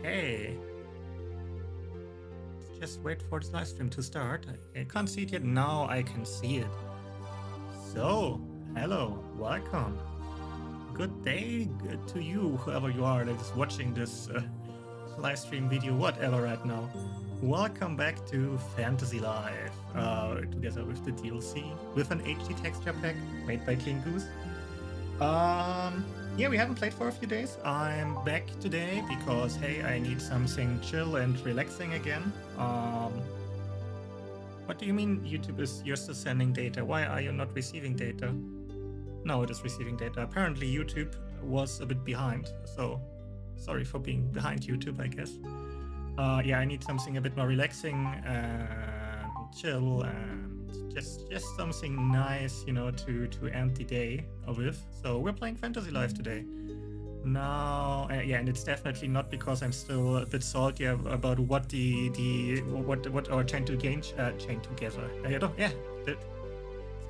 Okay. Let's just wait for this live stream to start. I can't see it yet. Now I can see it. So, hello, welcome. Good day good to you, whoever you are that is watching this live stream video, whatever right now. Welcome back to Fantasy Life, together with the DLC, with an HD texture pack made by King Goose. Yeah, we haven't played for a few days. I'm back today because, hey, I need something chill and relaxing again. What do you mean YouTube is you're still sending data? Why are you not receiving data? No, it is receiving data. Apparently YouTube was a bit behind, so sorry for being behind YouTube, I guess. Yeah, I need something a bit more relaxing and chill and just something nice, you know, to end the day with. So we're playing Fantasy Life today. Now, yeah, and it's definitely not because I'm still a bit salty about what what our chain together. That's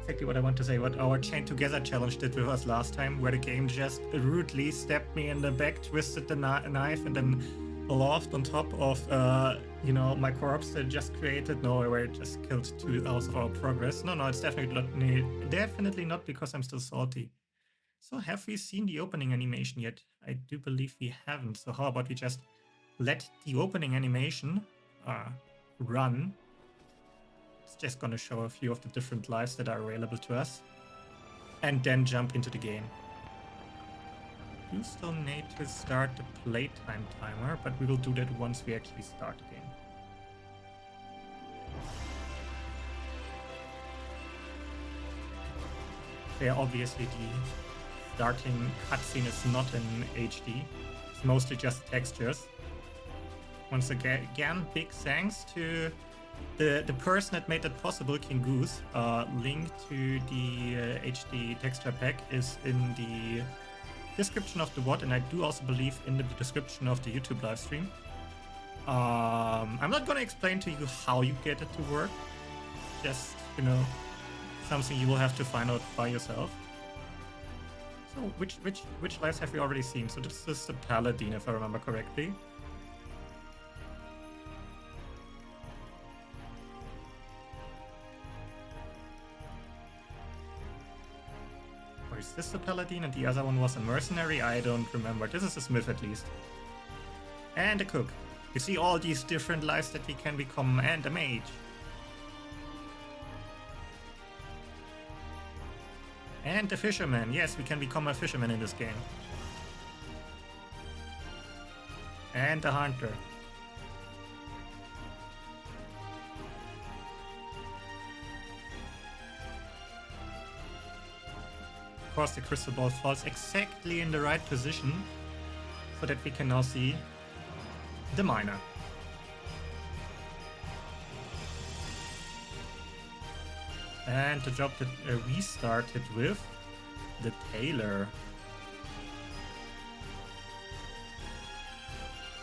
exactly what I want to say. What our chain together challenge did with us last time, where the game just rudely stabbed me in the back, twisted the knife, and then loft on top of you know, my corpse that just created. No, where it just killed 2 hours of our progress. No, it's definitely not because I'm still salty. So have we seen the opening animation yet? I do believe we haven't. So how about we just let the opening animation run. It's just gonna show a few of the different lives that are available to us, and then jump into the game. You still need to start the playtime timer, but we will do that once we actually start the game. Yeah, obviously the starting cutscene is not in HD. It's mostly just textures. Once again, big thanks to the person that made that possible, King Goose. Link to the HD texture pack is in the description of the VOD, and I do also believe in the description of the YouTube live stream. I'm not gonna explain to you how you get it to work. Just, you know, something you will have to find out by yourself. So which lives have we already seen? So this is the Paladin, if I remember correctly. Or is this the Paladin and the other one was a mercenary? I don't remember. This is a smith at least. And a cook. You see all these different lives that we can become, and a mage. And a fisherman. Yes, we can become a fisherman in this game. And a hunter. Of course, the crystal ball falls exactly in the right position so that we can now see the miner. And the job that we started with, the tailor.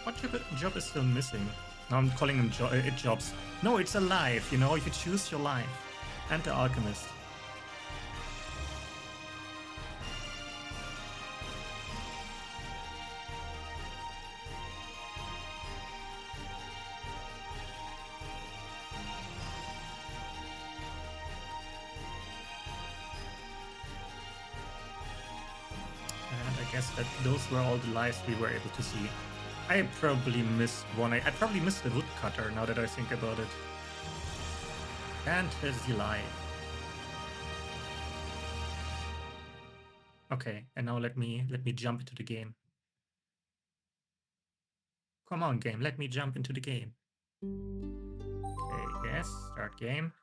What job is still missing? Now I'm calling them jobs. No, it's a life, you know, you choose your life. And the alchemist. That those were all the lives we were able to see. I probably missed one. I probably missed the woodcutter now that I think about it. And here's the live. Okay, and now let me jump into the game. Come on, game, let me jump into the game. Okay, yes, start game.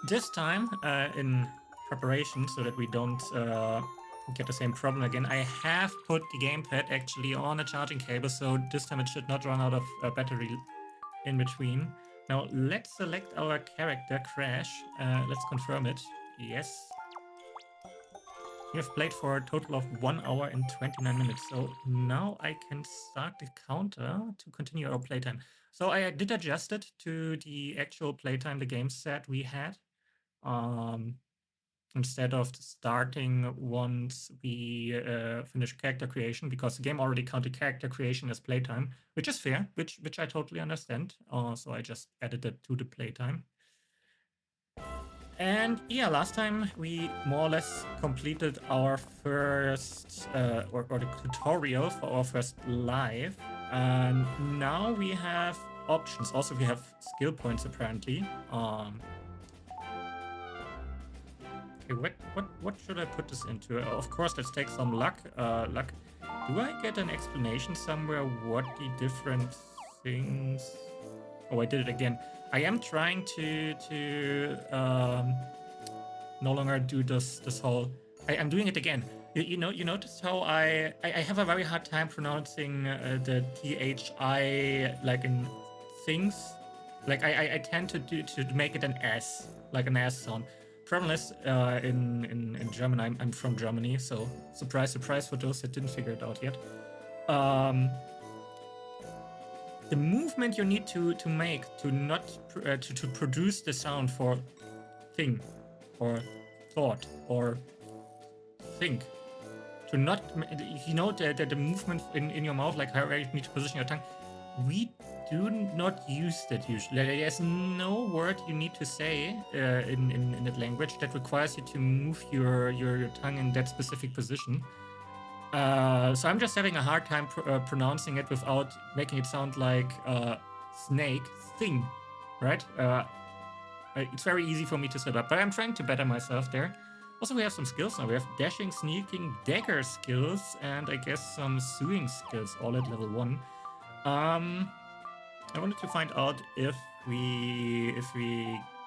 This time, in preparation so that we don't get the same problem again, I have put the gamepad actually on a charging cable, so this time it should not run out of battery in between. Now let's select our character, Crash. Let's confirm it. Yes. We have played for a total of 1 hour and 29 minutes. So now I can start the counter to continue our playtime. So I did adjust it to the actual playtime the game set we had. instead of starting once we finish character creation, because the game already counted character creation as playtime, which is fair, which I totally understand. So I just added it to the playtime. And yeah, last time we more or less completed our first or the tutorial for our first live, and now we have options. Also, we have skill points apparently. Okay, what should I put this into? Of course, let's take some luck. Luck. Do I get an explanation somewhere what the different things? Oh, I did it again. I am trying to no longer do this whole. I'm doing it again. You noticed how I have a very hard time pronouncing the THI like in things. Like I tend to make it an S, like an S sound. Problem is, in German, I'm from Germany, so surprise, surprise for those that didn't figure it out yet. The movement you need to make to not to produce the sound for thing or thought or think, to not, the movement in your mouth, like how you need to position your tongue, we do not use that usually. There's no word you need to say in that language that requires you to move your tongue in that specific position. So I'm just having a hard time pronouncing it without making it sound like snake thing, right? It's very easy for me to set up, but I'm trying to better myself there. Also, we have some skills now. We have dashing, sneaking, dagger skills, and I guess some sewing skills, all at level 1. I wanted to find out if we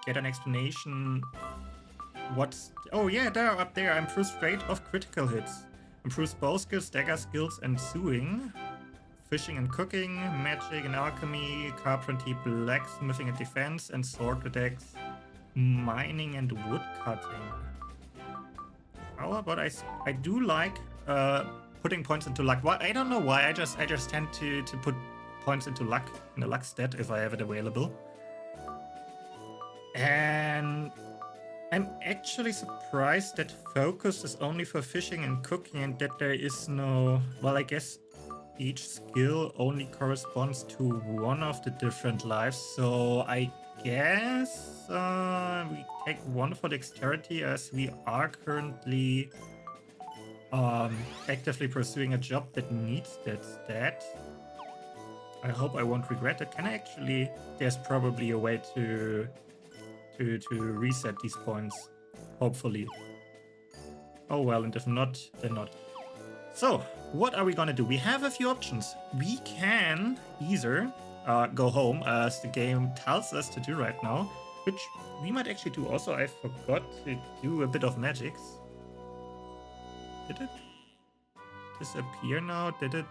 get an explanation. What's... Oh yeah, there, up there. Improves rate of critical hits. Improves bow skills, dagger skills, and sewing. Fishing and cooking, magic and alchemy, carpentry, blacksmithing and defense, and sword attacks, mining and wood cutting. How about I do like putting points into luck. Well, I don't know why. I just tend to put points into luck in the luck stat if I have it available. And I'm actually surprised that focus is only for fishing and cooking and that there is no... Well, I guess each skill only corresponds to one of the different lives. So I guess we take one for dexterity, as we are currently actively pursuing a job that needs that stat. I hope I won't regret it. Can I actually... There's probably a way to reset these points, hopefully. Oh well, and if not, then not. So, what are we gonna do? We have a few options. We can either go home, as the game tells us to do right now, which we might actually do also. I forgot to do a bit of magics. Did it disappear now? Did it?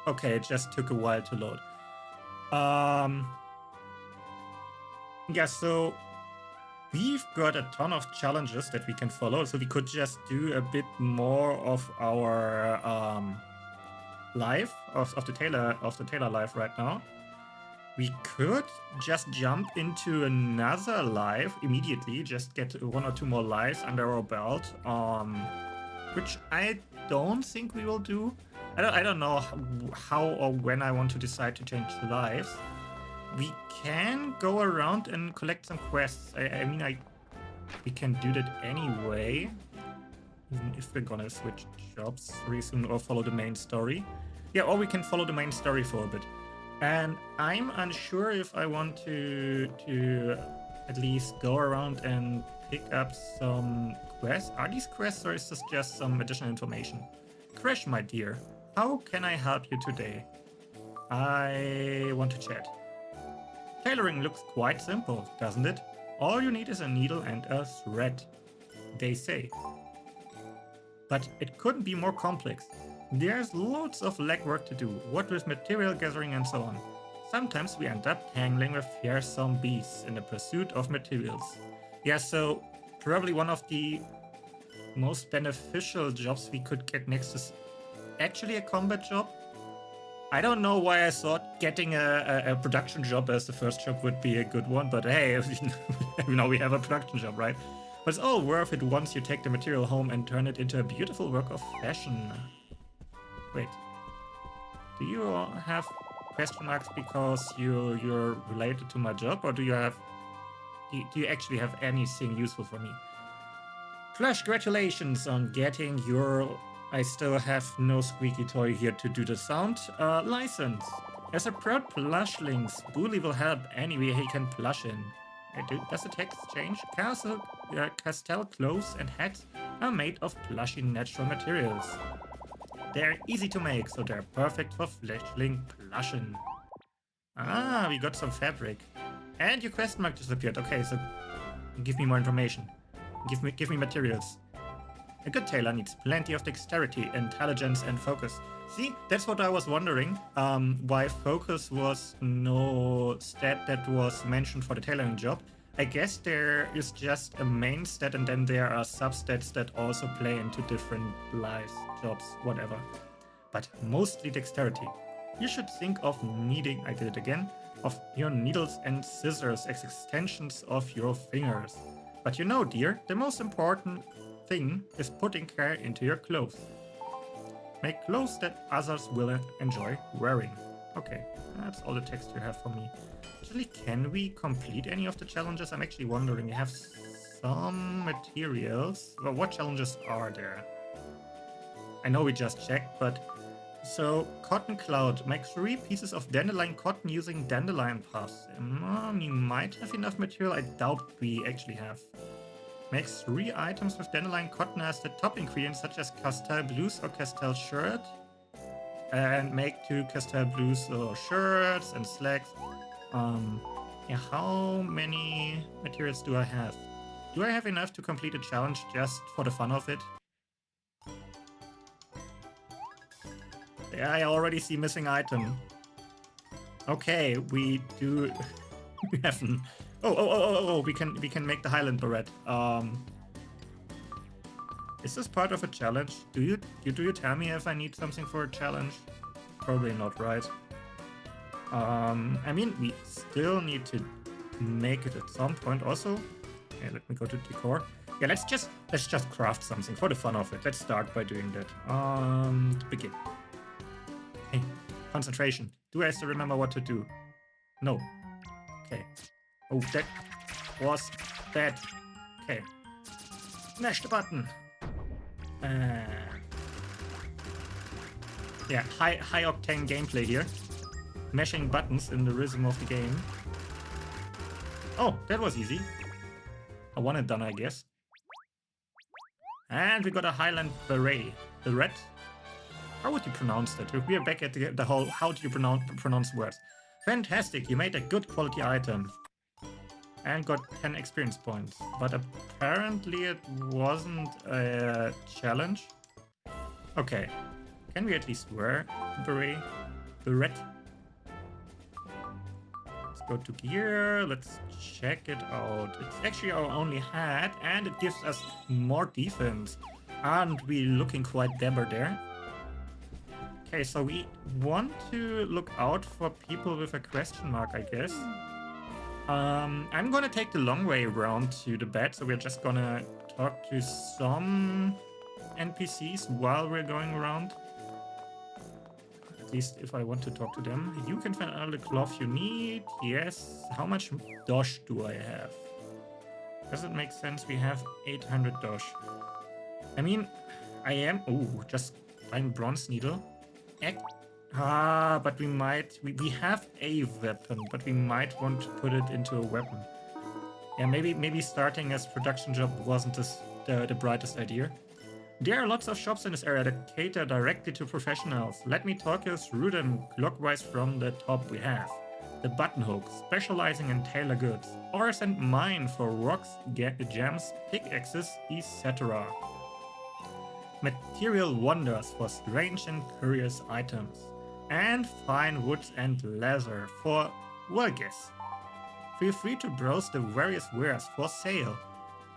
Okay, it just took a while to load. Yeah, so we've got a ton of challenges that we can follow, so we could just do a bit more of our life of the Taylor life right now. We could just jump into another life immediately, just get 1 or 2 more lives under our belt, which I don't think we will do. I don't know how or when I want to decide to change lives. We can go around and collect some quests. I mean, we can do that anyway, even if we're gonna switch jobs very soon or follow the main story. Yeah, or we can follow the main story for a bit. And I'm unsure if I want to at least go around and pick up some quests. Are these quests, or is this just some additional information? Crash, my dear, how can I help you today? I want to chat. Tailoring looks quite simple, doesn't it? All you need is a needle and a thread, they say. But it couldn't be more complex. There's loads of legwork to do, what with material gathering and so on. Sometimes we end up tangling with fearsome beasts in the pursuit of materials. Yeah, so probably one of the most beneficial jobs we could get next is actually a combat job. I don't know why I thought getting a production job as the first job would be a good one, but hey, now we have a production job, right? But it's all worth it once you take the material home and turn it into a beautiful work of fashion. Wait. Do you have question marks because you're related to my job, or do you actually have anything useful for me? Plush, congratulations on getting your I still have no squeaky toy here to do the sound license. As a proud plushling, Spoolie will help any way he can plush in. Does the text change? Castele clothes and hats are made of plushy natural materials. They're easy to make, so they're perfect for fleshling plushin. Ah, we got some fabric. And your question mark disappeared. Okay, so give me more information. Give me materials. A good tailor needs plenty of dexterity, intelligence, and focus. See, that's what I was wondering. Why focus was no stat that was mentioned for the tailoring job. I guess there is just a main stat, and then there are substats that also play into different lives, jobs, whatever. But mostly dexterity. You should think of needing, I did it again, of your needles and scissors as extensions of your fingers. But you know, dear, the most important thing is putting care into your clothes. Make clothes that others will enjoy wearing. Okay, that's all the text you have for me. Actually, can we complete any of the challenges? I'm actually wondering. We have some materials. Well, what challenges are there? I know we just checked, but... So, cotton cloud. Make 3 pieces of dandelion cotton using dandelion puffs. We might have enough material. I doubt we actually have. Make 3 items with dandelion cotton as the top ingredients, such as Castele blues or Castele shirt. And make 2 Castele blues shirts and slacks. Yeah, how many materials do I have? Do I have enough to complete a challenge just for the fun of it? Yeah, I already see missing item. Okay, we do. We have. Oh! We can make the Highland beret. Is this part of a challenge? Do you tell me if I need something for a challenge? Probably not, right? I mean, we still need to make it at some point also. Okay, let me go to decor. Yeah, let's just craft something for the fun of it. Let's start by doing that. Begin. Hey, concentration. Do I still remember what to do? No. Okay. Oh, that was bad. Okay. Smash the button. Yeah, high octane gameplay here. Mashing buttons in the rhythm of the game. Oh, that was easy. A one and done, I guess. And we got a Highland beret. Beret? How would you pronounce that? We are back at the whole how do you pronounce words. Fantastic, you made a good quality item. And got 10 experience points. But apparently it wasn't a challenge. Okay. Can we at least wear beret? Beret? Let's go to gear. Let's check it out. It's actually our only hat and it gives us more defense. Aren't we looking quite dapper there? Okay, so we want to look out for people with a question mark, I guess. I'm gonna take the long way around to the bed, so we're just gonna talk to some NPCs while we're going around. At least if I want to talk to them. You can find all the cloth you need. Yes. How much dosh do I have? Does it make sense? We have 800 dosh. I mean, I am... Oh, just find bronze needle. But we have a weapon, but we might want to put it into a weapon. Yeah, maybe starting as production job wasn't the brightest idea. There are lots of shops in this area that cater directly to professionals. Let me talk you through them clockwise from the top. We have the Button Hook, specializing in tailor goods. Ores and Mine for rocks, gems, pickaxes, etc. Material Wonders for strange and curious items. And Fine Woods and Leather for, well, guess. Feel free to browse the various wares for sale.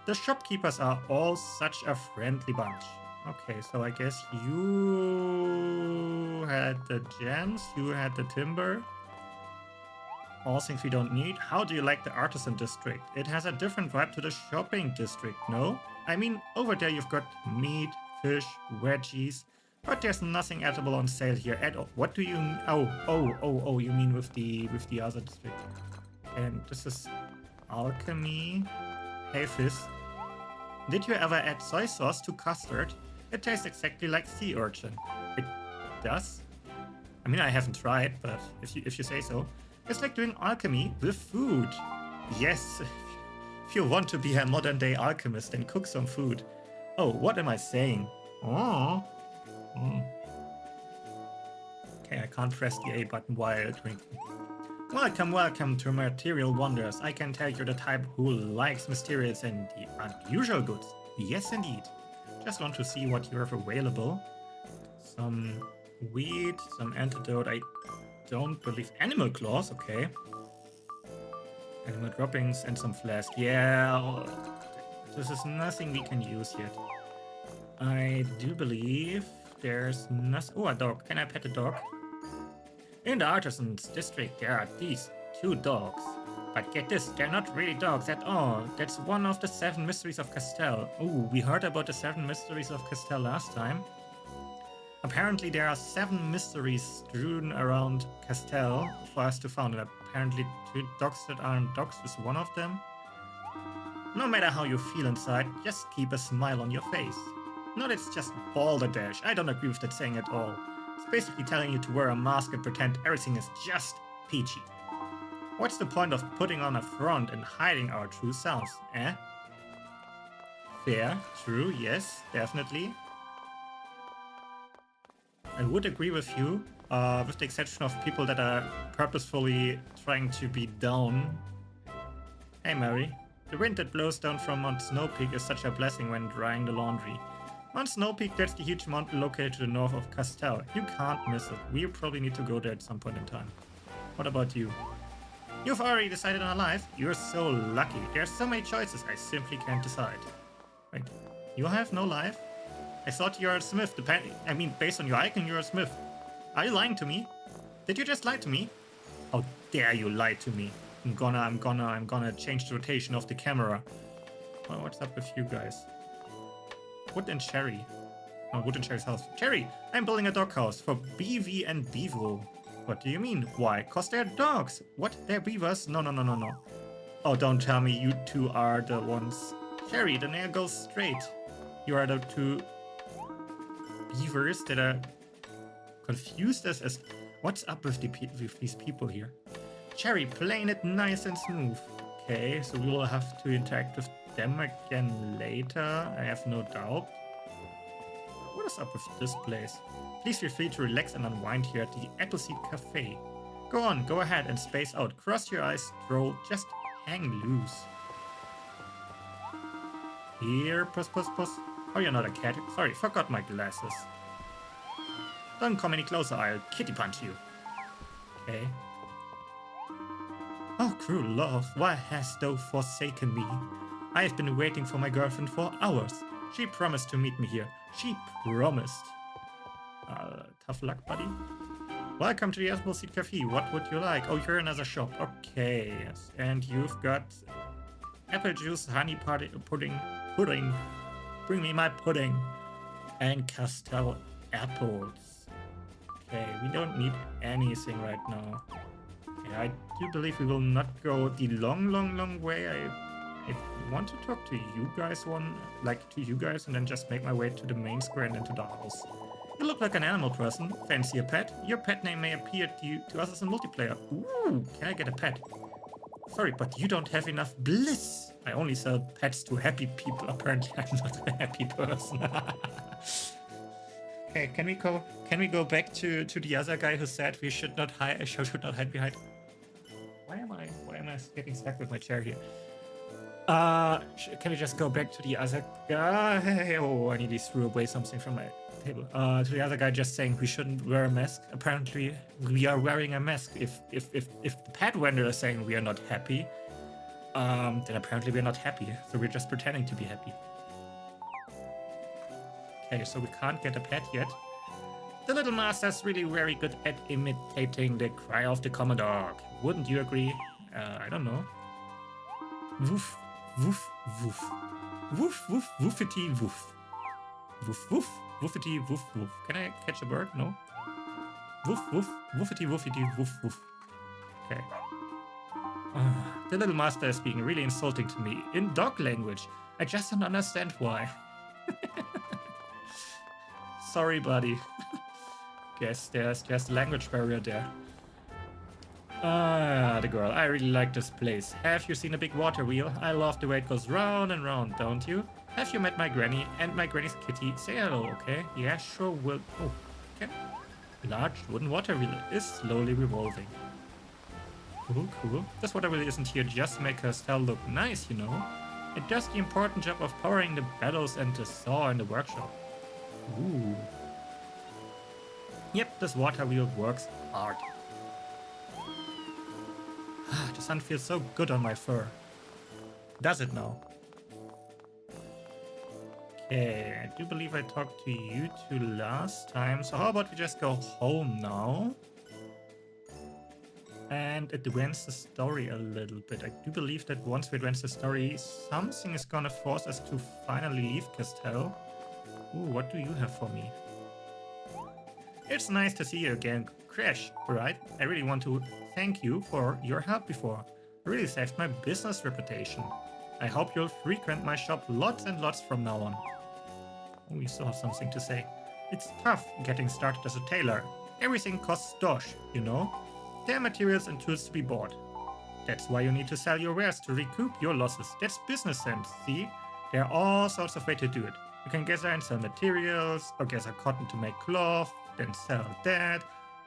The shopkeepers are all such a friendly bunch. Okay, so I guess you had the gems, you had the timber. All things we don't need. How do you like the artisan district? It has a different vibe to the shopping district, no? I mean, over there you've got meat, fish, veggies, but there's nothing edible on sale here at all. What do you? Oh! You mean with the other district? And this is alchemy. Hey, Fizz. Did you ever add soy sauce to custard? It tastes exactly like sea urchin. It does? I mean, I haven't tried, but if you say so. It's like doing alchemy with food. Yes, if you want to be a modern day alchemist, then cook some food. Oh, what am I saying? Oh. Okay, I can't press the A button while drinking. Welcome to Material Wonders. I can tell you're the type who likes mysterious and the unusual goods. Yes, indeed. Just want to see what you have available. Some weed, some antidote. I don't believe animal claws. Okay. Animal droppings and some flask. Yeah, this is nothing we can use yet. I do believe there's nothing. Oh, a dog. Can I pet a dog? In the Artisans district, there are these 2 dogs. But get this, they're not really dogs at all. That's one of the 7 mysteries of Castele. Oh, we heard about the 7 mysteries of Castele last time. Apparently there are 7 mysteries strewn around Castele for us to find. And apparently 2 dogs that aren't dogs is one of them. No matter how you feel inside, just keep a smile on your face. No, that's just balderdash. I don't agree with that saying at all. It's basically telling you to wear a mask and pretend everything is just peachy. What's the point of putting on a front and hiding our true selves, eh? Fair, true, yes, definitely. I would agree with you, with the exception of people that are purposefully trying to be down. Hey Mary, the wind that blows down from Mount Snow Peak is such a blessing when drying the laundry. Mount Snow Peak, that's the huge mountain located to the north of Castele. You can't miss it. We probably need to go there at some point in time. What about you? You've already decided on a life? You're so lucky. There's so many choices, I simply can't decide. Wait, you have no life? I thought you're a smith, based on your icon, you're a smith. Are you lying to me? Did you just lie to me? How dare you lie to me? I'm gonna change the rotation of the camera. Well, what's up with you guys? Wood and Cherry. Oh, Wood and Cherry's house. Cherry, I'm building a doghouse for BV and Bevo. What do you mean? Why? Cause they're dogs. What? They're beavers? No. Oh, don't tell me you 2 are the ones. Cherry, the nail goes straight. You are the 2 beavers that are confused as what's up with these people here? Cherry, playing it nice and smooth. Okay, so we will have to interact with them again later, I have no doubt. What is up with this place? Please feel free to relax and unwind here at the Appleseed Cafe. Go on, go ahead and space out. Cross your eyes, stroll, just hang loose. Here, puss. Oh, you're not a cat. Sorry, forgot my glasses. Don't come any closer, I'll kitty punch you. Okay. Oh, cruel love, why hast thou forsaken me? I have been waiting for my girlfriend for hours. She promised to meet me here. She promised. Tough luck, buddy. Welcome to the Appleseed Cafe. What would you like? Oh, you're another shop. Okay, yes. And you've got apple juice, honey pudding. Bring me my pudding. And Castele apples. Okay, we don't need anything right now. Okay, I do believe we will not go the long way. I want to talk to you guys and then just make my way to the main square and into the house. You look like an animal person. Fancy a pet? Your pet name may appear to us as a multiplayer. Ooh, can I get a pet? Sorry, but you don't have enough bliss. I only sell pets to happy people. Apparently, I'm not a happy person. Okay, can we go back to the other guy who said we should not hide behind? Why am I getting stuck with my chair here? Can we just go back to the other guy? Oh, I nearly threw away something from my table. To the other guy just saying we shouldn't wear a mask. Apparently, we are wearing a mask. If the pet vendor is saying we are not happy, then apparently we're not happy. So we're just pretending to be happy. Okay, so we can't get a pet yet. The little master's really very good at imitating the cry of the common dog. Wouldn't you agree? I don't know. Woof, woof, woof. Woof, woof, woofity, woof. Woof, woof, woofity, woof, woof. Can I catch a bird? No. Woof, woof, woofity, woofity, woof, woof. Okay. The little master is being really insulting to me in dog language. I just don't understand why. Sorry, buddy. Guess there's a language barrier there. The girl. I really like this place. Have you seen a big water wheel? I love the way it goes round and round, don't you? Have you met my granny and my granny's kitty? Say hello, okay? Yeah, sure will. Oh, okay. Large wooden water wheel is slowly revolving. Cool, cool. This water wheel isn't here just to make Castele look nice, you know? It does the important job of powering the bellows and the saw in the workshop. Ooh. Yep, this water wheel works hard. The sun feels so good on my fur. Does it now? Okay, I do believe I talked to you two last time. So how about we just go home now? And advance the story a little bit. I do believe that once we advance the story, something is gonna force us to finally leave Castele. Ooh, what do you have for me? It's nice to see you again, Crash, right? I really want to thank you for your help before. It really saved my business reputation. I hope you'll frequent my shop lots and lots from now on. Oh, we still have something to say. It's tough getting started as a tailor. Everything costs dosh, you know? There are materials and tools to be bought. That's why you need to sell your wares to recoup your losses. That's business sense, see? There are all sorts of ways to do it. You can gather and sell materials, or gather cotton to make cloth, then sell that.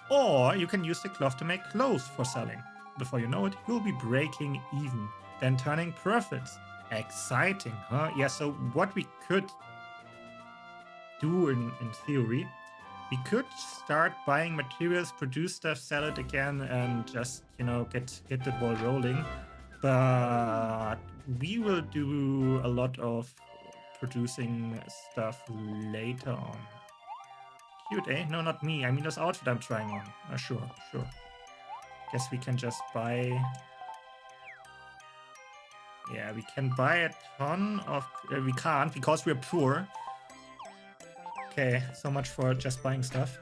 Or you can use the cloth to make clothes for selling. Before you know it, you'll be breaking even, then turning profits. Exciting, huh? Yeah, so what we could do in theory, we could start buying materials, produce stuff, sell it again, and just, you know, get the ball rolling. But we will do a lot of producing stuff later on. Cute, eh? No, not me. I mean this outfit I'm trying on. Sure. Guess we can just buy... Yeah, we can buy a ton of... we can't, because we're poor. Okay, so much for just buying stuff.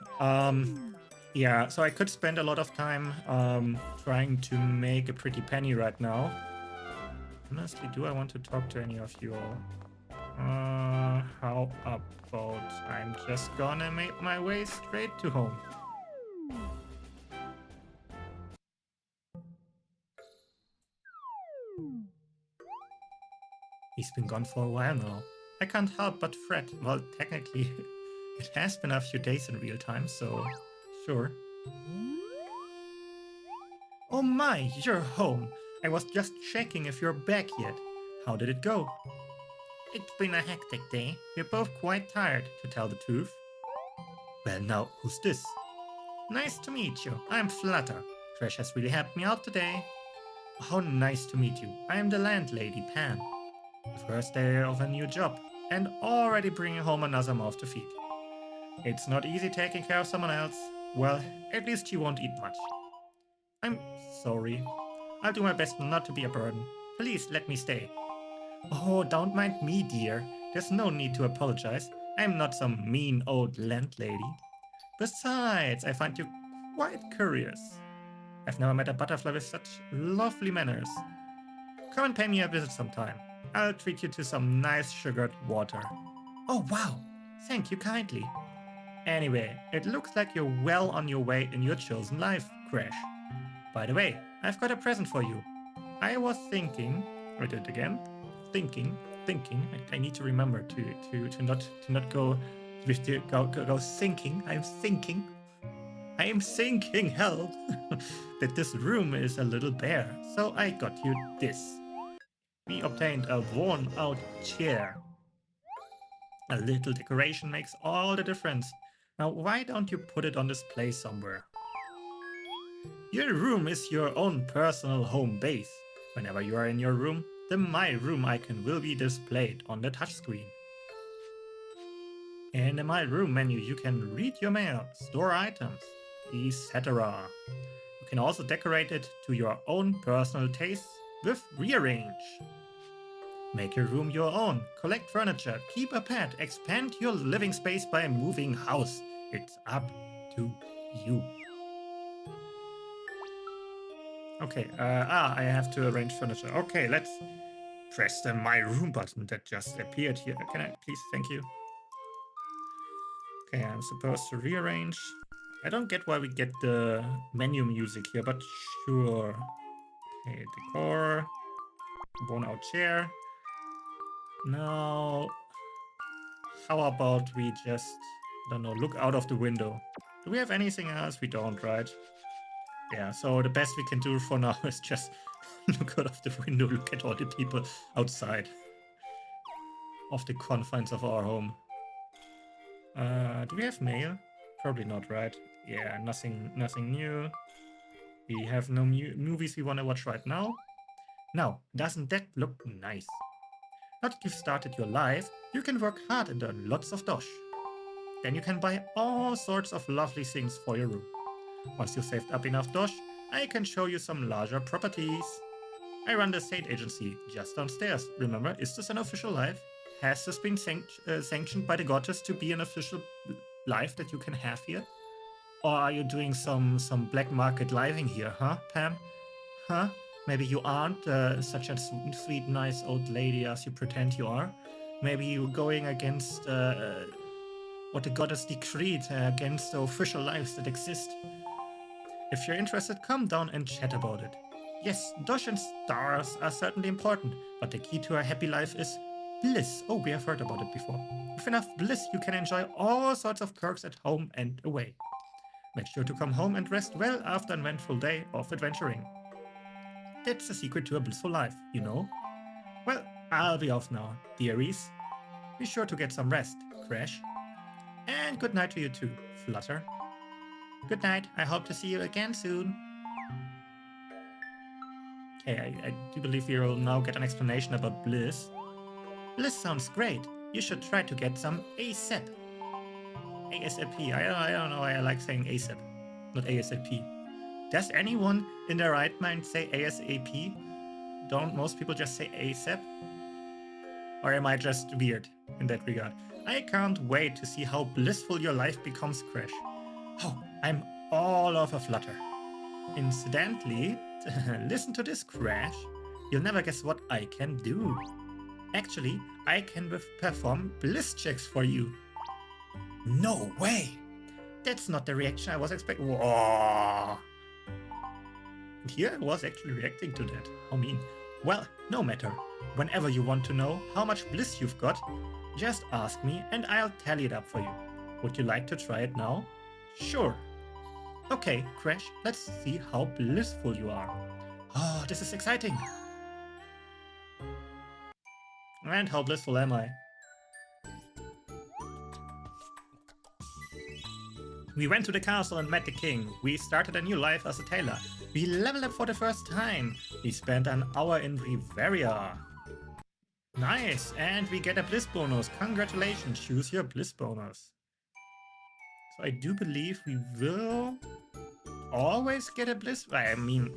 Yeah, so I could spend a lot of time trying to make a pretty penny right now. Honestly, do I want to talk to any of you all? How about I'm just gonna make my way straight to home. He's been gone for a while now. I can't help but fret. Well, technically, it has been a few days in real time, so sure. Oh my, you're home. I was just checking if you're back yet. How did it go? It's been a hectic day. We're both quite tired, to tell the truth. Well, now, who's this? Nice to meet you. I'm Flutter. Crash has really helped me out today. How nice to meet you. I am the landlady, Pan. The first day of a new job, and already bringing home another mouth to feed. It's not easy taking care of someone else. Well, at least you won't eat much. I'm sorry. I'll do my best not to be a burden. Please let me stay. Oh, don't mind me, dear. There's no need to apologize. I'm not some mean old landlady. Besides, I find you quite curious. I've never met a butterfly with such lovely manners. Come and pay me a visit sometime. I'll treat you to some nice sugared water. Oh, wow. Thank you kindly. Anyway, it looks like you're well on your way in your chosen life, Crash. By the way, I've got a present for you. I was thinking... I did it again. Thinking. I need to remember to not go with the go thinking. I'm thinking, help, that this room is a little bare. So I got you this. We obtained a worn-out chair. A little decoration makes all the difference. Now, why don't you put it on display somewhere? Your room is your own personal home base. Whenever you are in your room, the My Room icon will be displayed on the touchscreen. In the My Room menu, you can read your mail, store items, etc. You can also decorate it to your own personal taste with rearrange. Make your room your own, collect furniture, keep a pet, expand your living space by moving house. It's up to you. Okay, I have to arrange furniture. Okay, let's press the My Room button that just appeared here. Can I please? Thank you. Okay, I'm supposed to rearrange. I don't get why we get the menu music here, but sure. Okay, decor. Worn out chair. Now, how about we just, I don't know, look out of the window? Do we have anything else? We don't, right? Yeah, so the best we can do for now is just look out of the window, look at all the people outside of the confines of our home. Do we have mail? Probably not, right? Yeah, nothing new. We have no movies we want to watch right now. Now, doesn't that look nice? Now that you've started your life, you can work hard and earn lots of dosh. Then you can buy all sorts of lovely things for your room. Once you've saved up enough dosh, I can show you some larger properties. I run the estate agency just downstairs. Remember, is this an official life? Has this been sanctioned by the goddess to be an official life that you can have here? Or are you doing some black market living here, huh, Pam? Huh? Maybe you aren't such a sweet, nice old lady as you pretend you are. Maybe you're going against what the goddess decreed, against the official lives that exist. If you're interested, come down and chat about it. Yes, dosh and stars are certainly important, but the key to a happy life is bliss. Oh, we have heard about it before. With enough bliss, you can enjoy all sorts of perks at home and away. Make sure to come home and rest well after an eventful day of adventuring. That's the secret to a blissful life, you know? Well, I'll be off now, dearies. Be sure to get some rest, Crash. And good night to you too, Flutter. Good night, I hope to see you again soon. Okay, I do believe we will now get an explanation about bliss. Bliss sounds great. You should try to get some ASAP. ASAP. I don't know why I like saying ASAP, not ASAP. Does anyone in their right mind say ASAP? Don't most people just say ASAP? Or am I just weird in that regard? I can't wait to see how blissful your life becomes, Crash. Oh, I'm all of a flutter. Incidentally, listen to this, Crash. You'll never guess what I can do. Actually, I can perform bliss checks for you. No way! That's not the reaction I was expecting. Whoa! And here I was actually reacting to that. How mean. Well, no matter. Whenever you want to know how much bliss you've got, just ask me and I'll tally it up for you. Would you like to try it now? Sure. Okay, Crash, let's see how blissful you are. Oh, this is exciting. And how blissful am I? We went to the castle and met the king. We started a new life as a tailor. We leveled up for the first time. We spent an hour in Riveria. Nice, and we get a bliss bonus. Congratulations, choose your bliss bonus. So I do believe we will always get a bliss. I mean,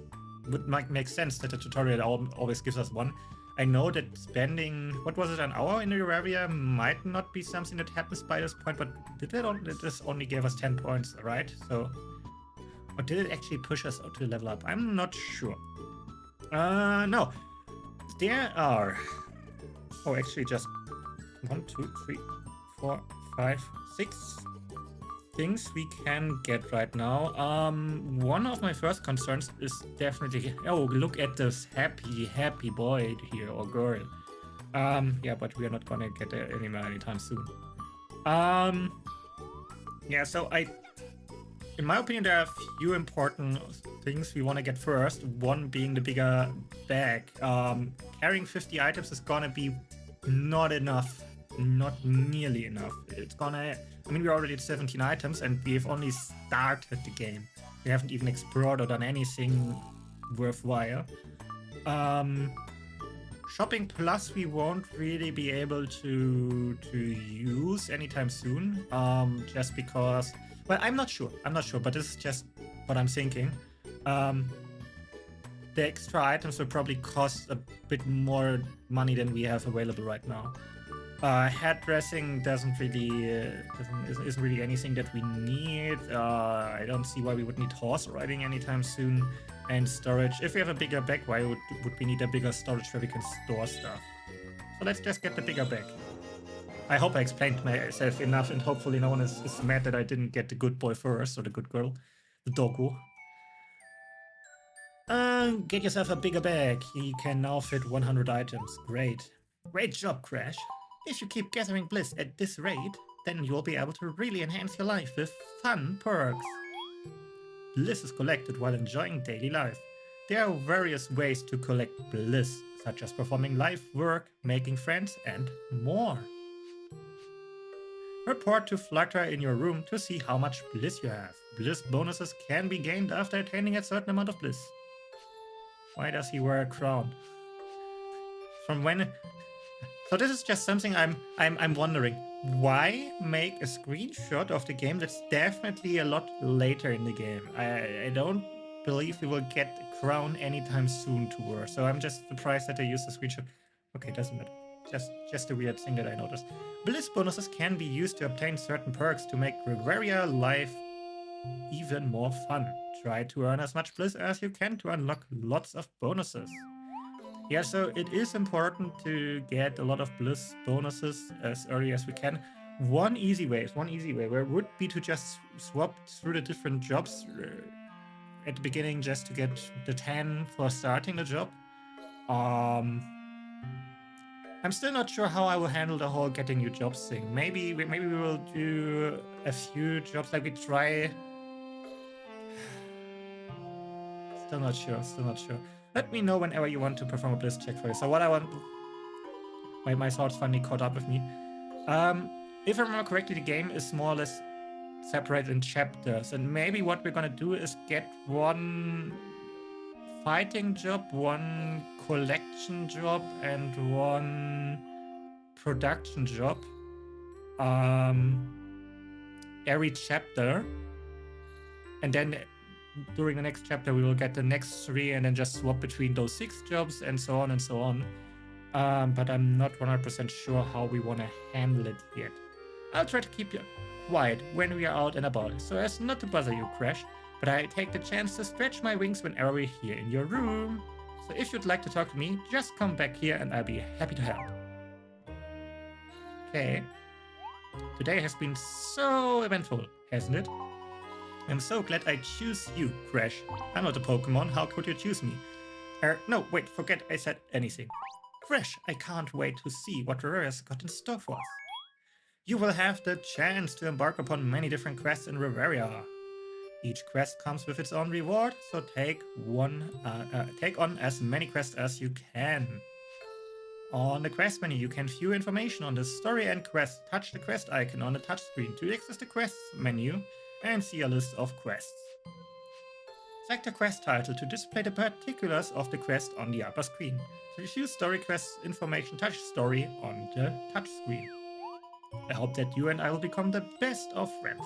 would make sense that the tutorial always gives us one. I know that spending, what was it, an hour in Riveria might not be something that happens by this point, but this only gave us 10 points, right? So, or did it actually push us to level up? I'm not sure. No. There are, oh, actually just 1, 2, 3, 4, 5, 6 things we can get right now. One of my first concerns is definitely, oh, look at this happy boy here, or girl. Yeah, but we are not gonna get there anywhere anytime soon. Yeah, so in my opinion, there are a few important things we want to get first. One being the bigger bag. Carrying 50 items is gonna be not enough. Not nearly enough. It's gonna, I mean, we're already at 17 items and we've only started the game. We haven't even explored or done anything worthwhile. Shopping Plus we won't really be able to use anytime soon, just because Well, I'm not sure, but this is just what I'm thinking. The extra items will probably cost a bit more money than we have available right now. Hairdressing doesn't really isn't really anything that we need. I don't see why we would need horse riding anytime soon. And storage. If we have a bigger bag, why would we need a bigger storage where we can store stuff? So let's just get the bigger bag. I hope I explained myself enough, and hopefully no one is mad that I didn't get the good boy first, or the good girl, the doggo. Get yourself a bigger bag. You can now fit 100 items. Great. Great job, Crash. If you keep gathering bliss at this rate, then you'll be able to really enhance your life with fun perks. Bliss is collected while enjoying daily life. There are various ways to collect bliss, such as performing life work, making friends, and more. Report to Flutter in your room to see how much bliss you have. Bliss bonuses can be gained after attaining a certain amount of bliss. Why does he wear a crown? From when? So this is just something I'm wondering. Why make a screenshot of the game that's definitely a lot later in the game? I don't believe we will get a crown anytime soon to her. So I'm just surprised that they used the screenshot. Okay, doesn't matter. Just a weird thing that I noticed. Bliss bonuses can be used to obtain certain perks to make Riveria life even more fun. Try to earn as much bliss as you can to unlock lots of bonuses. Yeah, so it is important to get a lot of bliss bonuses as early as we can. One easy way would be to just swap through the different jobs at the beginning, just to get the 10 for starting the job. I'm still not sure how I will handle the whole getting new jobs thing. Maybe we will do a few jobs, like we try. Still not sure. Let me know whenever you want to perform a bliss check for you. So what I want... My thoughts finally caught up with me. If I remember correctly, the game is more or less separated in chapters. And maybe what we're gonna do is get one fighting job, one collection job, and one production job. Every chapter. And then during the next chapter we will get the next 3 and then just swap between those 6 jobs and so on and so on. But I'm not 100% sure how we want to handle it yet. I'll try to keep you quiet when we are out and about, so as not to bother you, Crash, but I take the chance to stretch my wings whenever we're here in your room. So if you'd like to talk to me, just come back here and I'll be happy to help. Okay. Today has been so eventful, hasn't it? I'm so glad I choose you, Crash. I'm not a Pokemon, how could you choose me? No, wait, forget I said anything. Crash, I can't wait to see what Riveria's got in store for us. You will have the chance to embark upon many different quests in Riveria. Each quest comes with its own reward, so take on as many quests as you can. On the quest menu, you can view information on the story and quest. Touch the quest icon on the touchscreen to access the quests menu and see a list of quests. Select the quest title to display the particulars of the quest on the upper screen. To view story quest information, touch story on the touchscreen. I hope that you and I will become the best of friends.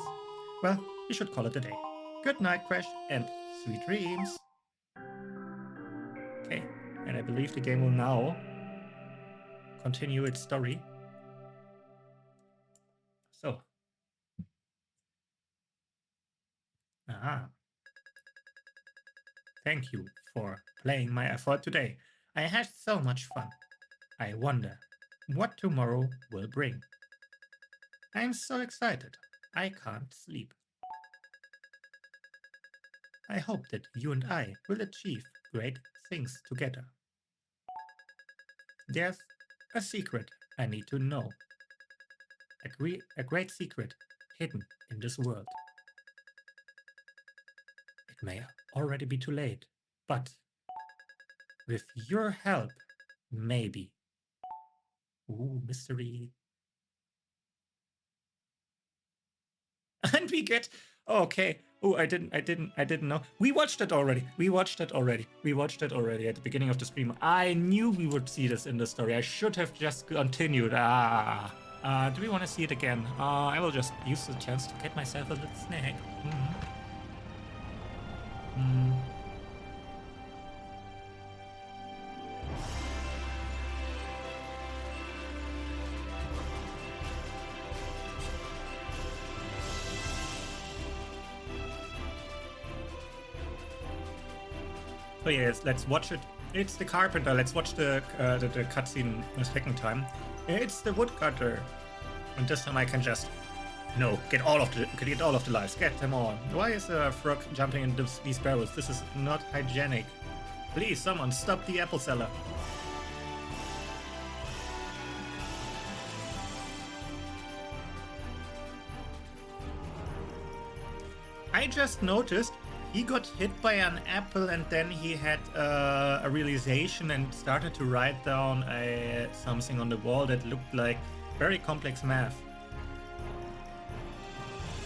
Well, we should call it a day. Good night, Crash, and sweet dreams. Okay, and I believe the game will now continue its story. So. Thank you for playing my effort today. I had so much fun. I wonder what tomorrow will bring. I'm so excited. I can't sleep. I hope that you and I will achieve great things together. There's a secret I need to know. A great secret hidden in this world. It may already be too late, but with your help, maybe. Ooh, mystery. And we get... Oh, okay. Oh, I didn't know. We watched it already. We watched it already at the beginning of the stream. I knew we would see this in the story. I should have just continued. Do we want to see it again? I will just use the chance to get myself a little snack. So yes, let's watch it. It's the carpenter. Let's watch the cutscene a second time. It's the woodcutter, and this time I can just get all of the lives, get them all. Why is a frog jumping in these barrels? This is not hygienic. Please, someone stop the apple seller. I just noticed he got hit by an apple and then he had a realization and started to write down something on the wall that looked like very complex math.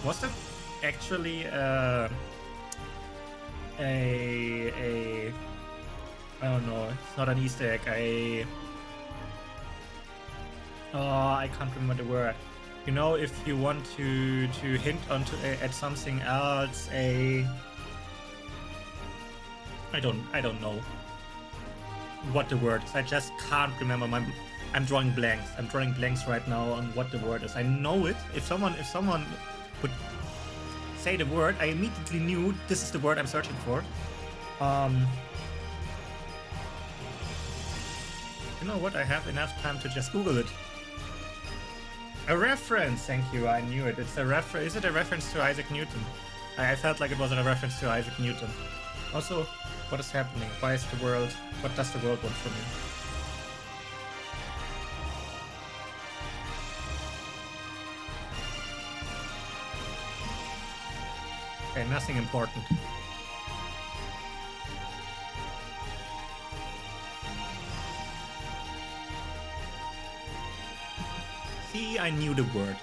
Was that actually I don't know, it's not an Easter egg, I can't remember the word. You know, if you want to hint onto at something else, I don't know what the word is. I just can't remember. I'm drawing blanks. I'm drawing blanks right now on what the word is. I know it. If someone would say the word, I immediately knew this is the word I'm searching for. You know what? I have enough time to just Google it. A reference. Thank you. I knew it. It's a reference. Is it a reference to Isaac Newton? I felt like it was a reference to Isaac Newton. Also, what is happening? Why is the world? What does the world want from me? Okay, nothing important. See, I knew the word.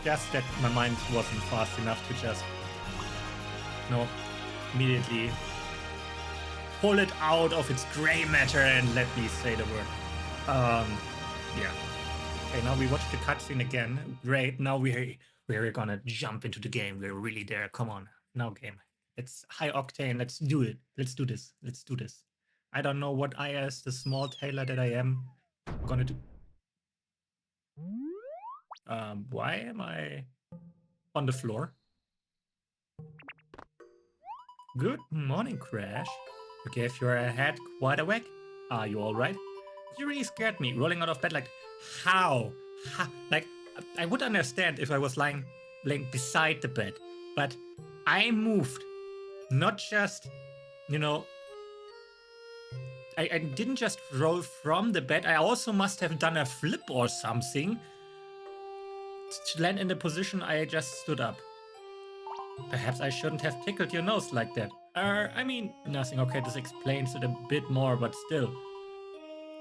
Just that my mind wasn't fast enough to just immediately pull it out of its gray matter and let me say the word. Yeah. Okay, now we watch the cutscene again. Great. Now we're gonna jump into the game. We're really there. Come on. Now game. It's high octane. Let's do it. Let's do this. Let's do this. I don't know what I, as the small tailor that I am, gonna do. Why am I on the floor? Good morning, Crash. You gave your head quite a whack. Are you alright? You really scared me, rolling out of bed like, how? Like, I would understand if I was laying beside the bed, but I moved. Not just, I didn't just roll from the bed, I also must have done a flip or something to land in the position I just stood up. Perhaps I shouldn't have tickled your nose like that. I mean, nothing. Okay, this explains it a bit more, but still.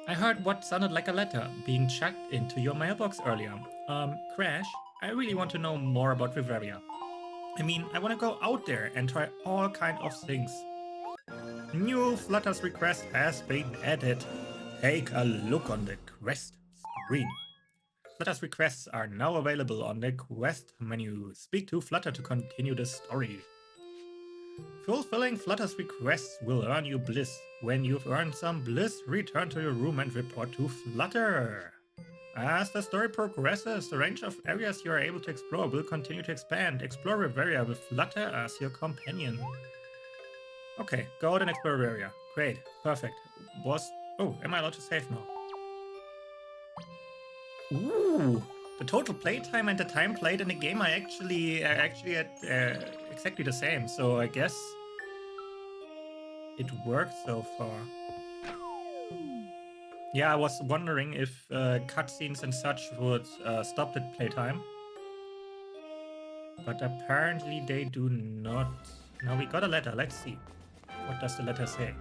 I heard what sounded like a letter being chucked into your mailbox earlier. Crash, I really want to know more about Riveria. I mean, I want to go out there and try all kinds of things. New Flutter's request has been added. Take a look on the quest screen. Flutter's requests are now available on the quest menu. Speak to Flutter to continue the story. Fulfilling Flutter's requests will earn you bliss. When you've earned some bliss, return to your room and report to Flutter. As the story progresses, the range of areas you are able to explore will continue to expand. Explore Riveria with Flutter as your companion. Okay, go out and explore Riveria. Great, perfect. Oh, am I allowed to save now? Ooh, the total playtime and the time played in the game are actually at exactly the same. So I guess it worked so far. Yeah, I was wondering if cutscenes and such would stop the playtime, but apparently they do not. Now we got a letter. Let's see. What does the letter say?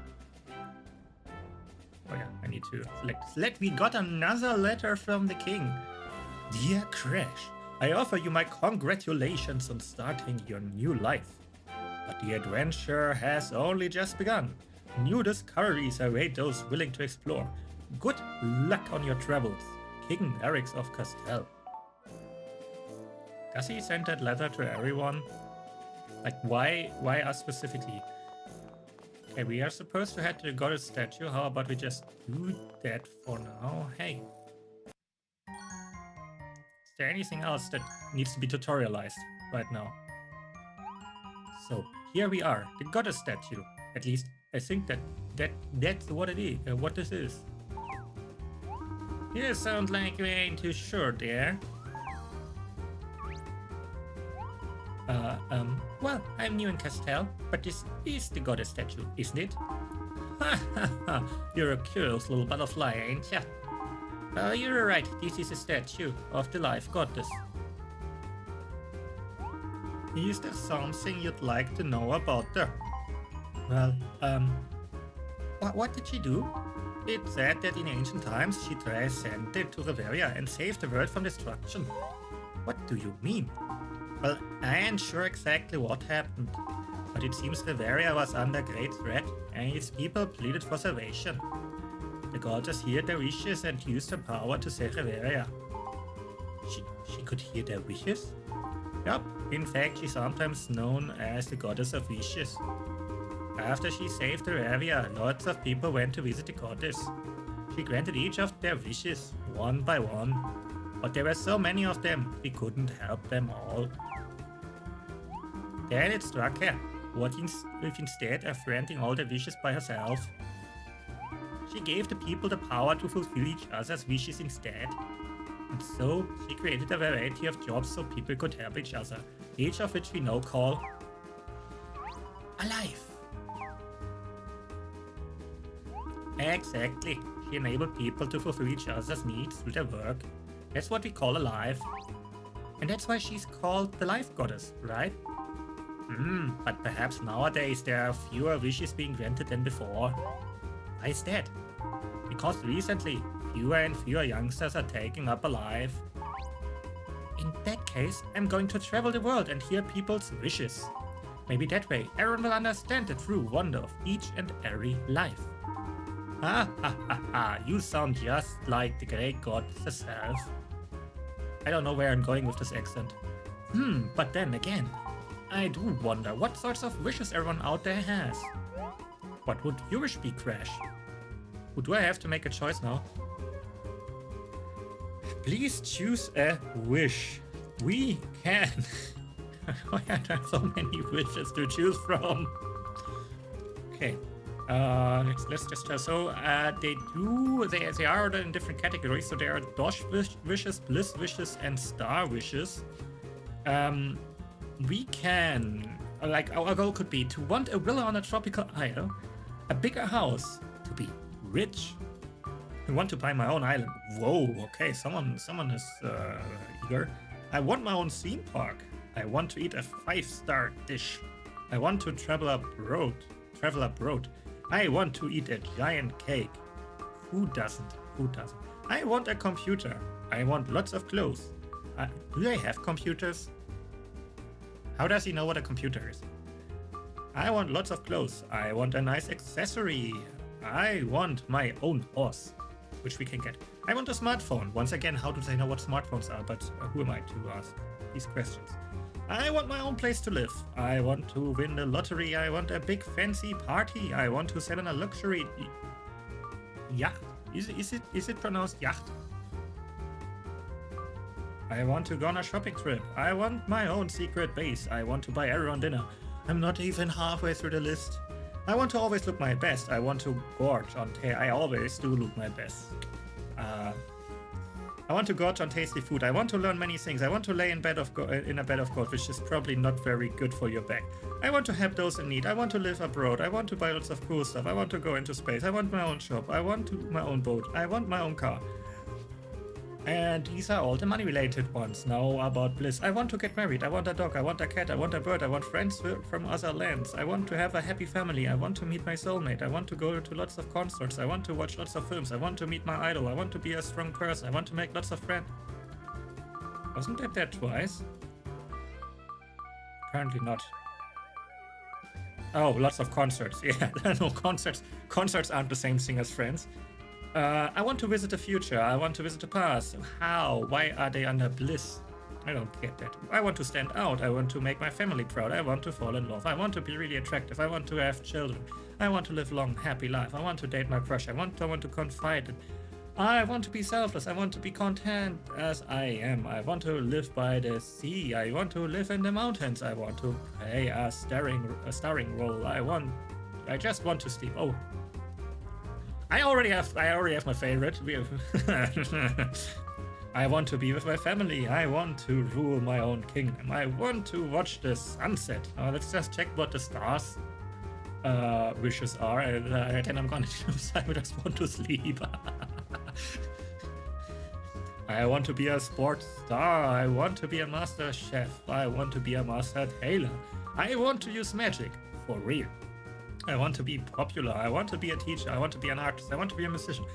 Oh yeah, I need to select. We got another letter from the king. Dear Crash, I offer you my congratulations on starting your new life. But the adventure has only just begun. New discoveries await those willing to explore. Good luck on your travels. King Eric's of Castele. Does he send that letter to everyone? Like, why us specifically? Okay, we are supposed to head to the goddess statue. How about we just do that for now? Hey. Is there anything else that needs to be tutorialized right now? So, here we are, the goddess statue. At least, I think that's what it is, what this is. You sound like you ain't too sure there. Well, I'm new in Castele, but this is the goddess statue, isn't it? Ha ha ha, you're a curious little butterfly, ain't ya? You're right, this is a statue of the life goddess. Is there something you'd like to know about her? Well, what did she do? It's said that in ancient times she transcended to Reveria and saved the world from destruction. What do you mean? Well, I ain't sure exactly what happened, but it seems Reveria was under great threat and its people pleaded for salvation. The goddess heard their wishes and used her power to save Reveria. She could hear their wishes? Yup, in fact she's sometimes known as the goddess of wishes. After she saved the area, lots of people went to visit the goddess. She granted each of their wishes, one by one. But there were so many of them, she couldn't help them all. Then it struck her, what if instead of granting all their wishes by herself? She gave the people the power to fulfill each other's wishes instead. And so, she created a variety of jobs so people could help each other, each of which we now call a life. Exactly. She enabled people to fulfill each other's needs through their work. That's what we call a life. And that's why she's called the life goddess, right? But perhaps nowadays there are fewer wishes being granted than before. Why is that? Because recently, fewer and fewer youngsters are taking up a life. In that case, I'm going to travel the world and hear people's wishes. Maybe that way everyone will understand the true wonder of each and every life. Ha ha ha ha, you sound just like the great goddess herself. I don't know where I'm going with this accent. But then again, I do wonder what sorts of wishes everyone out there has. What would your wish be, Crash? Who do I have to make a choice now? Please choose a wish. We can. Why are there so many wishes to choose from? Okay. Let's just tell. So they are ordered in different categories. So there are Dosh wishes, Bliss wishes, and Star wishes. We can, like, our goal could be to want a villa on a tropical isle, a bigger house, to be rich. I want to buy my own island. Whoa, okay, someone is eager. I want my own theme park. I want to eat a 5-star dish. I want to travel abroad. I want to eat a giant cake. Who doesn't? I want a computer. I want lots of clothes. Do they have computers? How does he know what a computer is? I want lots of clothes. I want a nice accessory. I want my own horse, which we can get. I want a smartphone. Once again, how do they know what smartphones are? But who am I to ask these questions? I want my own place to live. I want to win the lottery. I want a big fancy party. I want to sail on a luxury yacht. Is it pronounced yacht? I want to go on a shopping trip. I want my own secret base. I want to buy everyone dinner. I'm not even halfway through the list. I want to always look my best. I want to gorge on I always do look my best. I want to gorge on tasty food. I want to learn many things. I want to lay in a bed of gold, which is probably not very good for your back. I want to help those in need. I want to live abroad. I want to buy lots of cool stuff. I want to go into space. I want my own shop. I want my own boat. I want my own car. And these are all the money-related ones. Now about bliss. I want to get married. I want a dog. I want a cat. I want a bird. I want friends from other lands. I want to have a happy family. I want to meet my soulmate. I want to go to lots of concerts. I want to watch lots of films. I want to meet my idol. I want to be a strong person. I want to make lots of friends. Wasn't that there twice? Apparently not. Oh, lots of concerts. Yeah, no, concerts aren't the same thing as friends. I want to visit the future. I want to visit the past. How? Why are they under bliss? I don't get that. I want to stand out. I want to make my family proud. I want to fall in love. I want to be really attractive. I want to have children. I want to live long, happy life. I want to date my crush. I want to confide. I want to be selfless. I want to be content as I am. I want to live by the sea. I want to live in the mountains. I want to play a starring role. I just want to sleep. Oh, I already have my favorite. I want to be with my family. I want to rule my own kingdom. I want to watch the sunset. Let's just check what the stars wishes are, and then I'm gonna choose. I just want to sleep. I want to be a sports star. I want to be a master chef. I want to be a master tailor. I want to use magic for real. I want to be popular. I want to be a teacher. I want to be an artist. I want to be a musician.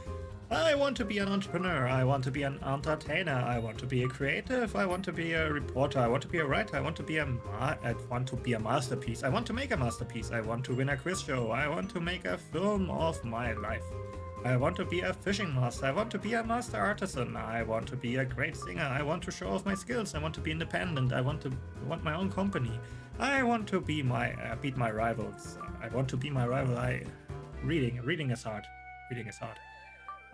I want to be an entrepreneur. I want to be an entertainer. I want to be a creative. I want to be a reporter. I want to be a writer. I want to be a masterpiece. I want to make a masterpiece. I want to win a quiz show. I want to make a film of my life. I want to be a fishing master. I want to be a master artisan. I want to be a great singer. I want to show off my skills. I want to be independent. I want my own company. I want to be beat my rivals. I want to be my rival. Reading is hard. Reading is hard.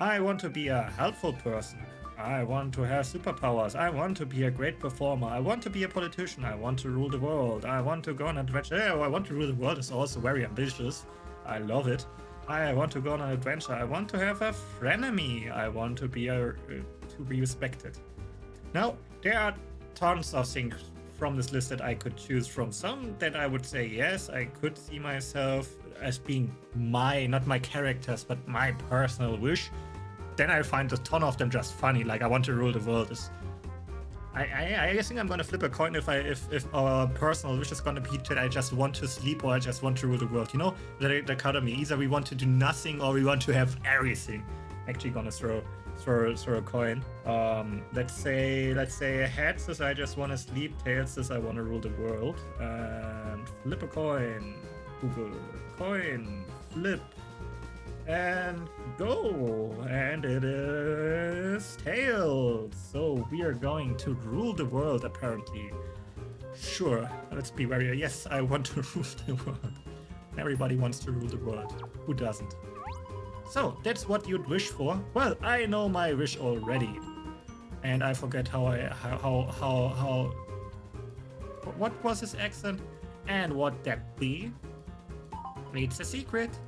I want to be a helpful person. I want to have superpowers. I want to be a great performer. I want to be a politician. I want to rule the world. I want to go on an adventure. Oh, I want to rule the world is also very ambitious. I love it. I want to go on an adventure. I want to have a frenemy. I want to be respected. Now, there are tons of things from this list that I could choose from. Some that I would say, yes, I could see myself as being not my characters, but my personal wish. Then I find a ton of them just funny. Like, I want to rule the world is. I think I'm gonna flip a coin if our personal wish is gonna be that I just want to sleep or I just want to rule the world. You know, the dichotomy. Either we want to do nothing or we want to have everything. Actually, gonna throw a coin. Let's say head says I just want to sleep. Tails says I want to rule the world. And flip a coin. Google coin. Flip. And go, and it is tails. So we are going to rule the world, apparently. Sure, let's be very. Yes, I want to rule the world. Everybody wants to rule the world. Who doesn't? So that's what you'd wish for. Well, I know my wish already, and I forget how. What was his accent, and what that be? It's a secret.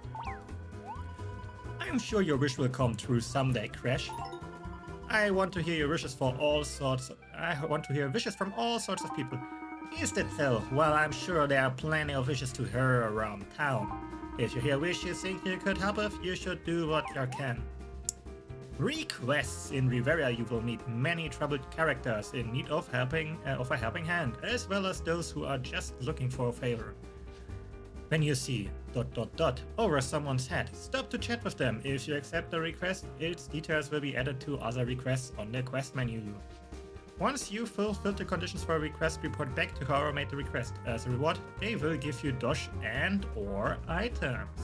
I'm sure your wish will come true someday, Crash. I want to hear your wishes for all sorts. I want to hear wishes from all sorts of people. Is that so? Well, I'm sure there are plenty of wishes to hear around town. If you hear a wish you think you could help with, you should do what you can. Requests. In Riveria, you will meet many troubled characters in need of a helping hand, as well as those who are just looking for a favor. When you see ... over someone's head, stop to chat with them. If you accept the request, its details will be added to other requests on the quest menu. Once you fulfill the conditions for a request, report back to whoever made the request. As a reward, they will give you dosh and/or items.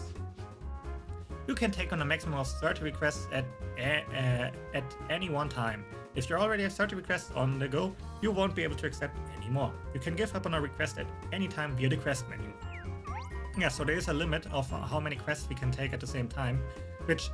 You can take on a maximum of 30 requests at any one time. If you already have 30 requests on the go, you won't be able to accept any more. You can give up on a request at any time via the quest menu. Yeah, so there is a limit of how many quests we can take at the same time, which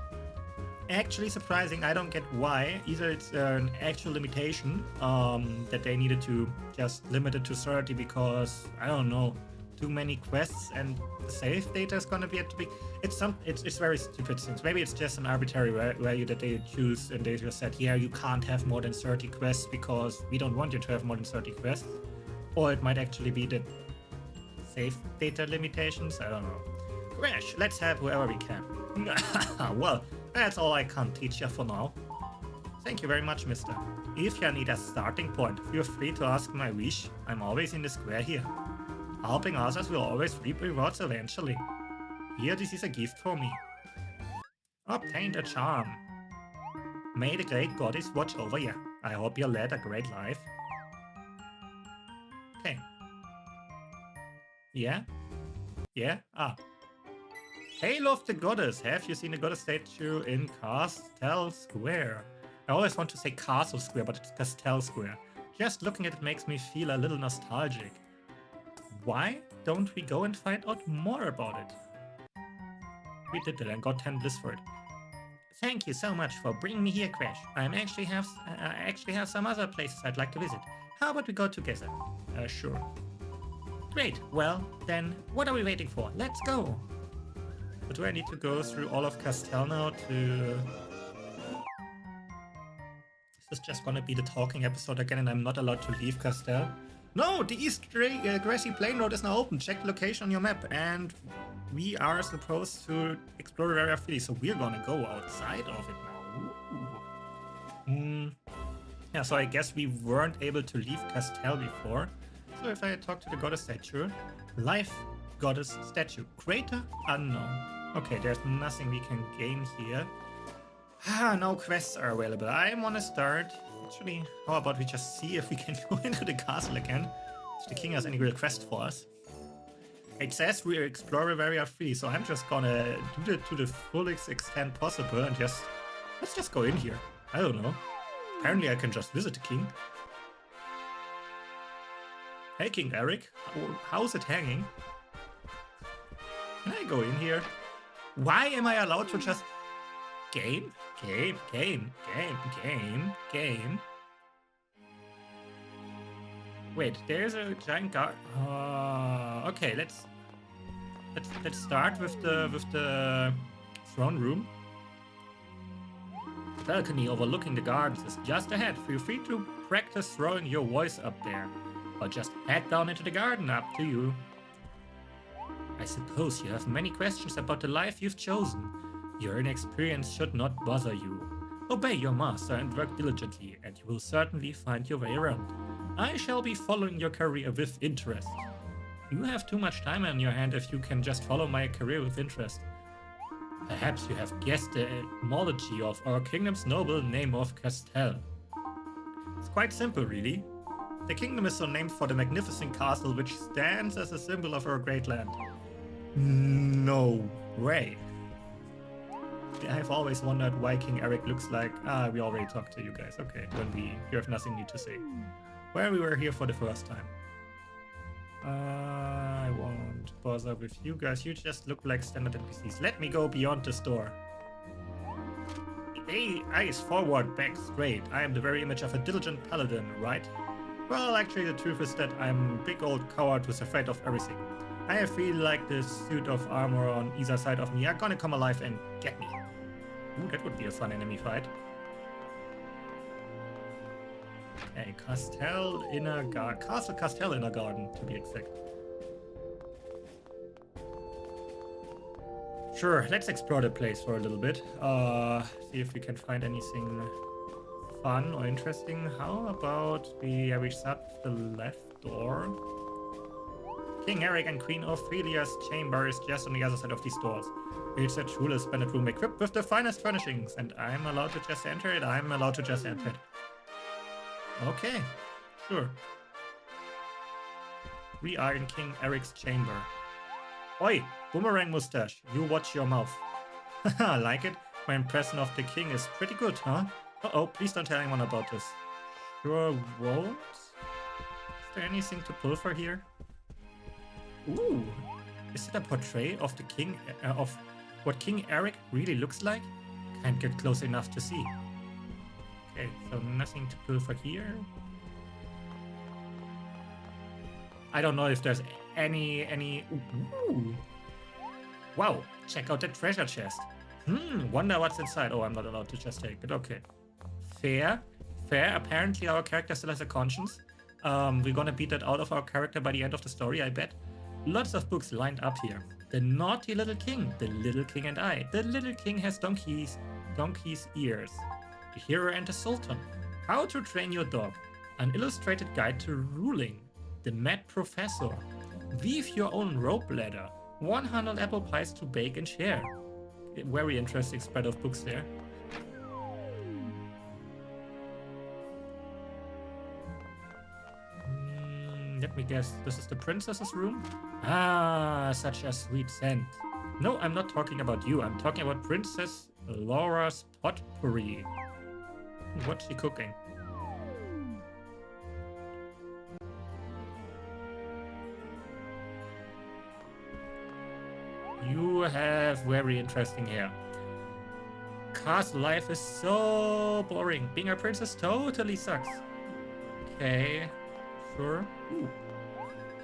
actually surprising. I don't get why. Either it's an actual limitation that they needed to just limit it to 30 because, I don't know, too many quests and the save data is gonna be at the big. It's very stupid things. Maybe it's just an arbitrary value that they choose and they just said, yeah, you can't have more than 30 quests because we don't want you to have more than 30 quests. Or it might actually be that save data limitations, I don't know. Crash, let's have whoever we can. Well, that's all I can teach you for now. Thank you very much, mister. If you need a starting point, feel free to ask my wish. I'm always in the square here. Helping others will always reap rewards eventually. Here, this is a gift for me. Obtained a charm. May the great goddess watch over you. I hope you led a great life. Okay. Yeah? Yeah? Ah. Hail of the Goddess. Have you seen the goddess statue in Castele Square? I always want to say Castle Square, but it's Castele Square. Just looking at it makes me feel a little nostalgic. Why don't we go and find out more about it? We did that and got 10 bliss for it. Thank you so much for bringing me here, Crash. I actually have some other places I'd like to visit. How about we go together? Sure. Great. Well, then, what are we waiting for? Let's go. But do I need to go through all of Castele now to... Is this just gonna be the talking episode again and I'm not allowed to leave Castele? No, the East Grassy Plain Road is now open. Check the location on your map. And we are supposed to explore the area freely, so we're gonna go outside of it now. Yeah, so I guess we weren't able to leave Castele before. So if I talk to the goddess statue, life goddess statue, crater unknown. Okay, there's nothing we can gain here. No quests are available. I want to start. Actually, how about we just see if we can go into the castle again? If the king has any real quest for us. It says we explore the area free, so I'm just gonna do it to the fullest extent possible and let's just go in here. I don't know. Apparently I can just visit the king. Hey King Eric, how's it hanging? Can I go in here? Why am I allowed to just... Game? Wait, there's a giant guard. Okay, let's start with the throne room. The balcony overlooking the gardens is just ahead. Feel free to practice throwing your voice up there, or just head down into the garden. Up to you. I suppose you have many questions about the life you've chosen. Your inexperience should not bother you. Obey your master and work diligently, and you will certainly find your way around. I shall be following your career with interest. You have too much time on your hand if you can just follow my career with interest. Perhaps you have guessed the etymology of our kingdom's noble name of Castele. It's quite simple, really. The kingdom is so named for the magnificent castle which stands as a symbol of our great land. No way. I've always wondered why King Eric looks like... we already talked to you guys. Okay, when you have nothing new to say. Well, we were here for the first time. I won't bother with you guys. You just look like standard NPCs. Let me go beyond the store. Hey, eyes forward, back straight. I am the very image of a diligent paladin, right? Well, actually, the truth is that I'm a big old coward who's afraid of everything. I feel like the suit of armor on either side of me are gonna come alive and get me. Ooh, that would be a fun enemy fight. Okay, Castle Castele Inner Garden, to be exact. Sure, let's explore the place for a little bit. See if we can find anything fun or interesting. How about we start the left door? King Eric and Queen Ophelia's chamber is just on the other side of these doors. It's a truly splendid room equipped with the finest furnishings, and I'm allowed to just enter it. Okay, sure. We are in King Eric's chamber. Oi, boomerang mustache, you watch your mouth. Haha, like it? My impression of the king is pretty good, huh? Uh-oh, please don't tell anyone about this. Sure won't? Is there anything to pull for here? Ooh, is it a portrait of the king, of what King Eric really looks like? Can't get close enough to see. Okay, so nothing to pull for here. I don't know if there's any... Ooh. Wow, check out that treasure chest. Wonder what's inside. Oh, I'm not allowed to just take it. Okay. Fair. Apparently our character still has a conscience. We're gonna beat that out of our character by the end of the story, I bet. Lots of books lined up here. The Naughty Little King, The Little King and I. The Little King has donkey's ears. The Hero and the Sultan. How to Train Your Dog. An illustrated guide to ruling. The Mad Professor. Weave your own rope ladder. 100 apple pies to bake and share. Very interesting spread of books there. Let me guess, this is the princess's room? Ah, such a sweet scent. No, I'm not talking about you. I'm talking about Princess Laura's potpourri. What's she cooking? You have very interesting hair. Castle life is so boring. Being a princess totally sucks. Okay, sure. Ooh.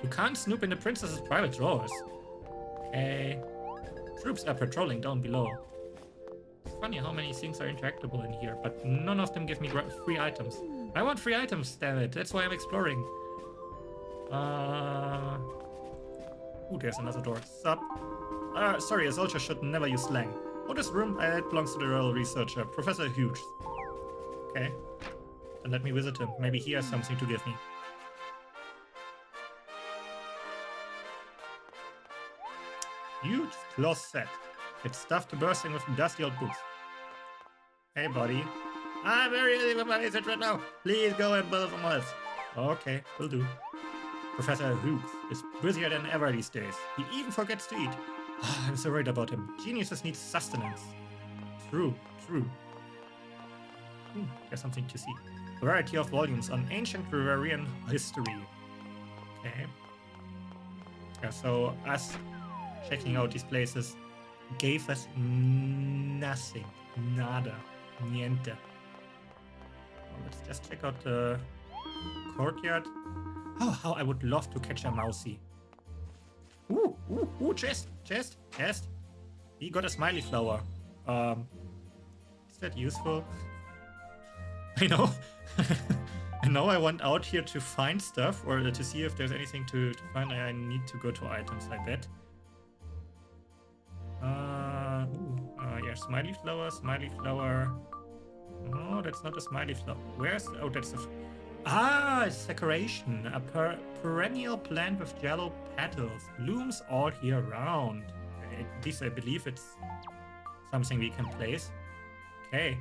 You can't snoop in the princess's private drawers. Okay. Troops are patrolling down below. It's funny how many things are interactable in here, but none of them give me free items. I want free items, damn it. That's why I'm exploring. Ooh, there's another door. Sup? Sorry, a soldier should never use slang. Oh, this room belongs to the royal researcher, Professor Hughes. Okay. Then let me visit him. Maybe he has something to give me. Huge cloth set. It's stuffed to bursting with dusty old books. Hey, buddy. I'm very busy with my research right now. Please go and build some else. Okay, will do. Professor Hughes is busier than ever these days. He even forgets to eat. I'm so worried about him. Geniuses need sustenance. True, true. There's something to see. Variety of volumes on ancient Bavarian history. Okay. Yeah, so us checking out these places gave us nothing. Nada. Niente. Well, let's just check out the courtyard. Oh, how I would love to catch a mousey. Ooh, chest. He got a smiley flower. Is that useful? I know. I know I went out here to find stuff or to see if there's anything to find. I need to go to items, I bet. Yeah, smiley flower. No, that's not a smiley flower. Where's... Oh, that's a... it's decoration. A perennial plant with yellow petals. Blooms all year round. At least I believe it's something we can place. Okay.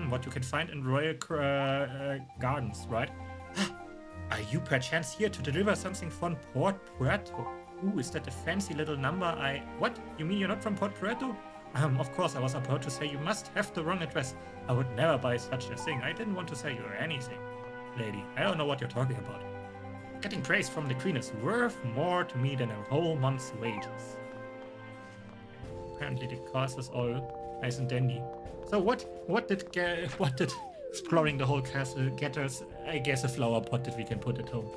What you can find in royal gardens, right? Are you perchance here to deliver something from Port Puerto? Ooh, is that a fancy little number What? You mean you're not from Port Puerto? Of course, I was about to say you must have the wrong address. I would never buy such a thing. I didn't want to sell you anything. Lady, I don't know what you're talking about. Getting praise from the queen is worth more to me than a whole month's wages. Apparently the cost is all nice and dandy. So what did exploring the whole castle get us? I guess a flower pot that we can put at home.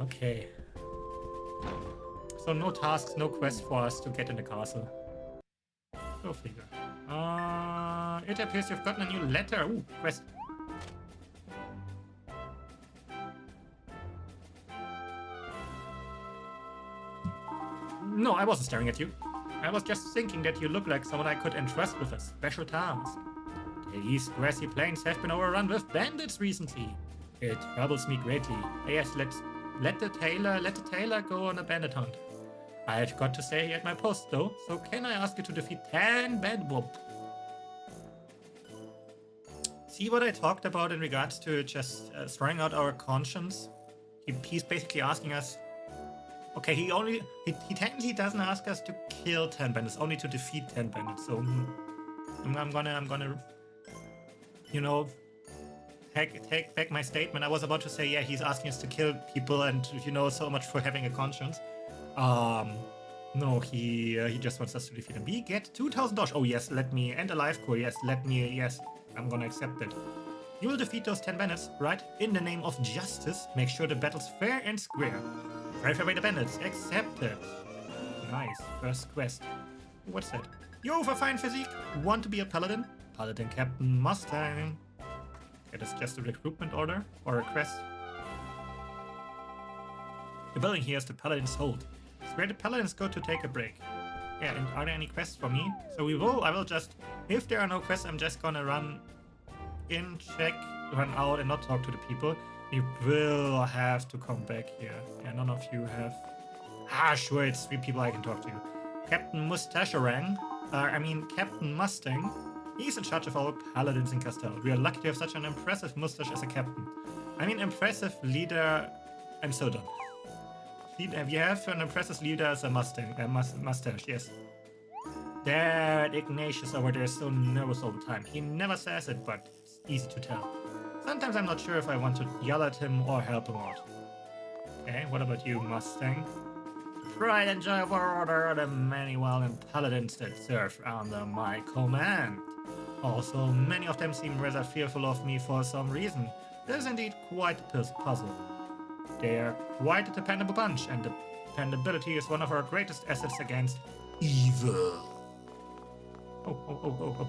Okay. So no tasks, no quests for us to get in the castle. Go figure. It appears you've gotten a new letter. Ooh, quest. No, I wasn't staring at you. I was just thinking that you look like someone I could entrust with a special task. These grassy plains have been overrun with bandits recently. It troubles me greatly. Yes, let the tailor go on a bandit hunt. I've got to stay here at my post though, so can I ask you to defeat 10 bandits? See what I talked about in regards to just throwing out our conscience? He's basically asking us. Okay, he technically doesn't ask us to kill 10 bandits, only to defeat 10 bandits. So I'm gonna, you know, take back my statement. I was about to say, yeah, he's asking us to kill people, and you know, so much for having a conscience. No, he just wants us to defeat him. We get $2,000. Oh yes, let me, and a life core. Yes, yes, I'm gonna accept it. You will defeat those 10 bandits, right? In the name of justice, make sure the battle's fair and square. Drive away the bandits. Accepted. Nice. First quest. What's that? You have a fine physique. Want to be a paladin? Paladin Captain Mustang. Okay, that's just a recruitment order or a quest. The building here is the Paladin's Hold. It's where the Paladins go to take a break. Yeah, and are there any quests for me? So I will just, if there are no quests, I'm just gonna run in, check, run out, and not talk to the people. We will have to come back here. Yeah, none of you have... sure, it's 3 people I can talk to. Captain Mustachorang. Captain Mustang. He's in charge of our paladins in Castele. We are lucky to have such an impressive mustache as a captain. Impressive leader. I'm so done. We have an impressive leader as a mustache, yes. That Ignatius over there is so nervous all the time. He never says it, but it's easy to tell. Sometimes I'm not sure if I want to yell at him or help him out. Okay, what about you, Mustang? Pride and joy of our order are the many well-known paladins that serve under my command. Also, many of them seem rather fearful of me for some reason. It is indeed quite a puzzle. They are quite a dependable bunch, and dependability is one of our greatest assets against evil. Oh.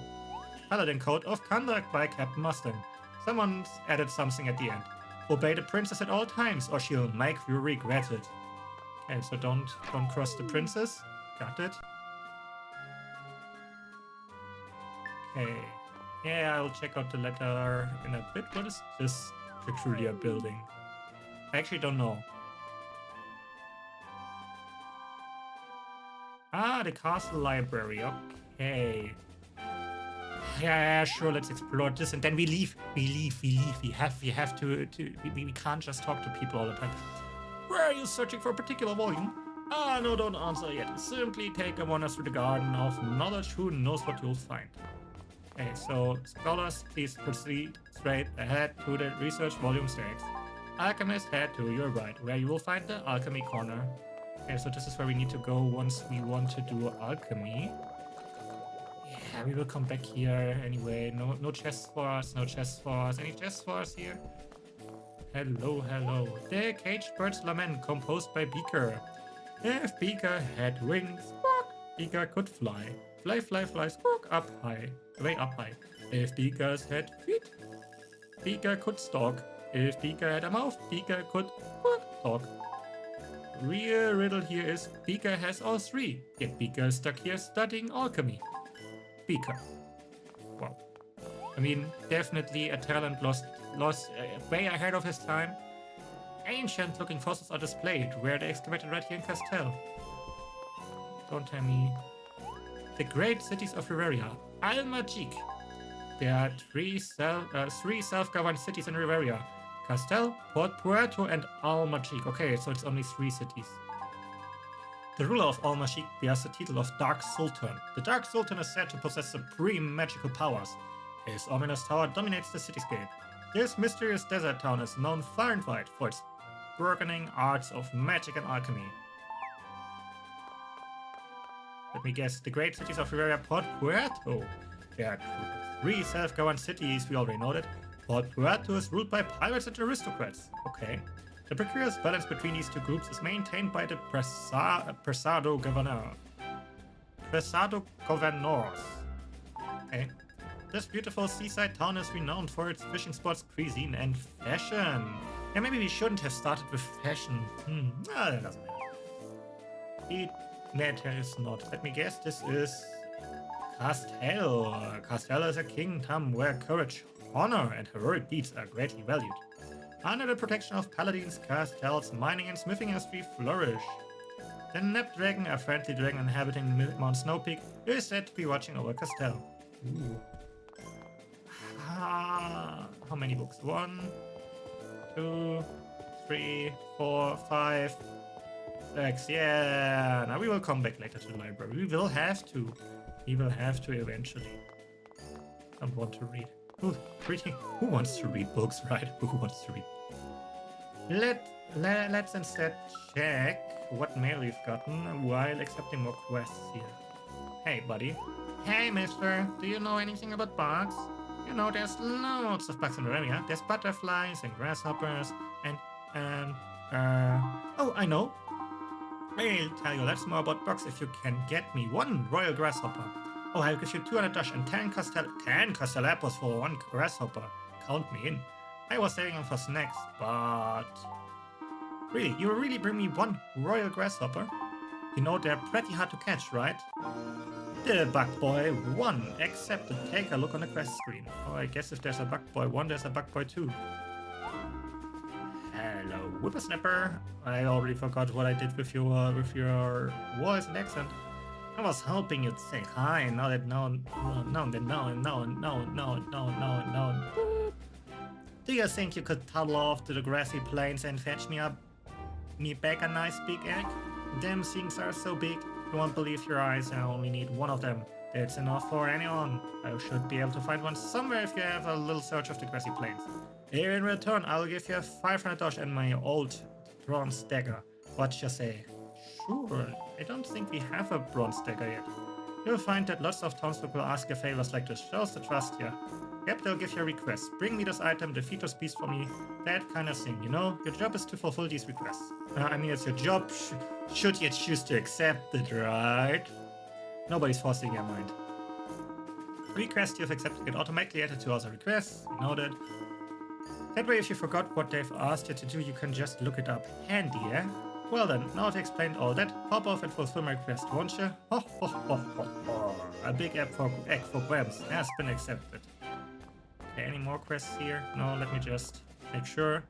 Paladin Code of Conduct by Captain Mustang. Someone's added something at the end. Obey the princess at all times, or she'll make you regret it. Okay, so don't cross the princess. Got it. Okay. Yeah, I'll check out the letter in a bit. What is this peculiar building? I actually don't know. Ah, the castle library. Okay. Yeah, sure. Let's explore this, and then we leave. We have to. We can't just talk to people all the time. Where are you searching for a particular volume? Ah, no, don't answer yet. Simply take a wander through the garden of knowledge. Who knows what you'll find? Okay, so scholars, please proceed straight ahead to the research volume stacks. Alchemist, head to your right, where you will find the alchemy corner. Okay, so this is where we need to go once we want to do alchemy. Yeah, we will come back here anyway. No chests for us, no chests for us. Any chests for us here? Hello. The Caged Bird's Lament, composed by Beaker. If Beaker had wings, squawk, Beaker could fly. Fly, squawk, up high, way up high. If Beakers had feet, Beaker could stalk. If Beaker had a mouth, Beaker could talk. Real riddle here is Beaker has all three, yet Beaker is stuck here studying alchemy. Beaker. Wow. I mean, definitely a talent lost way ahead of his time. Ancient looking fossils are displayed, where they excavated right here in Castele. Don't tell me. The great cities of Riveria. Al-Majik. There are three self-governed cities in Riveria. Castele, Port Puerto, and Al-Majik. Okay, so it's only 3 cities. The ruler of Al-Majik bears the title of Dark Sultan. The Dark Sultan is said to possess supreme magical powers. His ominous tower dominates the cityscape. This mysterious desert town is known far and wide for its burgeoning arts of magic and alchemy. Let me guess, the great cities of Riveria, Port Puerto. There are 3 self-governed cities, we already know that. Port Puerto is ruled by pirates and aristocrats. Okay. The precarious balance between these 2 groups is maintained by the Presado Governors. Okay. This beautiful seaside town is renowned for its fishing spots, cuisine, and fashion. Yeah, maybe we shouldn't have started with fashion. That doesn't matter. It matters not. Let me guess, this is Castele. Castele is a kingdom where courage, honor, and heroic deeds are greatly valued. Under the protection of paladins, Castele's mining and smithing industry flourish. The Nap Dragon, a friendly dragon inhabiting Mount Snowpeak, is said to be watching over Castele. Ooh. How many books? 1, 2, 3, 4, 5, 6. Yeah. Now we will come back later to the library. We will have to. We will have to eventually. I don't want to read. Who wants to read books, right? Who wants to read? Let's instead check what mail we've gotten while accepting more quests here. Hey, buddy. Hey, mister. Do you know anything about bugs? You know, there's loads of bugs in the area. There's butterflies and grasshoppers and, oh, I know. I'll tell you lots more about bugs if you can get me 1 royal grasshopper. Oh, I'll give you 200 dash and 10 Castele apples for 1 grasshopper. Count me in. I was saving them for snacks, but... Really, you will really bring me 1 royal grasshopper? You know, they're pretty hard to catch, right? The Bug Boy 1. Accepted. Take a look on the quest screen. Oh, I guess if there's a Bug Boy 1, there's a Bug Boy 2. Hello, whippersnapper. I already forgot what I did with your voice and accent. I was hoping you'd say hi. Now that no. Do you think you could toddle off to the grassy plains and fetch me a Me bake a nice big egg? Them things are so big, you won't believe your eyes. I only need one of them. That's enough for anyone. I should be able to find one somewhere if you have a little search of the grassy plains. Here in return, I'll give you $500 and my old bronze dagger. What you say? Sure, I don't think we have a bronze dagger yet. You'll find that lots of townspeople ask you favors like this. Shows to trust you. Yep, they'll give you a request. Bring me this item, defeat this beast for me. That kind of thing, you know? Your job is to fulfill these requests. I mean, it's your job. Should you choose to accept it, right? Nobody's forcing your mind. Request you've accepted get automatically added to other requests. You know that. That way, if you forgot what they've asked you to do, you can just look it up. Handy, eh? Well then, now to explain all that, hop off and fulfill my request, won't you? Ho ho ho ho ho. A big egg for Grams has been accepted. Okay, any more quests here? No, let me just make sure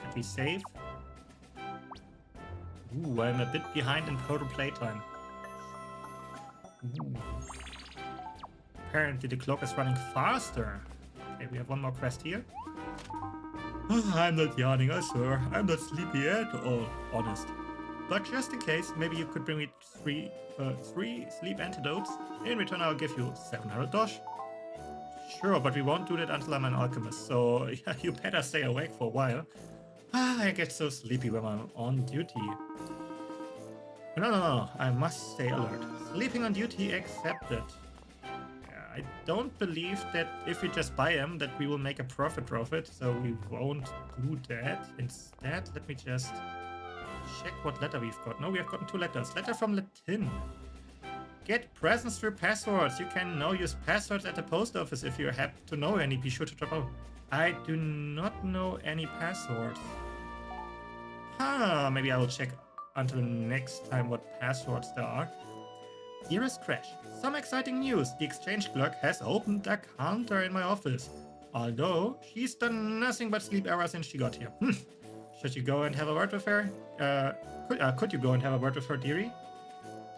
that we save. Ooh, I'm a bit behind in total playtime. Ooh. Apparently the clock is running faster. Okay, we have one more quest here. I'm not yawning, I swear. I'm not sleepy at all, honest. But just in case, maybe you could bring me three sleep antidotes. In return, I'll give you $700. Sure, but we won't do that until I'm an alchemist, so yeah, you better stay awake for a while. I get so sleepy when I'm on duty. No, I must stay alert. Sleeping on duty accepted. I don't believe that if we just buy them that we will make a profit of it, so we won't do that. Instead, let me just check what letter we've got. No, we have gotten 2 letters. Letter from Latin. Get presents through passwords. You can now use passwords at the post office. If you happen to know any, be sure to drop out. I do not know any passwords. Maybe I will check until next time what passwords there are. Dearest Crash, some exciting news. The exchange clerk has opened a counter in my office. Although she's done nothing but sleep ever since she got here. Should you go and have a word with her? Could you go and have a word with her, dearie?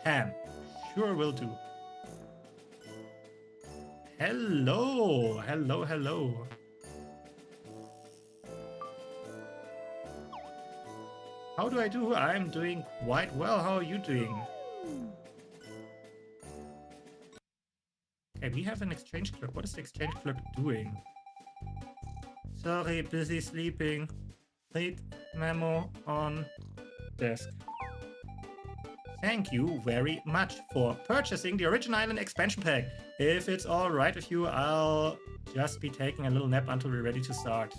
Pam. Sure will do. Hello. How do I do? I'm doing quite well. How are you doing? Okay, we have an exchange clerk. What is the exchange clerk doing? Sorry, busy sleeping. Read memo on desk. Thank you very much for purchasing the Origin Island expansion pack. If it's alright with you, I'll just be taking a little nap until we're ready to start.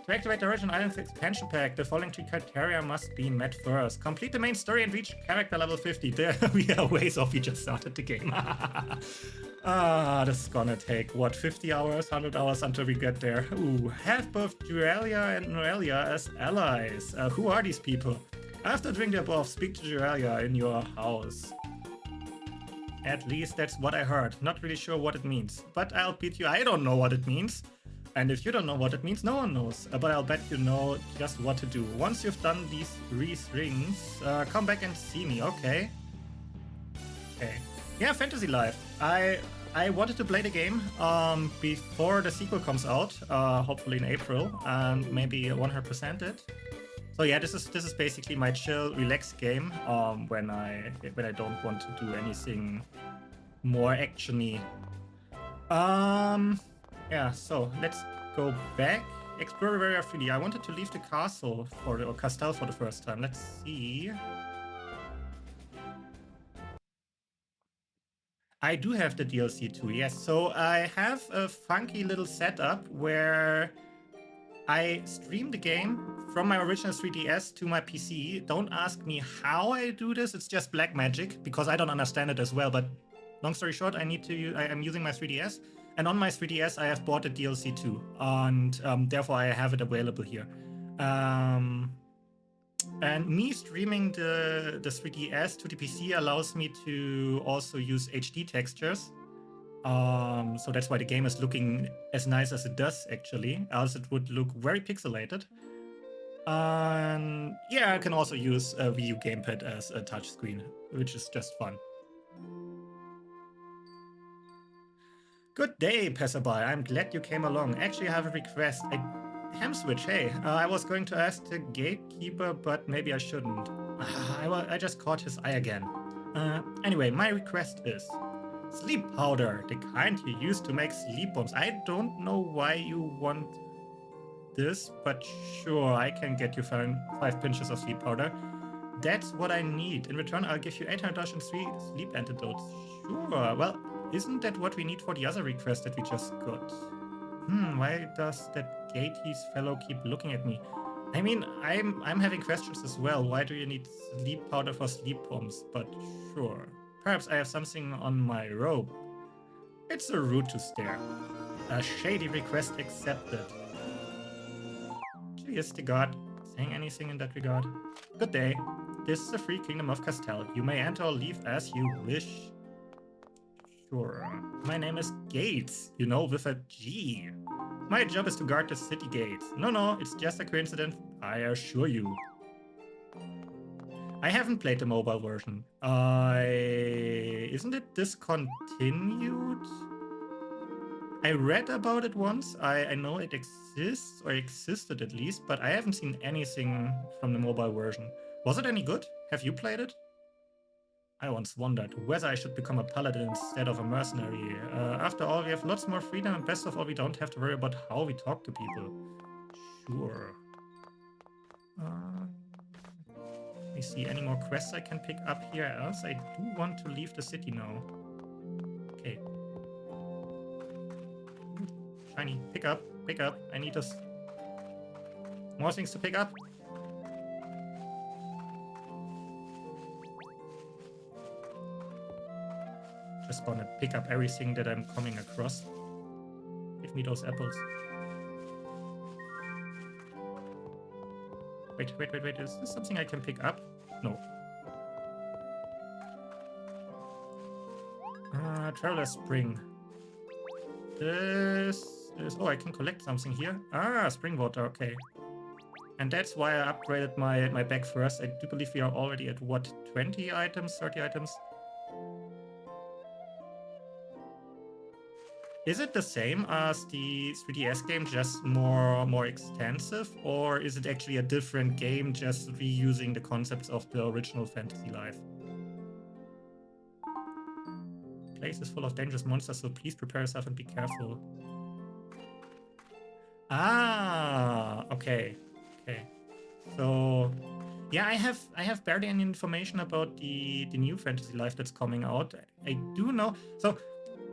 To activate the Origin Islands expansion pack, the following 3 criteria must be met first. Complete the main story and reach character level 50. There we are ways off, we just started the game. This is gonna take, what, 50 hours, 100 hours until we get there. Ooh, have both Duralia and Noelia as allies. Who are these people? After doing the above, speak to Duralia in your house. At least that's what I heard. Not really sure what it means. But I'll bet you I don't know what it means. And if you don't know what it means, no one knows. But I'll bet you know just what to do. Once you've done these 3 things, come back and see me, okay? Okay. Yeah, Fantasy Life. I wanted to play the game before the sequel comes out, hopefully in April, and maybe 100% it. So yeah, this is basically my chill, relax game when I don't want to do anything more actiony. Yeah, so let's go back. Explore Area 3D. I wanted to leave the castle or Castele for the first time. Let's see. I do have the DLC too, yes. So I have a funky little setup where I stream the game from my original 3DS to my PC. Don't ask me how I do this. It's just black magic because I don't understand it as well. But long story short, I am using my 3DS. And on my 3DS, I have bought the DLC too, and therefore I have it available here. And me streaming the 3DS to the PC allows me to also use HD textures. So that's why the game is looking as nice as it does, actually. Else it would look very pixelated. And yeah, I can also use a Wii U gamepad as a touchscreen, which is just fun. Good day, passerby. I'm glad you came along. Actually, I have a request. I Hamswitch, hey. I was going to ask the gatekeeper, but maybe I shouldn't. I just caught his eye again. Anyway, my request is sleep powder, the kind you use to make sleep bombs. I don't know why you want this, but sure, I can get you 5 pinches of sleep powder. That's what I need. In return, I'll give you 800 and 3 sleep antidotes. Sure. Well, isn't that what we need for the other request that we just got? Why does that Gates fellow keep looking at me? I mean, I'm having questions as well. Why do you need sleep powder for sleep bombs? But sure. Perhaps I have something on my robe. It's a rude to stare. A shady request accepted. Cheers to God. Saying anything in that regard? Good day. This is the free kingdom of Castele. You may enter or leave as you wish. Sure. My name is Gates, you know, with a G. My job is to guard the city gates. No, it's just a coincidence, I assure you. I haven't played the mobile version. Isn't it discontinued? I read about it once. I know it exists, or existed at least, but I haven't seen anything from the mobile version. Was it any good? Have you played it? I once wondered whether I should become a paladin instead of a mercenary. After all, we have lots more freedom, and best of all, we don't have to worry about how we talk to people. Sure. Let me see, any more quests I can pick up here? Else I do want to leave the city now. Okay. Shiny, pick up. I need this. More things to pick up. Just gonna pick up everything that I'm coming across. Give me those apples. Wait. Is this something I can pick up? No. Traveler's Spring. This is... Oh, I can collect something here. Spring water, okay. And that's why I upgraded my bag first. I do believe we are already at, what, 20 items, 30 items? Is it the same as the 3DS game, just more extensive, or is it actually a different game, just reusing the concepts of the original Fantasy Life? The place is full of dangerous monsters, so please prepare yourself and be careful. Okay. So, yeah, I have barely any information about the new Fantasy Life that's coming out. I do know. So,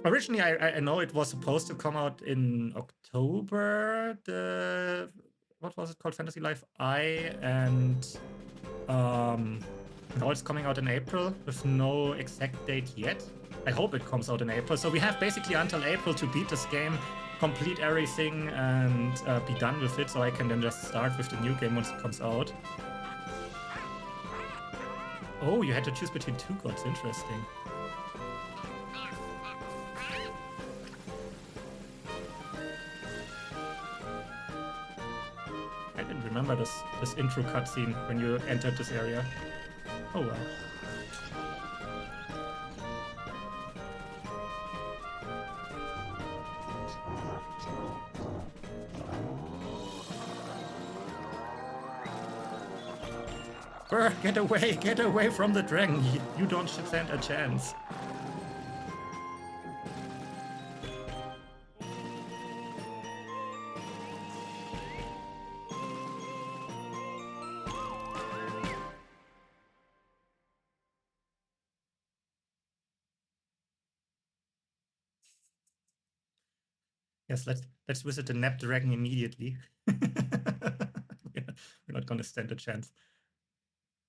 originally, I know it was supposed to come out in October. What was it called? Fantasy Life I, and now it's coming out in April with no exact date yet. I hope it comes out in April. So we have basically until April to beat this game, complete everything, and be done with it. So I can then just start with the new game once it comes out. Oh, you had to choose between two gods. Interesting. I didn't remember this intro cutscene when you entered this area. Oh well. Burr, get away from the dragon. You don't stand a chance. Yes, let's visit the Nap Dragon immediately. We're not gonna stand a chance.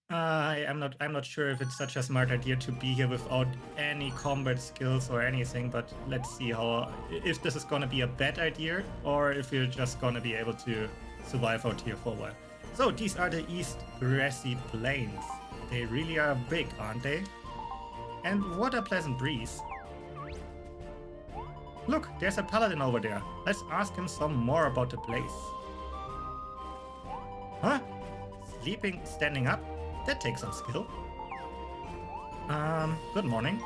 I'm not sure if it's such a smart idea to be here without any combat skills or anything, but let's see if this is gonna be a bad idea or if we're just gonna be able to survive out here for a while. So these are the East Grassy Plains. They really are big, aren't they? And what a pleasant breeze. Look, there's a paladin over there. Let's ask him some more about the place. Huh? Standing up? That takes some skill. Good morning.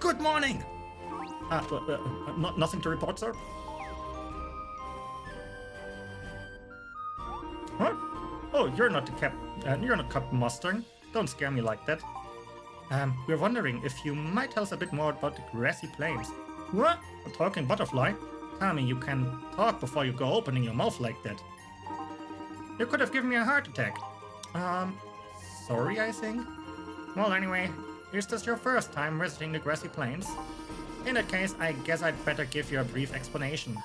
Good morning! Nothing to report, sir? Huh? Oh, you're not you're not Captain Mustang. Don't scare me like that. We're wondering if you might tell us a bit more about the grassy plains. What? A talking butterfly? Tell me you can talk before you go opening your mouth like that. You could have given me a heart attack. Sorry, I think? Well, anyway, is this your first time visiting the grassy plains? In that case, I guess I'd better give you a brief explanation.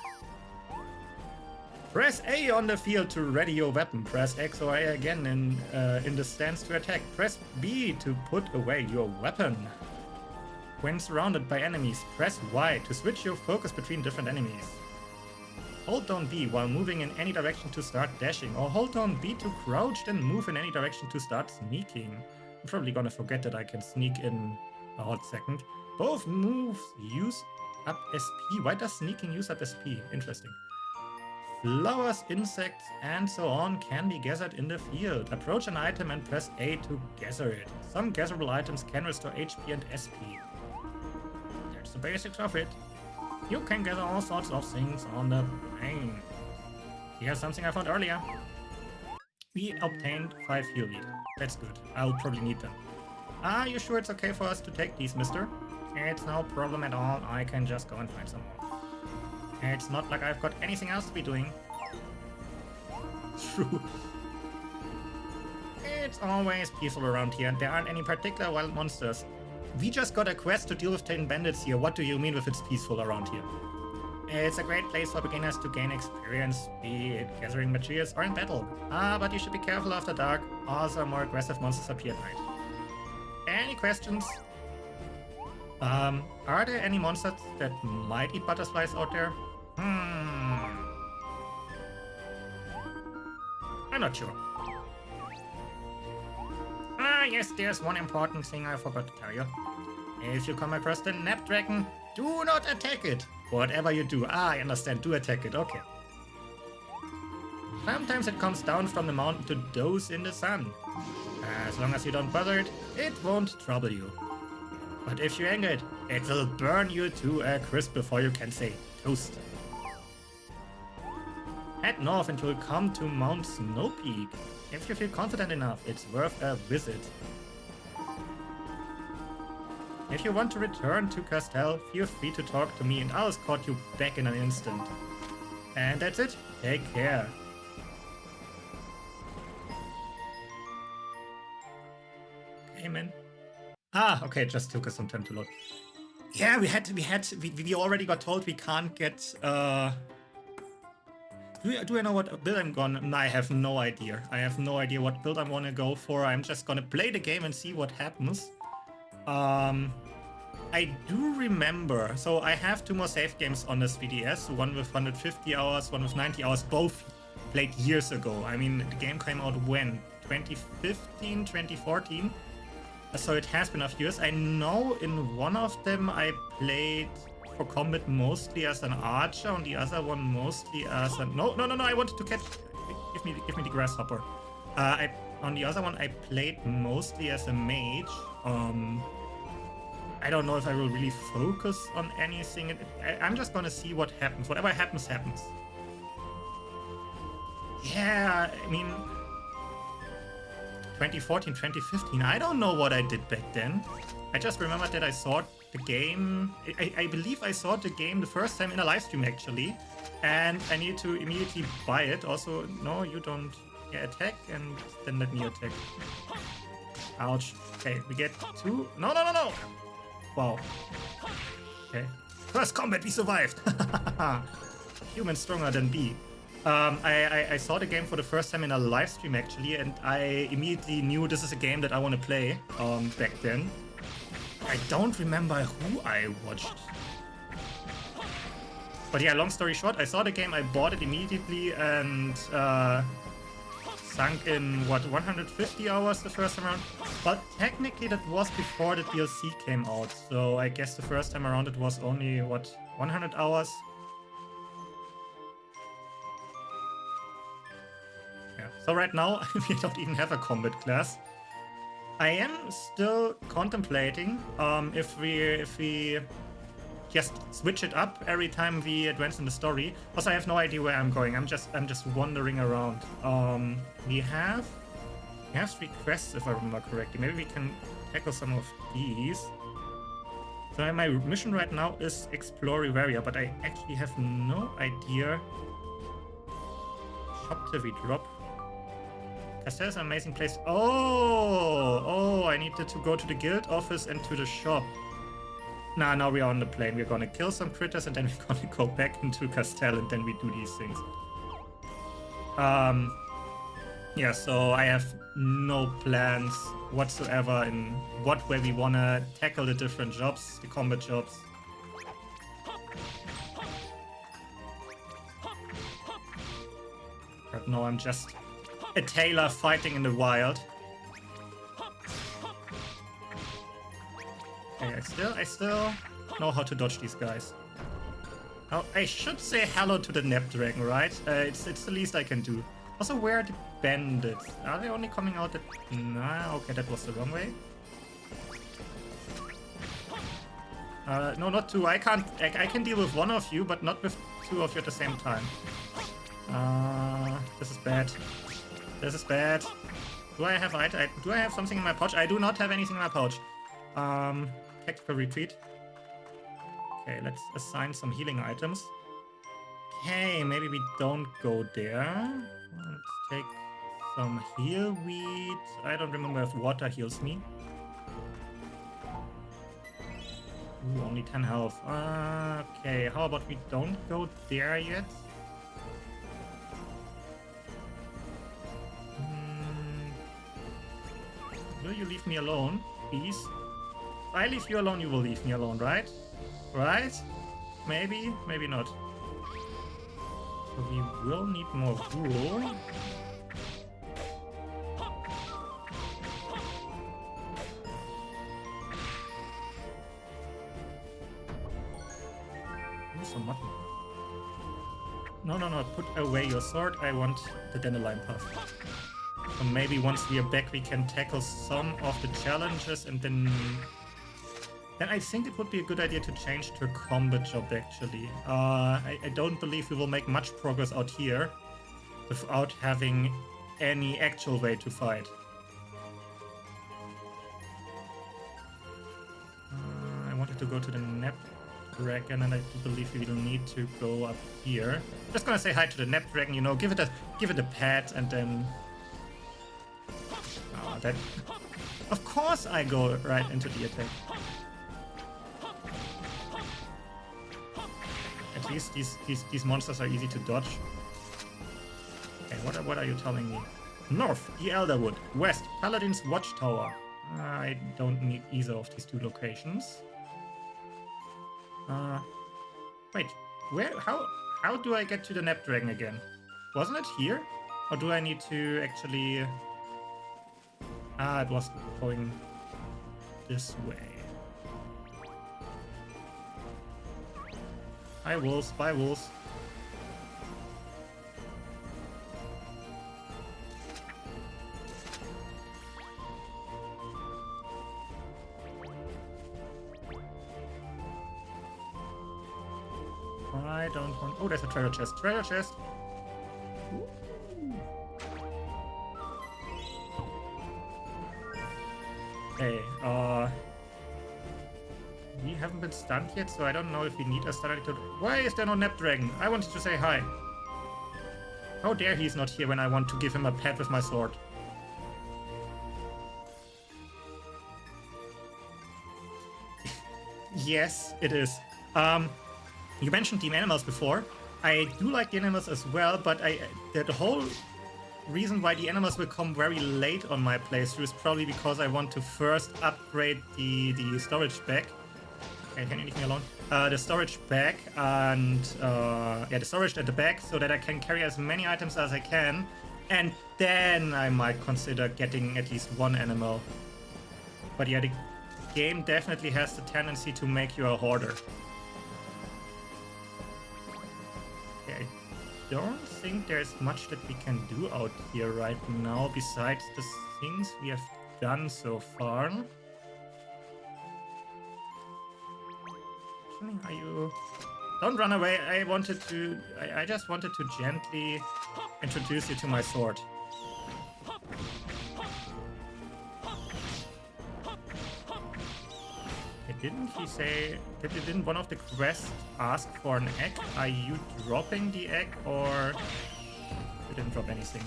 Press A on the field to ready your weapon. Press X or A again in the stance to attack. Press B to put away your weapon. When surrounded by enemies, press Y to switch your focus between different enemies. Hold down B while moving in any direction to start dashing, or hold down B to crouch then move in any direction to start sneaking. I'm probably gonna forget that I can sneak in a hot second. Both moves use up SP. Why does sneaking use up SP? Interesting. Flowers, insects, and so on can be gathered in the field. Approach an item and press A to gather it. Some gatherable items can restore HP and SP. That's the basics of it. You can gather all sorts of things on the plane. Here's something I found earlier. We obtained 5 heal lead. That's good. I'll probably need them. Are you sure it's okay for us to take these, mister? It's no problem at all. I can just go and find some more. It's not like I've got anything else to be doing. True. It's always peaceful around here. There aren't any particular wild monsters. We just got a quest to deal with 10 bandits here. What do you mean with it's peaceful around here? It's a great place for beginners to gain experience, be it gathering materials or in battle. But you should be careful after dark. Also, more aggressive monsters appear at night. Any questions? Are there any monsters that might eat butterflies out there? I'm not sure. Yes, there's one important thing I forgot to tell you. If you come across the Nap Dragon, do not attack it. Whatever you do. I understand. Do attack it. Okay. Sometimes it comes down from the mountain to doze in the sun. As long as you don't bother it, it won't trouble you. But if you anger it, it will burn you to a crisp before you can say toast. Head north and you'll come to Mount Snow Peak. If you feel confident enough, it's worth a visit. If you want to return to Castele, feel free to talk to me and I'll escort you back in an instant. And that's it. Take care. Okay, man. Okay, it just took us some time to load. Yeah, we already got told we can't get, do I know what build I'm gonna... No, I have no idea. I have no idea what build I'm gonna go for. I'm just gonna play the game and see what happens. I do remember, so I have 2 more save games on this VDS, one with 150 hours, one with 90 hours, both played years ago. I mean, the game came out when? 2015, 2014? So it has been a few years. I know in one of them I played for combat mostly as an archer, on the other one mostly as a... No, I wanted to catch... Give me the grasshopper. On the other one I played mostly as a mage. I don't know if I will really focus on anything. I'm just gonna see what happens. Whatever happens, happens. Yeah, I mean... 2014, 2015, I don't know what I did back then. I just remember that I saw the game... I believe I saw the game the first time in a live stream, actually. And I need to immediately buy it. Also, no, you don't... Yeah, attack, and then let me attack. Ouch. Okay, we get 2... No! Wow. Okay. First combat, we survived! Human stronger than bee. I saw the game for the first time in a live stream, actually, and I immediately knew this is a game that I want to play back then. I don't remember who I watched. But yeah, long story short, I saw the game, I bought it immediately, and sunk in, what, 150 hours the first time around? But technically that was before the DLC came out, so I guess the first time around it was only, what, 100 hours? Yeah. So right now, we don't even have a combat class. I am still contemplating if we just switch it up every time we advance in the story. Also, I have no idea where I'm going. I'm just wandering around. We have 3 quests if I remember correctly. Maybe we can tackle some of these. So my mission right now is explore Riveria, but I actually have no idea. Shop till we drop. Castele is an amazing place. Oh, I needed to go to the guild office and to the shop. Nah, now we are on the plane. We're gonna kill some critters and then we're gonna go back into Castele and then we do these things. Yeah, so I have no plans whatsoever in what way we wanna tackle the different jobs, the combat jobs. But no, I'm just a tailor fighting in the wild. Okay, I still know how to dodge these guys. Oh, I should say hello to the Nep Dragon, right? It's the least I can do. Also, where are the bandits? Are they only coming out at... Nah, okay, that was the wrong way. No, not 2. I can deal with 1 of you, but not with 2 of you at the same time. This is bad. This is bad. Do I have something in my pouch? I do not have anything in my pouch. Tactical retreat. Okay, let's assign some healing items. Okay, maybe we don't go there. Let's take some heal weed. I don't remember if water heals me. Ooh, only 10 health. Okay, how about we don't go there yet? Will you leave me alone, please? If I leave you alone, you will leave me alone, right? Right? Maybe, maybe not. So we will need more wool. Ooh, some mutton. No, put away your sword. I want the dandelion puff. So maybe once we are back, we can tackle some of the challenges, and then I think it would be a good idea to change to a combat job, actually. I don't believe we will make much progress out here without having any actual way to fight. I wanted to go to the Nep Dragon, and I do believe we will need to go up here. Just gonna say hi to the Nep Dragon, you know, give it a pat, and then... that... Of course I go right into the attack. At least these monsters are easy to dodge. Okay, what are you telling me? North, the Elderwood. West, Paladin's Watchtower. I don't need either of these 2 locations. Wait, where? How do I get to the Nep Dragon again? Wasn't it here? Or do I need to actually... it was going this way. Hi wolves, bye wolves. I don't want... Oh, there's a treasure chest. Treasure chest! Okay, we haven't been stunned yet, so I don't know if we need a stun antidote. Why is there no Nep Dragon? I wanted to say hi. How dare he's not here when I want to give him a pat with my sword. Yes, it is. You mentioned the animals before. I do like the animals as well, but the whole reason why the animals will come very late on my playthrough is probably because I want to first upgrade the storage bag. Okay, can you leave me alone? The storage bag and the storage at the back, so that I can carry as many items as I can, and then I might consider getting at least 1 animal. But yeah, the game definitely has the tendency to make you a hoarder. Okay, I don't think there's much that we can do out here right now besides the things we have done so far. Actually, are you... Don't run away. I just wanted to gently introduce you to my sword. Didn't he say... Didn't one of the quests ask for an egg? Are you dropping the egg or... You didn't drop anything.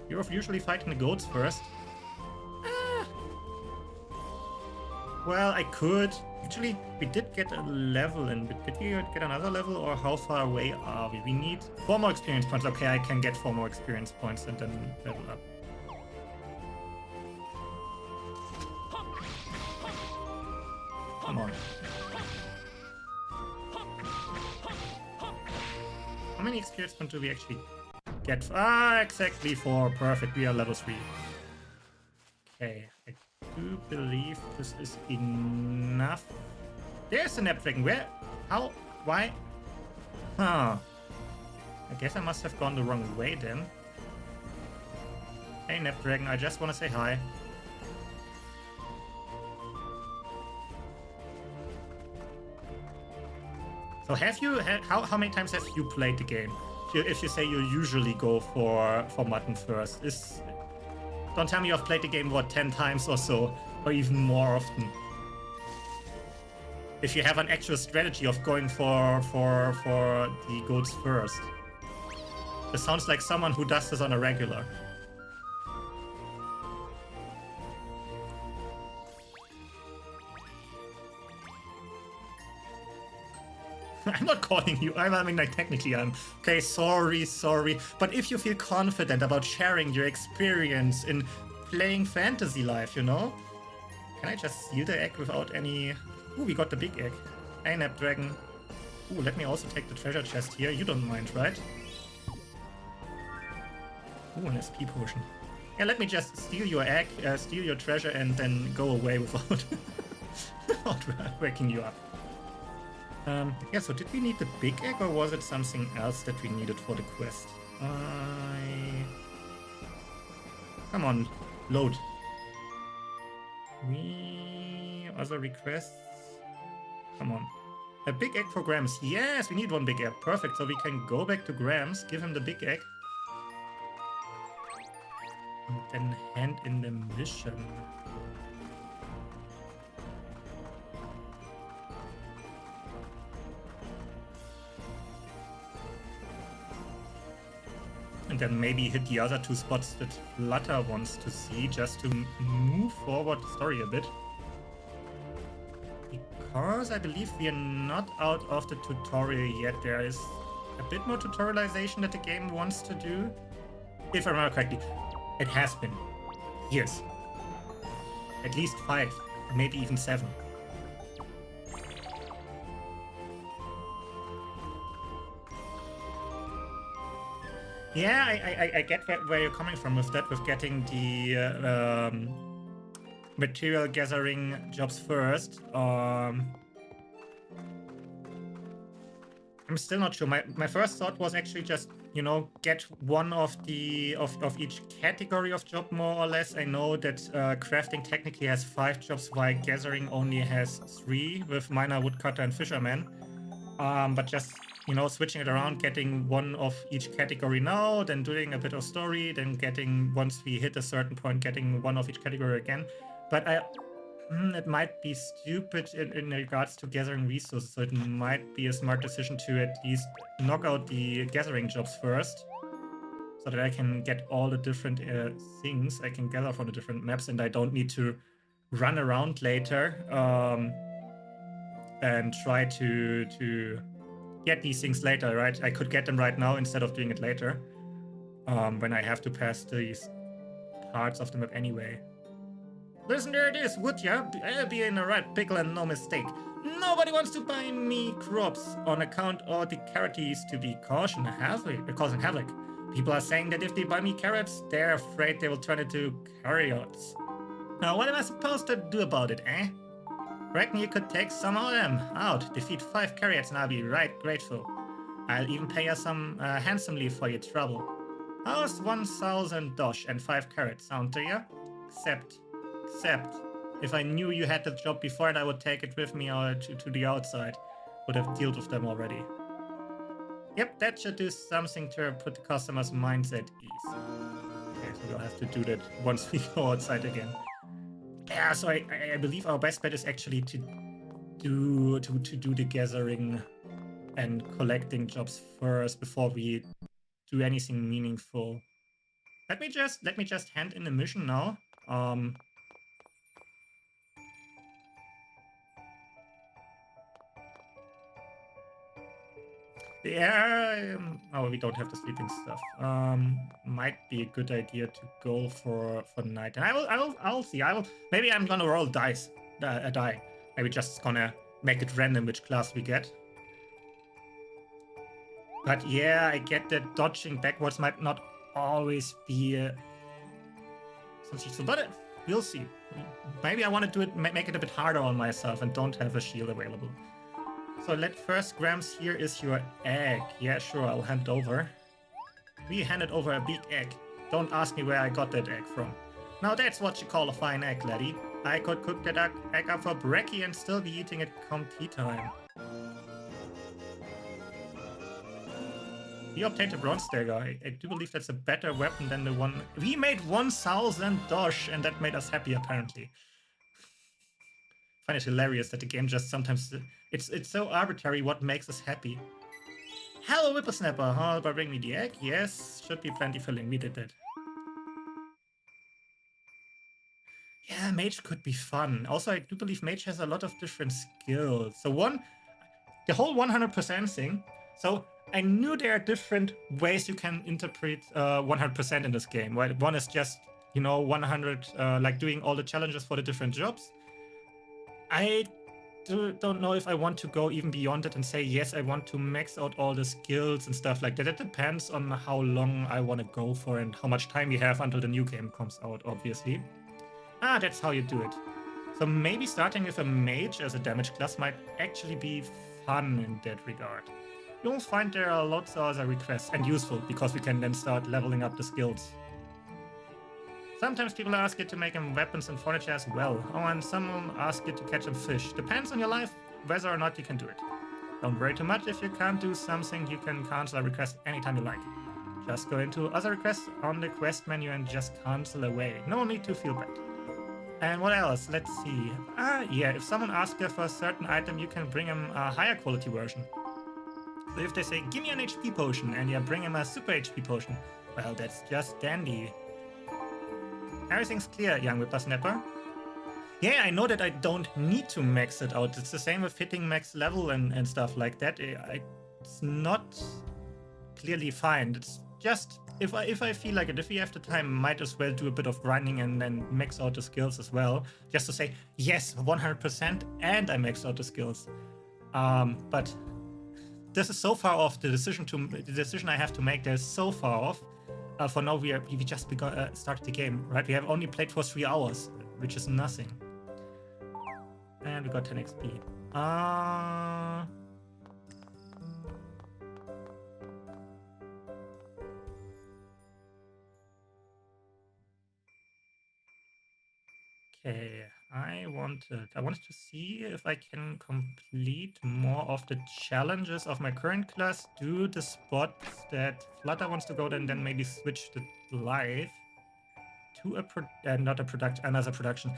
You're usually fighting the goats first. Well, I could. Actually, we did get a level in. Did we get another level or how far away are we? We need 4 more experience points. Okay, I can get 4 more experience points and then level up. Come on. How many experience points do we actually get? Ah, exactly 4. Perfect. We are level 3. Okay. I do believe this is enough. There's a Snapdragon. Where? How? Why? Huh. I guess I must have gone the wrong way then. Hey, Snapdragon. I just want to say hi. So have you, how many times have you played the game? If you say you usually go for mutton first, don't tell me you've played the game, what, 10 times or so, or even more often. If you have an actual strategy of going for the goats first. This sounds like someone who does this on a regular. I'm not calling you. I mean, like, technically I'm. Okay, sorry. But if you feel confident about sharing your experience in playing Fantasy Life, you know? Can I just steal the egg without any... Ooh, we got the big egg. Hey, Snapdragon. Ooh, let me also take the treasure chest here. You don't mind, right? Ooh, an SP potion. Yeah, let me just steal your egg, steal your treasure, and then go away without, without waking you up. Yeah, so did we need the big egg or was it something else that we needed for the quest? Come on, load. Other requests? Come on. A big egg for Grams. Yes, we need 1 big egg. Perfect, so we can go back to Grams, give him the big egg. And then hand in the mission. And then maybe hit the other 2 spots that Flutter wants to see, just to move forward the story a bit. Because I believe we are not out of the tutorial yet. There is a bit more tutorialization that the game wants to do. If I remember correctly, it has been years. At least 5, maybe even 7. Yeah, I get where you're coming from with that, with getting the material gathering jobs first. I'm still not sure. My first thought was actually just, you know, get one of each category of job more or less. I know that crafting technically has 5 jobs, while gathering only has 3 with miner, woodcutter, and fisherman. But just, you know, switching it around, getting 1 of each category now, then doing a bit of story, then getting, once we hit a certain point, getting 1 of each category again. But it might be stupid in regards to gathering resources, so it might be a smart decision to at least knock out the gathering jobs first, so that I can get all the different things I can gather from the different maps, and I don't need to run around later and try to get these things later, right? I could get them right now instead of doing it later, when I have to pass these parts of the map anyway. Listen, there it is, would ya? I'll be in the right pickle and no mistake. Nobody wants to buy me crops on account of the carrot used to be causing havoc. People are saying that if they buy me carrots, they're afraid they will turn into carrots. Now, what am I supposed to do about it, eh? Reckon you could take some of them out, defeat 5 carrots, and I'll be right grateful. I'll even pay you some handsomely for your trouble. How's 1,000 dosh and 5 carrots sound to you? Except if I knew you had the job before and I would take it with me or to the outside. Would have dealt with them already. Yep, that should do something to put the customer's minds at ease. Okay, so we'll have to do that once we go outside again. Yeah, so I believe our best bet is actually to do the gathering and collecting jobs first before we do anything meaningful. Let me just hand in the mission now. Yeah, oh, we don't have the sleeping stuff. Might be a good idea to go for night. And I'll see. Maybe I'm gonna roll dice, a die. Maybe just gonna make it random which class we get. But yeah, I get that dodging backwards might not always be something useful, but we'll see. Maybe I want to do it, make it a bit harder on myself and don't have a shield available. So let first, Grams, here is your egg. Yeah, sure, I'll hand over. We handed over a big egg. Don't ask me where I got that egg from. Now that's what you call a fine egg, laddie. I could cook that egg up for brekkie and still be eating it come tea time. We obtained a bronze dagger. I do believe that's a better weapon than the one... We made 1,000 dosh and that made us happy, apparently. I find it hilarious that the game just sometimes... It's so arbitrary what makes us happy. Hello, whippersnapper. How about bring me the egg? Yes, should be plenty filling. We did that. Yeah, mage could be fun. Also, I do believe mage has a lot of different skills. So the whole 100% thing. So I knew there are different ways you can interpret 100% in this game. Right? One is just, 100, like doing all the challenges for the different jobs. I don't know if I want to go even beyond it and say, yes, I want to max out all the skills and stuff like that. It depends on how long I want to go for and how much time we have until the new game comes out, obviously. That's how you do it. So maybe starting with a mage as a damage class might actually be fun in that regard. You'll find there are lots of other requests, and useful, because we can then start leveling up the skills. Sometimes people ask you to make them weapons and furniture as well. Oh, and some ask you to catch them fish. Depends on your life, whether or not you can do it. Don't worry too much. If you can't do something, you can cancel a request anytime you like. Just go into other requests on the quest menu and just cancel away. No need to feel bad. And what else? Let's see. Yeah, if someone asks you for a certain item, you can bring them a higher quality version. So if they say, give me an HP potion, and you bring them a super HP potion, well, that's just dandy. Everything's clear, young whippersnapper. Yeah, I know that I don't need to max it out. It's the same with hitting max level and stuff like that. It's not clearly defined. It's just, if I feel like it, if we have the time, might as well do a bit of grinding and then max out the skills as well. Just to say, yes, 100%, and I maxed out the skills. But this is so far off. The decision I have to make there is so far off. For now, we just started the game, right? We have only played for 3 hours, which is nothing. And we got 10 XP. Okay, I wanted to see if I can complete more of the challenges of my current class, do the spots that Flutter wants to go, then maybe switch the live to another production,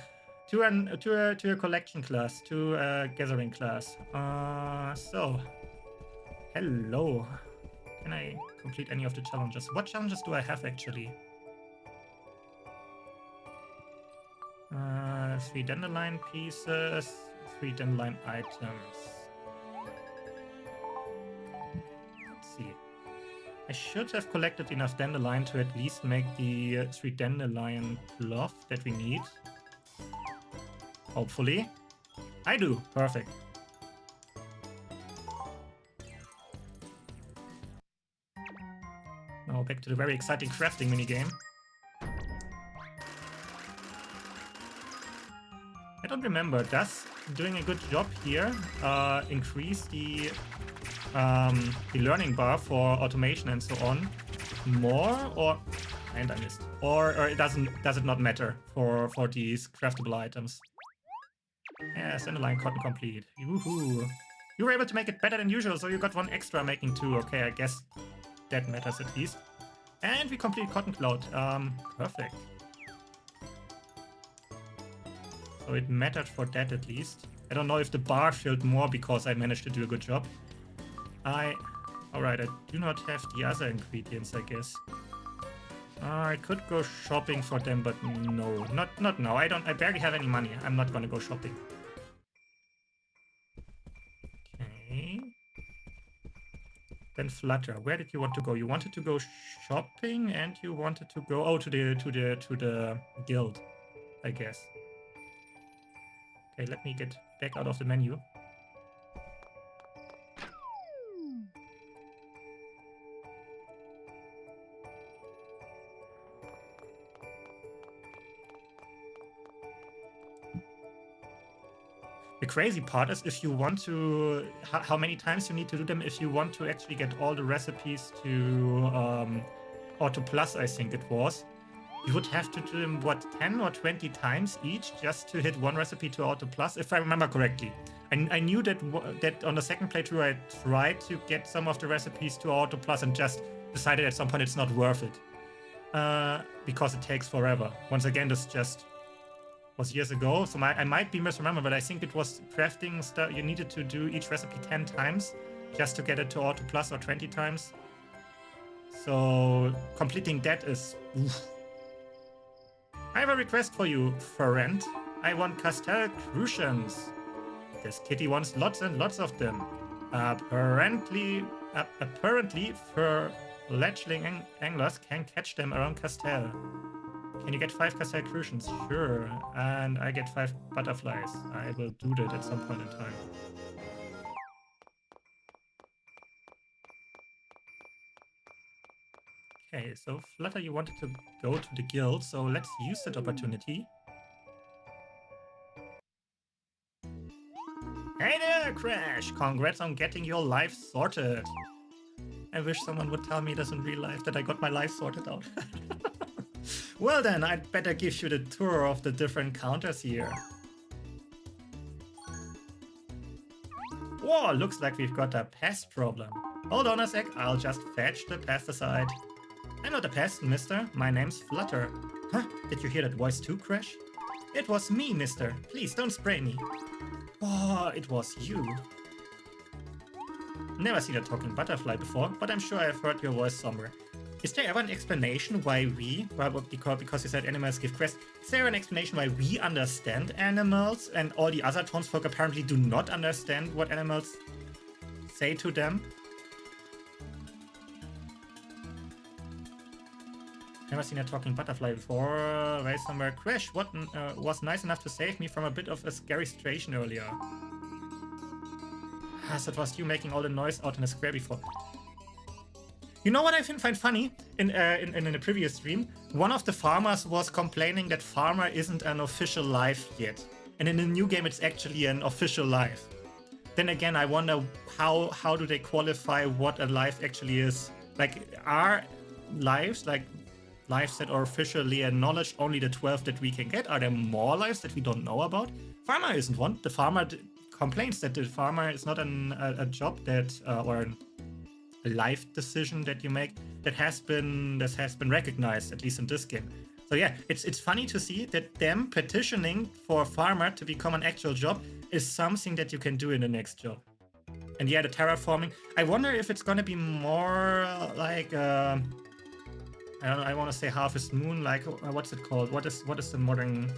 to a collection class, to a gathering class. So hello. Can I complete any of the challenges? What challenges do I have actually? 3 dandelion pieces, 3 dandelion items. Let's see. I should have collected enough dandelion to at least make the 3 dandelion cloth that we need. Hopefully. I do. Perfect. Now back to the very exciting crafting minigame. I don't remember, does doing a good job here increase the learning bar for automation and so on more, or And I missed. Or it does it not matter for these craftable items? Yeah, Dandelion cotton complete. Woohoo! You were able to make it better than usual, so you got 1 extra making 2. Okay, I guess that matters at least. And we complete cotton cloud. Perfect. So it mattered for that at least. I don't know if the bar filled more because I managed to do a good job. Alright, I do not have the other ingredients, I guess. I could go shopping for them, but no, not now. I barely have any money. I'm not gonna go shopping. Okay. Then Flutter. Where did you want to go? You wanted to go shopping, and you wanted to go to the guild, I guess. Okay, let me get back out of the menu. The crazy part is if you want to, how many times you need to do them if you want to actually get all the recipes to Auto Plus, I think it was. You would have to do them, what, 10 or 20 times each just to hit 1 recipe to Auto Plus, if I remember correctly. I knew that on the second playthrough I tried to get some of the recipes to Auto Plus and just decided at some point it's not worth it. Because it takes forever. Once again, this just was years ago, so I might be misremembering, but I think it was crafting stuff. You needed to do each recipe 10 times just to get it to Auto Plus, or 20 times. So completing that is... Oof. I have a request for you, friend. I want Castele crucians. This kitty wants lots and lots of them. Apparently, fledgling anglers can catch them around Castele. Can you get 5 Castele crucians? Sure. And I get 5 butterflies. I will do that at some point in time. Okay, so Flutter, you wanted to go to the guild, so let's use that opportunity. Hey there, Crash! Congrats on getting your life sorted. I wish someone would tell me this in real life, that I got my life sorted out. Well then, I'd better give you the tour of the different counters here. Whoa, looks like we've got a pest problem. Hold on a sec, I'll just fetch the pesticide. I'm not a pest, mister. My name's Flutter. Huh? Did you hear that voice too, Crash? It was me, mister. Please don't spray me. Oh, it was you. Never seen a talking butterfly before, but I'm sure I've heard your voice somewhere. Is there ever an explanation why we, because you said animals give quests, is there an explanation why we understand animals and all the other townsfolk apparently do not understand what animals say to them? Never seen a talking butterfly before. Right somewhere. Crash, what was nice enough to save me from a bit of a scary situation earlier. So it was you making all the noise out in the square before. You know what I find funny? In the previous stream, one of the farmers was complaining that farmer isn't an official life yet. And in the new game, it's actually an official life. Then again, I wonder how do they qualify what a life actually is? Like, are lives, like lives that are officially acknowledged, only the 12 that we can get? Are there more lives that we don't know about? Farmer isn't one. The farmer complains that the farmer is not a job that or a life decision that you make that has been recognized, at least in this game. So yeah, it's funny to see that them petitioning for a farmer to become an actual job is something that you can do in the next job. And yeah, the terraforming. I wonder if it's gonna be more like I don't know, I want to say Harvest Moon, like what's it called? What is the modern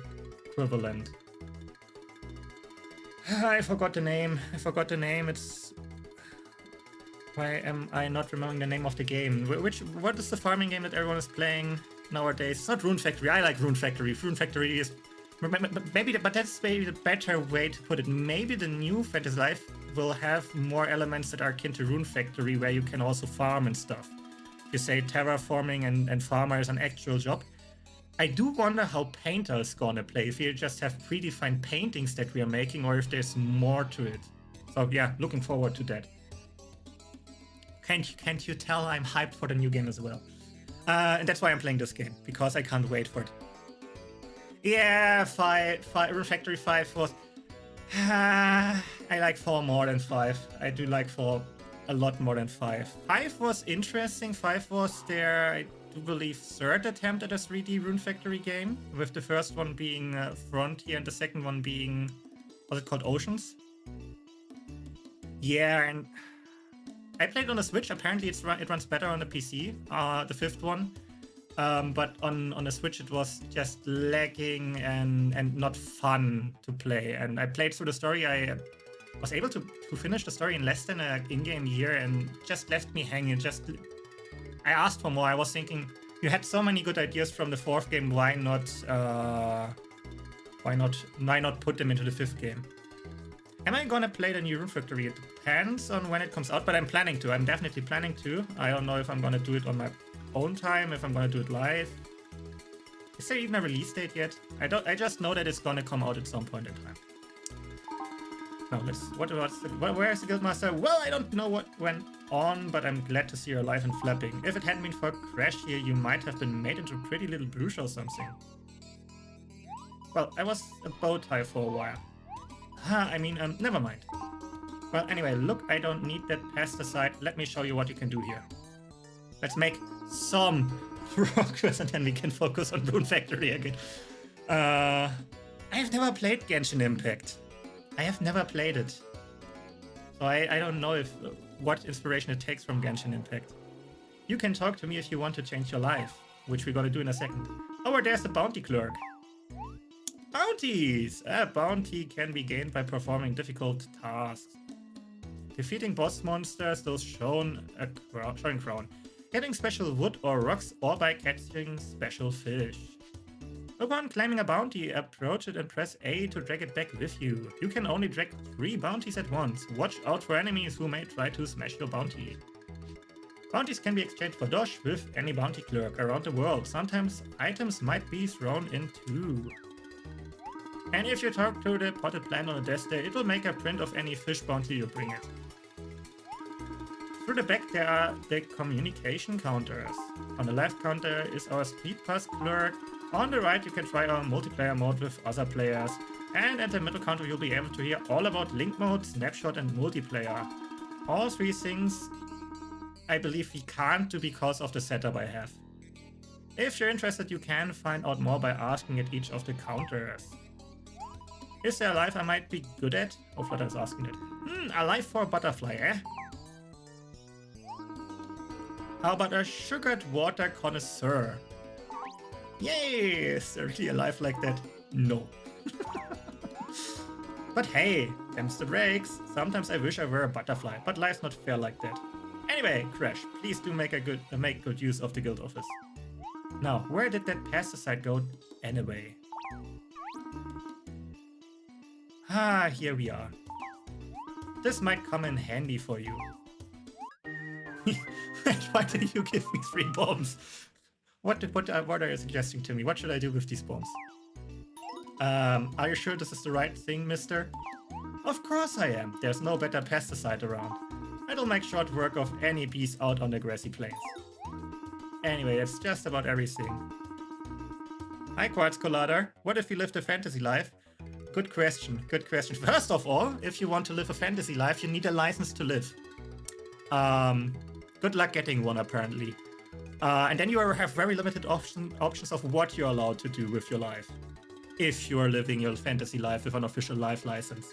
equivalent? I forgot the name. It's... Why am I not remembering the name of the game? What is the farming game that everyone is playing nowadays? It's not Rune Factory. I like Rune Factory. Rune Factory is maybe, but that's maybe the better way to put it. Maybe the new Fantasy Life will have more elements that are akin to Rune Factory, where you can also farm and stuff. You say terraforming and farmer is an actual job. I do wonder how Painter is gonna play, if you just have predefined paintings that we are making, or if there's more to it. So yeah, looking forward to that. Can't you tell I'm hyped for the new game as well? And that's why I'm playing this game, because I can't wait for it. Yeah, Rune Factory 5 was... I like 4 more than 5. I do like 4 a lot more than 5. 5 was interesting. 5 was their, I do believe, third attempt at a 3D Rune Factory game, with the first one being Frontier and the second one being... was it called Oceans? Yeah, and I played on the Switch. Apparently it runs better on the PC, the fifth one. But on the Switch it was just lagging and not fun to play. And I played through the story. I was able to finish the story in less than an in-game year and just left me hanging. I asked for more. I was thinking, you had so many good ideas from the fourth game. Why not put them into the fifth game? Am I gonna play the new Rune Factory? It depends on when it comes out, but I'm planning to. I'm definitely planning to. I don't know if I'm gonna do it on my own time, if I'm gonna do it live. Is there even a release date yet? I just know that it's gonna come out at some point in time. Now where is the Guildmaster? Well, I don't know what went on, but I'm glad to see you're alive and flapping. If it hadn't been for Crash here, you might have been made into a pretty little bruise or something. Well, I was a bow tie for a while. Never mind. Well, anyway, look, I don't need that pesticide. Let me show you what you can do here. Let's make some progress and then we can focus on Rune Factory again. I have never played Genshin Impact. I have never played it. So I don't know what inspiration it takes from Genshin Impact. You can talk to me if you want to change your life, which we're gonna do in a second. Oh, there's the bounty clerk. Bounties! A bounty can be gained by performing difficult tasks. Defeating boss monsters, those showing crown. Getting special wood or rocks, or by catching special fish. Upon claiming a bounty, approach it and press A to drag it back with you. You can only drag 3 bounties at once. Watch out for enemies who may try to smash your bounty. Bounties can be exchanged for dosh with any bounty clerk around the world. Sometimes items might be thrown in too. And if you talk to the potted plant on a desk there, it will make a print of any fish bounty you bring it. Through the back there are the communication counters. On the left counter is our speed pass clerk. On the right you can try our multiplayer mode with other players. And at the middle counter you'll be able to hear all about link mode, snapshot and multiplayer. All 3 things I believe we can't do because of the setup I have. If you're interested, you can find out more by asking at each of the counters. Is there a life I might be good at? Oh, Flutter is asking that. A life for a butterfly, eh? How about a sugared water connoisseur? Yay! Is there really a life like that? No. But hey, them's the breaks. Sometimes I wish I were a butterfly, but life's not fair like that. Anyway, Crash, please do make good use of the guild office. Now, where did that pesticide go anyway? Ah, here we are. This might come in handy for you. Why did you give me 3 bombs? What are you suggesting to me? What should I do with these bombs? Are you sure this is the right thing, mister? Of course I am. There's no better pesticide around. It'll make short work of any beast out on the grassy plains. Anyway, that's just about everything. Hi, Quartz Collider. What if you lived a fantasy life? Good question, good question. First of all, if you want to live a fantasy life, you need a license to live. Good luck getting one, apparently. And then you have very limited options of what you're allowed to do with your life. If you're living your fantasy life with an official life license.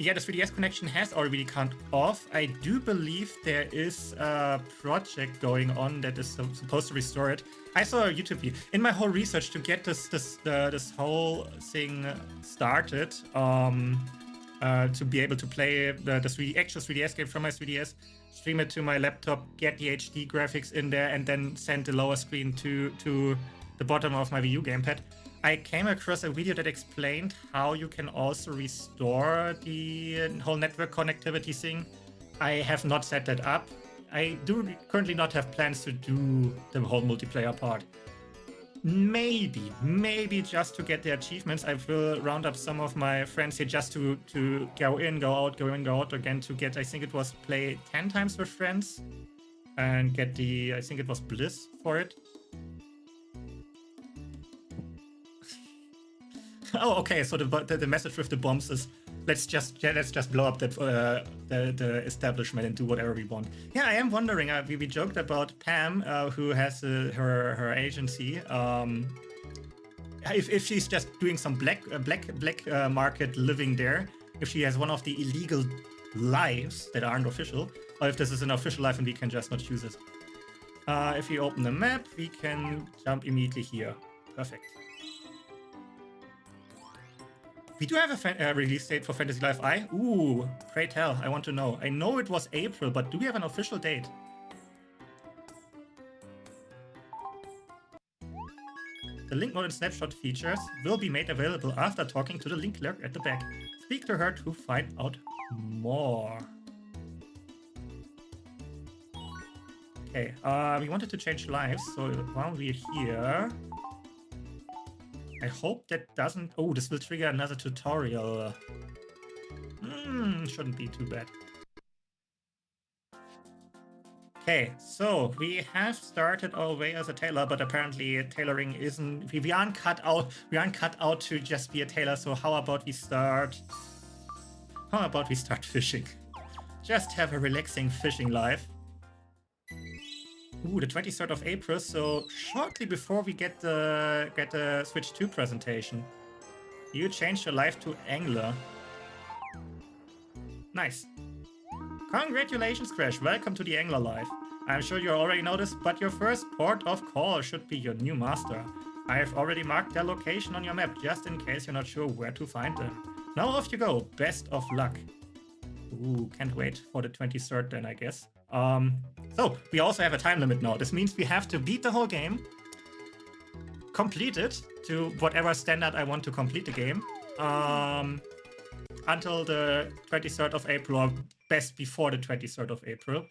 Yeah, the 3DS connection has already come off. I do believe there is a project going on that is supposed to restore it. I saw a YouTube video. In my whole research to get this whole thing started, to be able to play the actual 3DS game from my 3DS, stream it to my laptop, get the HD graphics in there, and then send the lower screen to the bottom of my Wii U gamepad. I came across a video that explained how you can also restore the whole network connectivity thing. I have not set that up. I do currently not have plans to do the whole multiplayer part. Maybe just to get the achievements, I will round up some of my friends here just to go in, go out, go in, go out again to get, I think it was play 10 times with friends. and get the, I think it was Bliss for it. Oh, okay. So the message with the bombs is let's just blow up the establishment and do whatever we want. Yeah, I am wondering. We joked about Pam, who has her agency. If she's just doing some black market living there, if she has one of the illegal lives that aren't official, or if this is an official life and we can just not choose it. If we open the map, we can jump immediately here. Perfect. We do have a release date for Fantasy Life I. Ooh, pray tell, I want to know. I know it was April, but do we have an official date? The link mode and snapshot features will be made available after talking to the link clerk at the back. Speak to her to find out more. Okay, we wanted to change lives, so while we're here, I hope that doesn't... Oh, this will trigger another tutorial. Shouldn't be too bad. Okay, so we have started our way as a tailor, but apparently tailoring isn't... We aren't cut out to just be a tailor, so how about we start... How about we start fishing? Just have a relaxing fishing life. Ooh, the 23rd of April, so shortly before we get the Switch 2 presentation. You changed your life to Angler. Nice. Congratulations, Crash. Welcome to the Angler life. I'm sure you already know this, but your first port of call should be your new master. I have already marked their location on your map, just in case you're not sure where to find them. Now off you go. Best of luck. Ooh, can't wait for the 23rd then, I guess. So, we also have a time limit now. This means we have to beat the whole game, complete it to whatever standard I want to complete the game, until the 23rd of April, or best before the 23rd of April.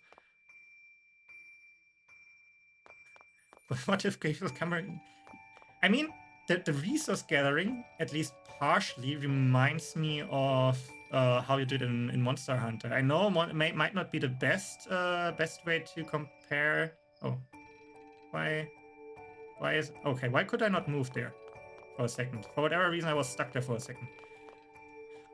But what if Gabriel's coming? I mean, the resource gathering, at least partially, reminds me of how you did in Monster Hunter. I know might not be the best way to compare. Oh, why is okay? Why could I not move there for a second? For whatever reason, I was stuck there for a second.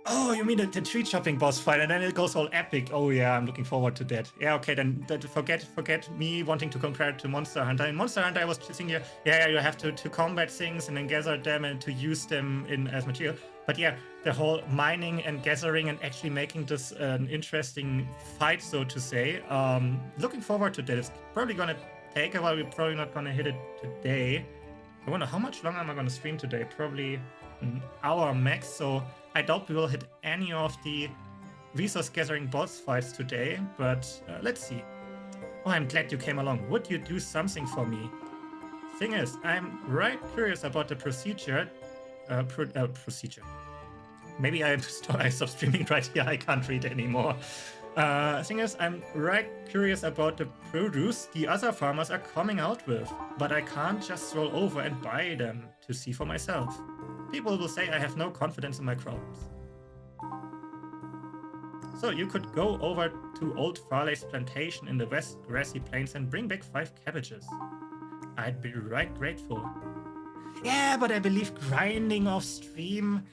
Oh, you mean the tree chopping boss fight, and then it goes all epic. Oh yeah, I'm looking forward to that. Yeah, okay, then forget me wanting to compare it to Monster Hunter. In Monster Hunter, I was thinking, yeah, you have to combat things and then gather them and to use them as material. But yeah, the whole mining and gathering and actually making this an interesting fight, so to say. Looking forward to that. It's probably gonna take a while. We're probably not gonna hit it today. I wonder how much longer am I gonna stream today? Probably an hour max. So I doubt we will hit any of the resource gathering boss fights today, but let's see. Oh, I'm glad you came along. Would you do something for me? Thing is, I'm right curious about the procedure. Procedure. Maybe I stopped streaming right here. I can't read anymore. Thing is, I'm right curious about the produce the other farmers are coming out with, but I can't just roll over and buy them to see for myself. People will say I have no confidence in my crops. So you could go over to Old Farley's plantation in the West Grassy Plains and bring back 5 cabbages. I'd be right grateful. Yeah, but I believe grinding off stream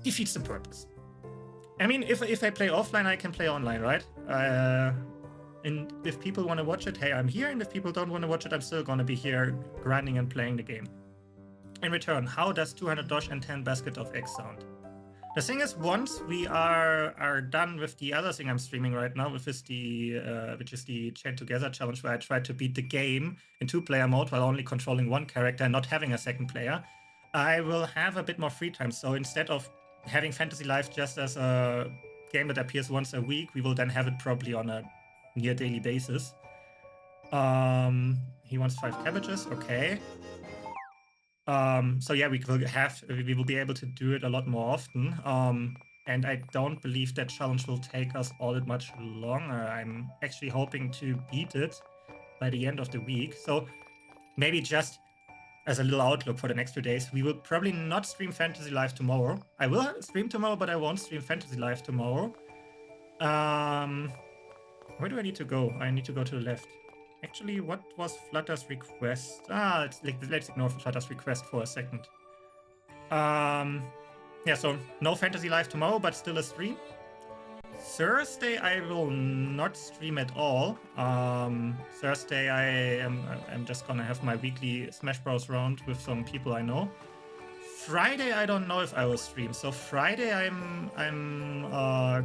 defeats the purpose. I mean, if I play offline, I can play online, right? And if people want to watch it, hey, I'm here. And if people don't want to watch it, I'm still going to be here grinding and playing the game. In return, how does 200 dosh and 10 basket of eggs sound? The thing is, once we are done with the other thing I'm streaming right now, which is the Chain Together challenge, where I try to beat the game in 2-player mode while only controlling one character and not having a second player, I will have a bit more free time. So instead of having Fantasy Life just as a game that appears once a week, we will then have it probably on a near daily basis. He wants 5 cabbages, okay. So yeah, we will be able to do it a lot more often. And I don't believe that challenge will take us all that much longer. I'm actually hoping to beat it by the end of the week. So maybe just as a little outlook for the next few days, we will probably not stream Fantasy Life tomorrow. I will stream tomorrow, but I won't stream Fantasy Life tomorrow. Where do I need to go? I need to go to the left. Actually, what was Flutter's request? Let's ignore Flutter's request for a second. Yeah, so no Fantasy Live tomorrow, but still a stream. Thursday I will not stream at all. Thursday I'm just gonna have my weekly Smash Bros round with some people I know. Friday I don't know if I will stream. So Friday I'm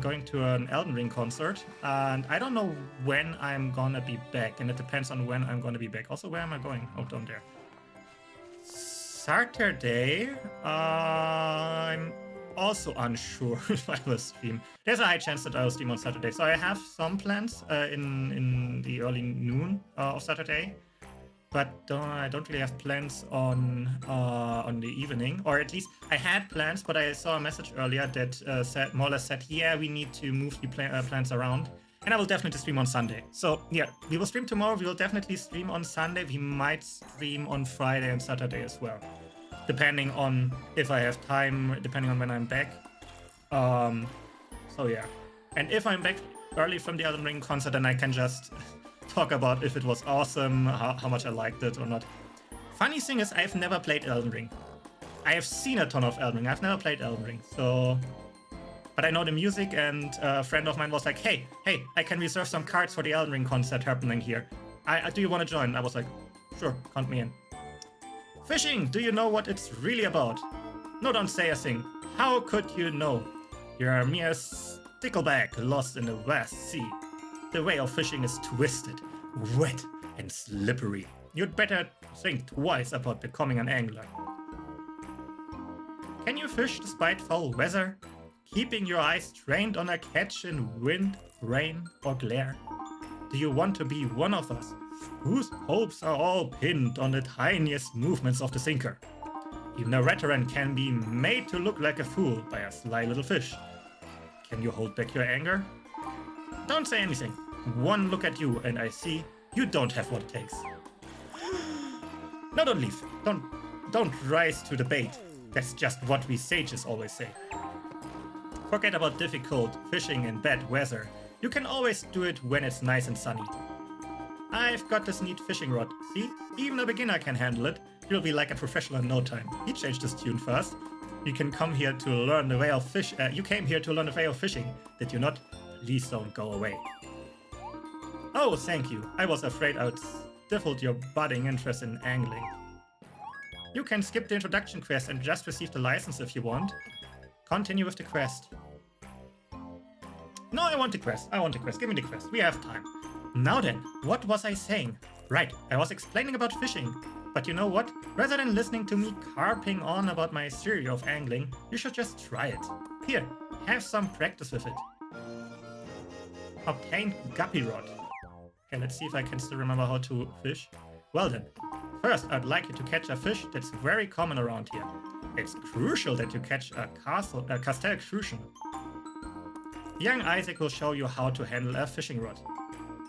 going to an Elden Ring concert, and I don't know when I'm gonna be back, and it depends on when I'm gonna be back. Also, where am I going? Oh, down there. Saturday, I'm also unsure if I will stream. There's a high chance that I will stream on Saturday. So I have some plans in the early noon of Saturday, but I don't really have plans on the evening. Or at least I had plans, but I saw a message earlier that more or less said, yeah, we need to move the plans around. And I will definitely stream on Sunday. So yeah, we will stream tomorrow. We will definitely stream on Sunday. We might stream on Friday and Saturday as well, depending on if I have time, depending on when I'm back. So yeah. And if I'm back early from the Elden Ring concert, then I can just talk about if it was awesome, how much I liked it or not. Funny thing is, I've never played Elden Ring. I have seen a ton of Elden Ring. I've never played Elden Ring, so... But I know the music, and a friend of mine was like, hey, I can reserve some cards for the Elden Ring concert happening here. Do you want to join? I was like, sure, count me in. Fishing, do you know what it's really about? No, don't say a thing. How could you know? You're a mere stickleback lost in the vast sea. The way of fishing is twisted, wet, and slippery. You'd better think twice about becoming an angler. Can you fish despite foul weather? Keeping your eyes trained on a catch in wind, rain, or glare? Do you want to be one of us, whose hopes are all pinned on the tiniest movements of the sinker? Even a veteran can be made to look like a fool by a sly little fish. Can you hold back your anger? Don't say anything. One look at you and I see you don't have what it takes. No, don't leave. Don't rise to the bait. That's just what we sages always say. Forget about difficult fishing in bad weather. You can always do it when it's nice and sunny. I've got this neat fishing rod. See? Even a beginner can handle it. You'll be like a professional in no time. He changed his tune fast. You came here to learn the way of fishing. Did you not? Please don't go away. Oh, thank you. I was afraid I'd stifled your budding interest in angling. You can skip the introduction quest and just receive the license if you want. Continue with the quest. No, I want the quest. Give me the quest. We have time. Now then, what was I saying? Right, I was explaining about fishing. But you know what? Rather than listening to me carping on about my theory of angling, you should just try it. Here, have some practice with it. Obtain guppy rod. Okay, let's see if I can still remember how to fish. Well then, first I'd like you to catch a fish that's very common around here. It's crucial that you catch a Castele crucian. Young Isaac will show you how to handle a fishing rod.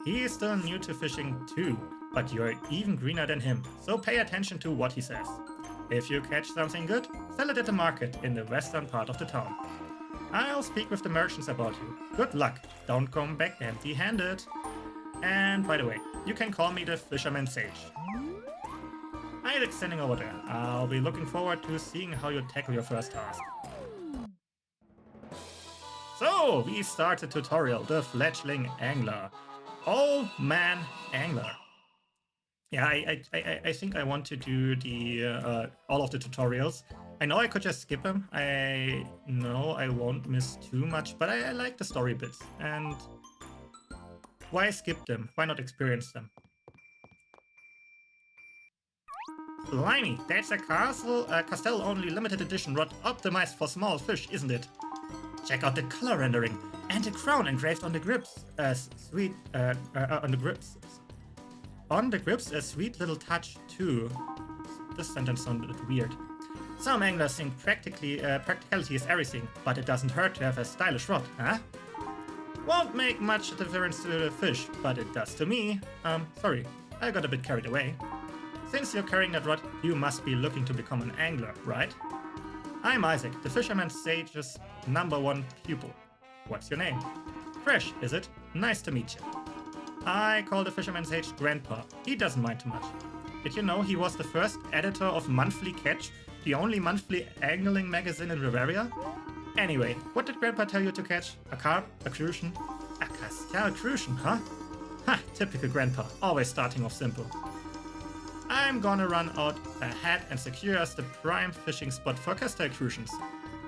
He is still new to fishing too, but you're even greener than him, so pay attention to what he says. If you catch something good, sell it at the market in the western part of the town. I'll speak with the merchants about you. Good luck, don't come back empty-handed. And by the way, you can call me the Fisherman Sage. Isaac's standing over there. I'll be looking forward to seeing how you tackle your first task. So, we start the tutorial, the fledgling angler. Old man angler. Yeah, I think I want to do the all of the tutorials. I know I could just skip them. I know I won't miss too much, but I like the story bits. And why skip them? Why not experience them? Blimey, that's a Castele only limited edition rod optimized for small fish, isn't it? Check out the color rendering and the crown engraved on the grips. On the grips, a sweet little touch too. This sentence sounded weird. Some anglers think practicality is everything, but it doesn't hurt to have a stylish rod, huh? Won't make much difference to the fish, but it does to me. Sorry, I got a bit carried away. Since you're carrying that rod, you must be looking to become an angler, right? I'm Isaac, the Fisherman Sage's #1 pupil. What's your name? Fresh, is it? Nice to meet you. I call the fisherman's age Grandpa. He doesn't mind too much. Did you know he was the first editor of Monthly Catch, the only monthly angling magazine in Bavaria? Anyway, what did Grandpa tell you to catch? A carp? A crucian? A Castele crucian, huh? Ha, typical Grandpa, always starting off simple. I'm gonna run out ahead and secure us the prime fishing spot for Castele crucians.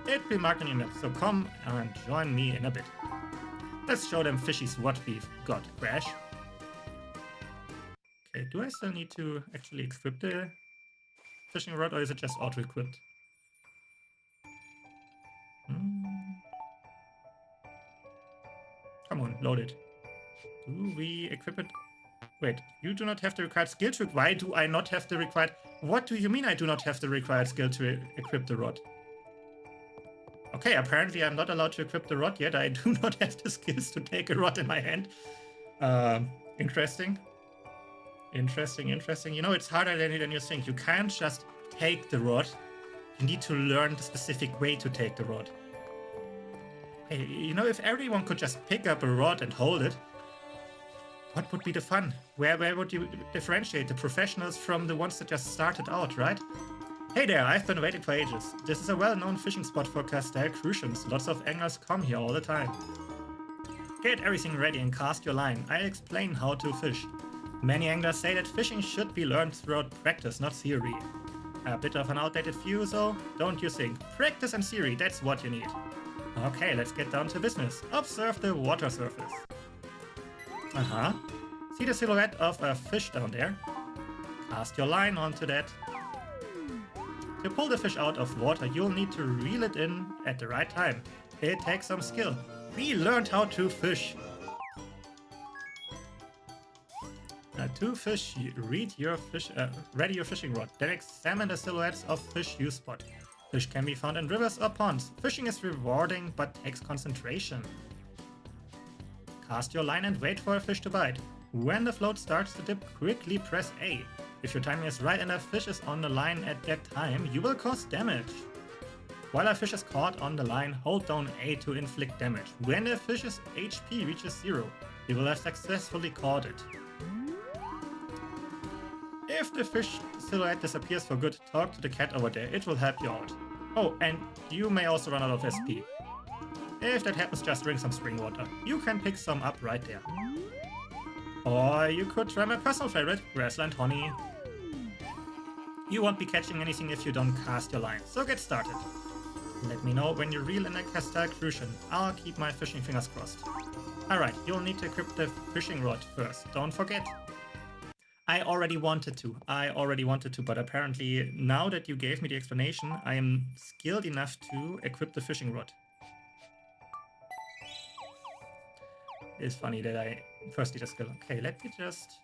It'll be marked on your map, so come and join me in a bit. Let's show them fishies what we've got, Crash. Okay, do I still need to actually equip the fishing rod, or is it just auto-equipped? Come on, load it. Do we equip it? Wait, you do not have the required skill to... Why do I not have the required... What do you mean I do not have the required skill to equip the rod? Okay, apparently I'm not allowed to equip the rod yet. I do not have the skills to take a rod in my hand. Interesting. Interesting. You know, it's harder than you think. You can't just take the rod. You need to learn the specific way to take the rod. Hey, you know, if everyone could just pick up a rod and hold it, what would be the fun? Where would you differentiate the professionals from the ones that just started out, right? Hey there, I've been waiting for ages. This is a well-known fishing spot for Castele crucians. Lots of anglers come here all the time. Get everything ready and cast your line. I'll explain how to fish. Many anglers say that fishing should be learned throughout practice, not theory. A bit of an outdated view, though, don't you think? Practice and theory, that's what you need. Okay, let's get down to business. Observe the water surface. See the silhouette of a fish down there? Cast your line onto that. To pull the fish out of water, you'll need to reel it in at the right time. It takes some skill. We learned how to fish. To fish, ready your fishing rod. Then examine the silhouettes of fish you spot. Fish can be found in rivers or ponds. Fishing is rewarding but takes concentration. Cast your line and wait for a fish to bite. When the float starts to dip, quickly press A. If your timing is right and a fish is on the line at that time, you will cause damage. While a fish is caught on the line, hold down A to inflict damage. When the fish's HP reaches 0, you will have successfully caught it. If the fish silhouette disappears for good, talk to the cat over there, it will help you out. Oh, and you may also run out of SP. If that happens, just drink some spring water. You can pick some up right there. Or you could try my personal favorite, grassland honey. You won't be catching anything if you don't cast your line, so get started. Let me know when you reel in a Castele crucian. I'll keep my fishing fingers crossed. Alright, you'll need to equip the fishing rod first, don't forget. I already wanted to, but apparently now that you gave me the explanation, I am skilled enough to equip the fishing rod. It's funny that I first need a skill. Okay, let me just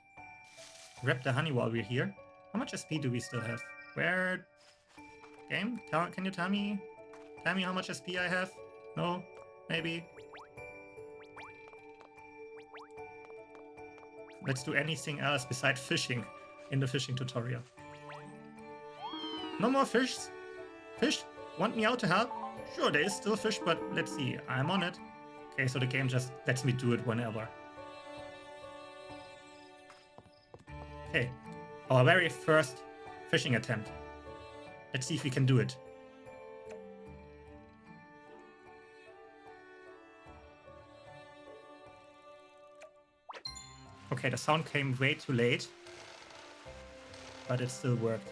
grab the honey while we're here. How much SP do we still have? Where... Game? Can you tell me how much SP I have? No? Maybe? Let's do anything else besides fishing in the fishing tutorial. No more fish? Fish? Want me out to help? Sure, there is still fish, but let's see. I'm on it. Okay, so the game just lets me do it whenever. Okay, our very first fishing attempt. Let's see if we can do it. Okay, the sound came way too late, but it still worked.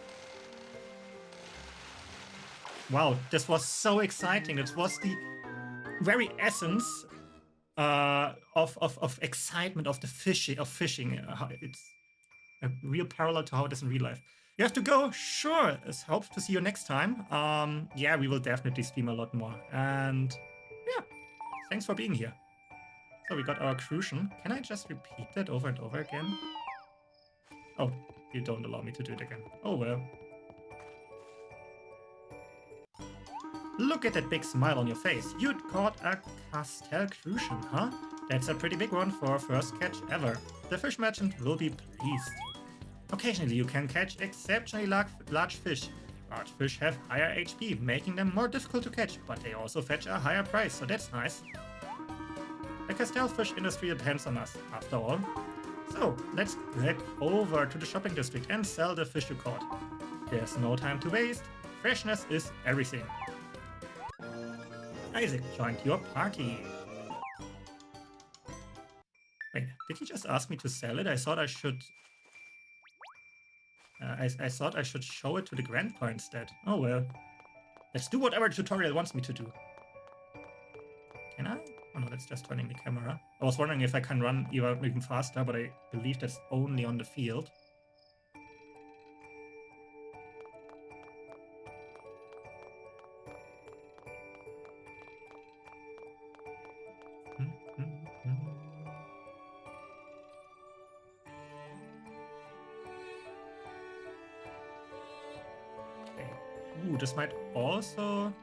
Wow, this was so exciting. It was the very essence of excitement of fishing. It's a real parallel to how it is in real life. You have to go? Sure. Hope to see you next time. Yeah, we will definitely stream a lot more. And yeah, thanks for being here. So we got our crucian. Can I just repeat that over and over again? Oh, you don't allow me to do it again. Oh well. Look at that big smile on your face. You'd caught a Castele crucian, huh? That's a pretty big one for a first catch ever. The fish merchant will be pleased. Occasionally you can catch exceptionally large fish. Large fish have higher HP, making them more difficult to catch, but they also fetch a higher price, so that's nice. The Castele fish industry depends on us, after all. So, let's head over to the shopping district and sell the fish you caught. There's no time to waste. Freshness is everything. Isaac joined your party. Wait, did he just ask me to sell it? I thought I should... I thought I should show it to the grandpa instead. Oh well. Let's do whatever the tutorial wants me to do. Can I? Oh no, that's just turning the camera. I was wondering if I can run even faster, but I believe that's only on the field. Okay. Ooh, this might also...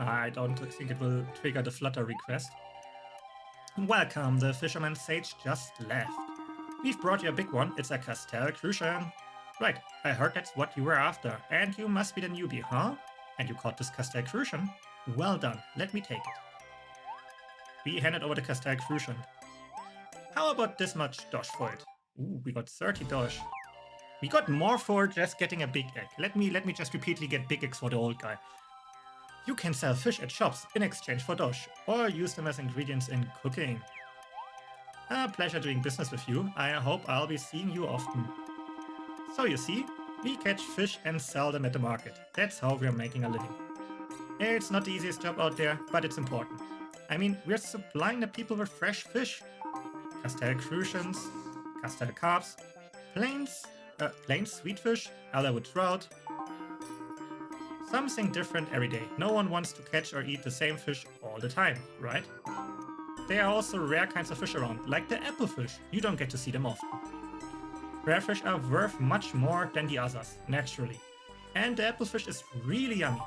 I don't think it will trigger the Flutter request. Welcome, the fisherman sage just left. We've brought you a big one. It's a Castele Crucian. Right, I heard that's what you were after. And you must be the newbie, huh? And you caught this Castele Crucian? Well done, let me take it. We handed over the Castele Crucian. How about this much dosh for it? Ooh, we got 30 dosh. We got more for just getting a big egg. Let me just repeatedly get big eggs for the old guy. You can sell fish at shops in exchange for dosh, or use them as ingredients in cooking. A pleasure doing business with you. I hope I'll be seeing you often. So you see, we catch fish and sell them at the market. That's how we're making a living. It's not the easiest job out there, but it's important. I mean, we're supplying the people with fresh fish. Castele Crucians, Castele Carps, plain sweetfish, Elderwood trout. Something different every day. No one wants to catch or eat the same fish all the time, right? There are also rare kinds of fish around, like the applefish. You don't get to see them often. Rare fish are worth much more than the others, naturally. And the applefish is really yummy.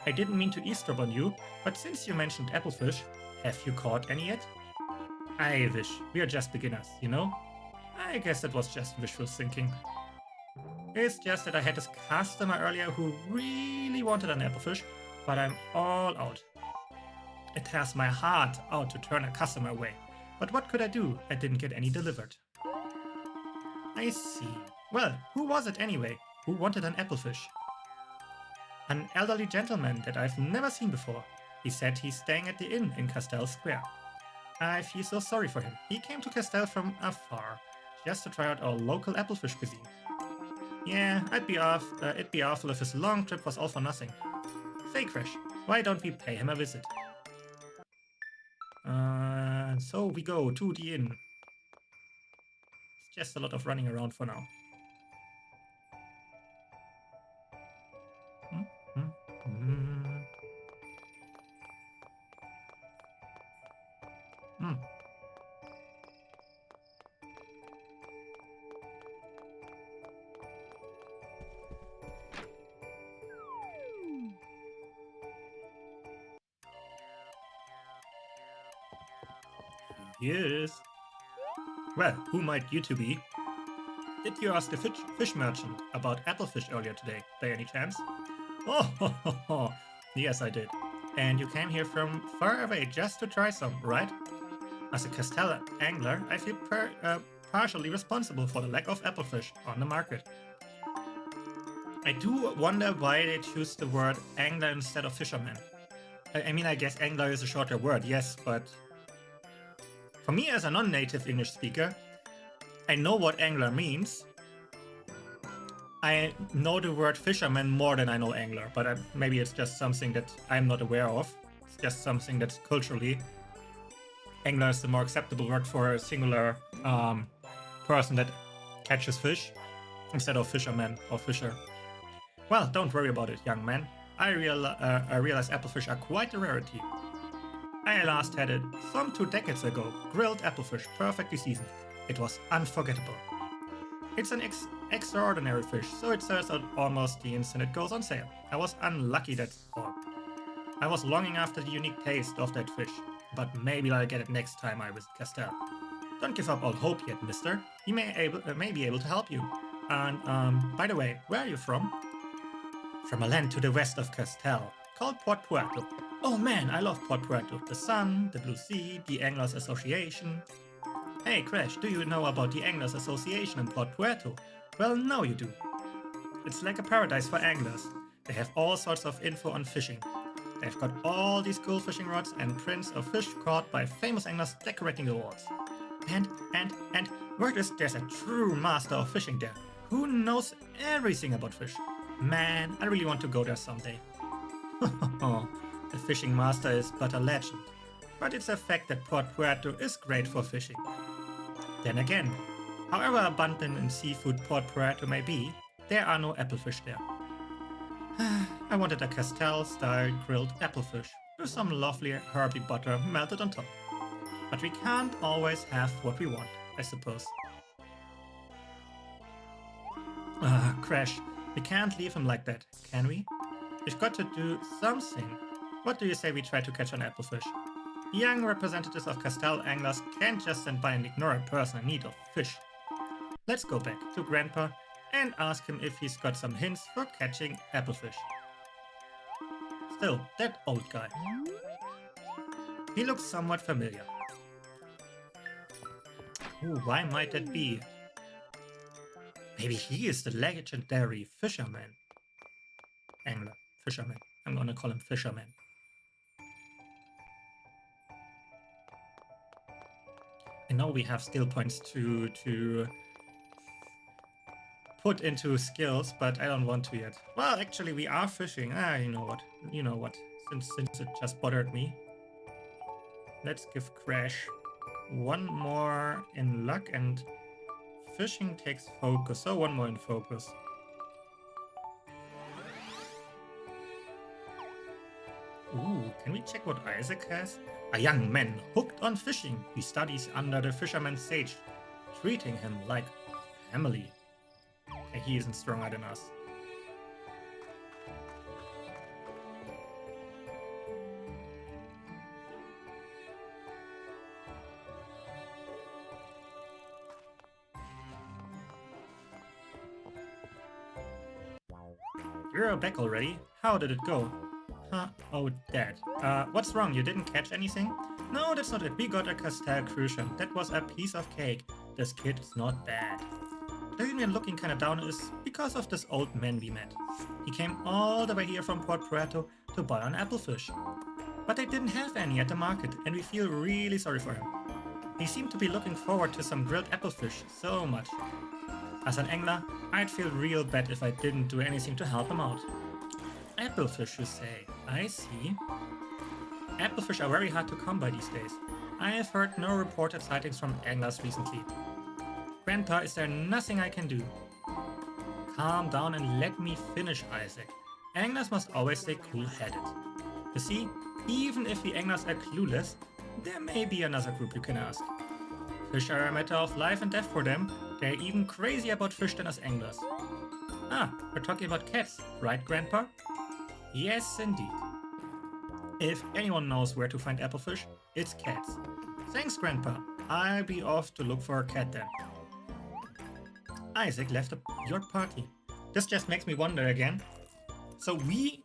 I didn't mean to eavesdrop on you, but since you mentioned applefish, have you caught any yet? I wish. We are just beginners, you know? I guess that was just wishful thinking. It's just that I had this customer earlier who really wanted an applefish, but I'm all out. It tears my heart out to turn a customer away. But what could I do? I didn't get any delivered. I see. Well, who was it anyway? Who wanted an applefish? An elderly gentleman that I've never seen before. He said he's staying at the inn in Castele Square. I feel so sorry for him. He came to Castele from afar, just to try out our local applefish cuisine. Yeah, it'd be awful if his long trip was all for nothing. Say, Crash, why don't we pay him a visit? So we go to the inn. It's just a lot of running around for now. Yes. Well, who might you two be? Did you ask the fish merchant about applefish earlier today, by any chance? Oh, yes, I did. And you came here from far away just to try some, right? As a Castele angler, I feel partially responsible for the lack of applefish on the market. I do wonder why they choose the word angler instead of fisherman. I mean, I guess angler is a shorter word, yes, but... For me as a non-native English speaker, I know what angler means. I know the word fisherman more than I know angler, but maybe it's just something that I'm not aware of. It's just something that's culturally... Angler is the more acceptable word for a singular person that catches fish, instead of fisherman or fisher. Well, don't worry about it, young man. I realize applefish are quite a rarity. I last had it some 2 decades ago, grilled applefish, perfectly seasoned. It was unforgettable. It's an extraordinary fish, so it sells out almost the instant it goes on sale. I was unlucky, that's all. I was longing after the unique taste of that fish, but maybe I'll get it next time I visit Castele. Don't give up all hope yet, mister. He may be able to help you. And, by the way, where are you from? From a land to the west of Castele, called Port Puerto. Oh man, I love Port Puerto. The sun, the blue sea, the Anglers Association. Hey Crash, do you know about the Anglers Association in Port Puerto? Well, now you do. It's like a paradise for anglers. They have all sorts of info on fishing. They've got all these cool fishing rods and prints of fish caught by famous anglers decorating the walls. And word is there's a true master of fishing there who knows everything about fish. Man, I really want to go there someday. The fishing master is but a legend, but it's a fact that Port Puerto is great for fishing. Then again, however abundant in seafood Port Puerto may be, there are no applefish there. I wanted a Castele-style grilled applefish with some lovely herby butter melted on top. But we can't always have what we want, I suppose. Crash, we can't leave him like that, can we? We've got to do something. What do you say we try to catch an applefish? Young representatives of Castele anglers can't just stand by and ignore a person in need of fish. Let's go back to Grandpa and ask him if he's got some hints for catching applefish. Still, that old guy. He looks somewhat familiar. Ooh, why might that be? Maybe he is the legendary fisherman. Angler. Fisherman. I'm gonna call him Fisherman. I know we have skill points to put into skills, but I don't want to yet. Well, actually, we are fishing. You know what? You know what? Since it just bothered me. Let's give Crash one more in luck, and fishing takes focus. So one more in focus. Ooh, can we check what Isaac has? A young man hooked on fishing. He studies under the fisherman's sage, treating him like family. Okay, he isn't stronger than us. You're back already? How did it go? Huh? Oh, Dad. What's wrong? You didn't catch anything? No, that's not it. We got a Castele crucian. That was a piece of cake. This kid is not bad. The reason looking kinda down is because of this old man we met. He came all the way here from Port Puerto to buy an applefish. But they didn't have any at the market, and we feel really sorry for him. He seemed to be looking forward to some grilled applefish so much. As an angler, I'd feel real bad if I didn't do anything to help him out. Applefish, you say? I see. Applefish are very hard to come by these days. I have heard no reported sightings from anglers recently. Grandpa, is there nothing I can do? Calm down and let me finish, Isaac. Anglers must always stay cool-headed. You see, even if the anglers are clueless, there may be another group you can ask. Fish are a matter of life and death for them. They're even crazier about fish than us anglers. Ah, we're talking about cats, right, Grandpa? Yes, indeed. If anyone knows where to find applefish, it's cats. Thanks, Grandpa. I'll be off to look for a cat then. Isaac left your party. This just makes me wonder again. So we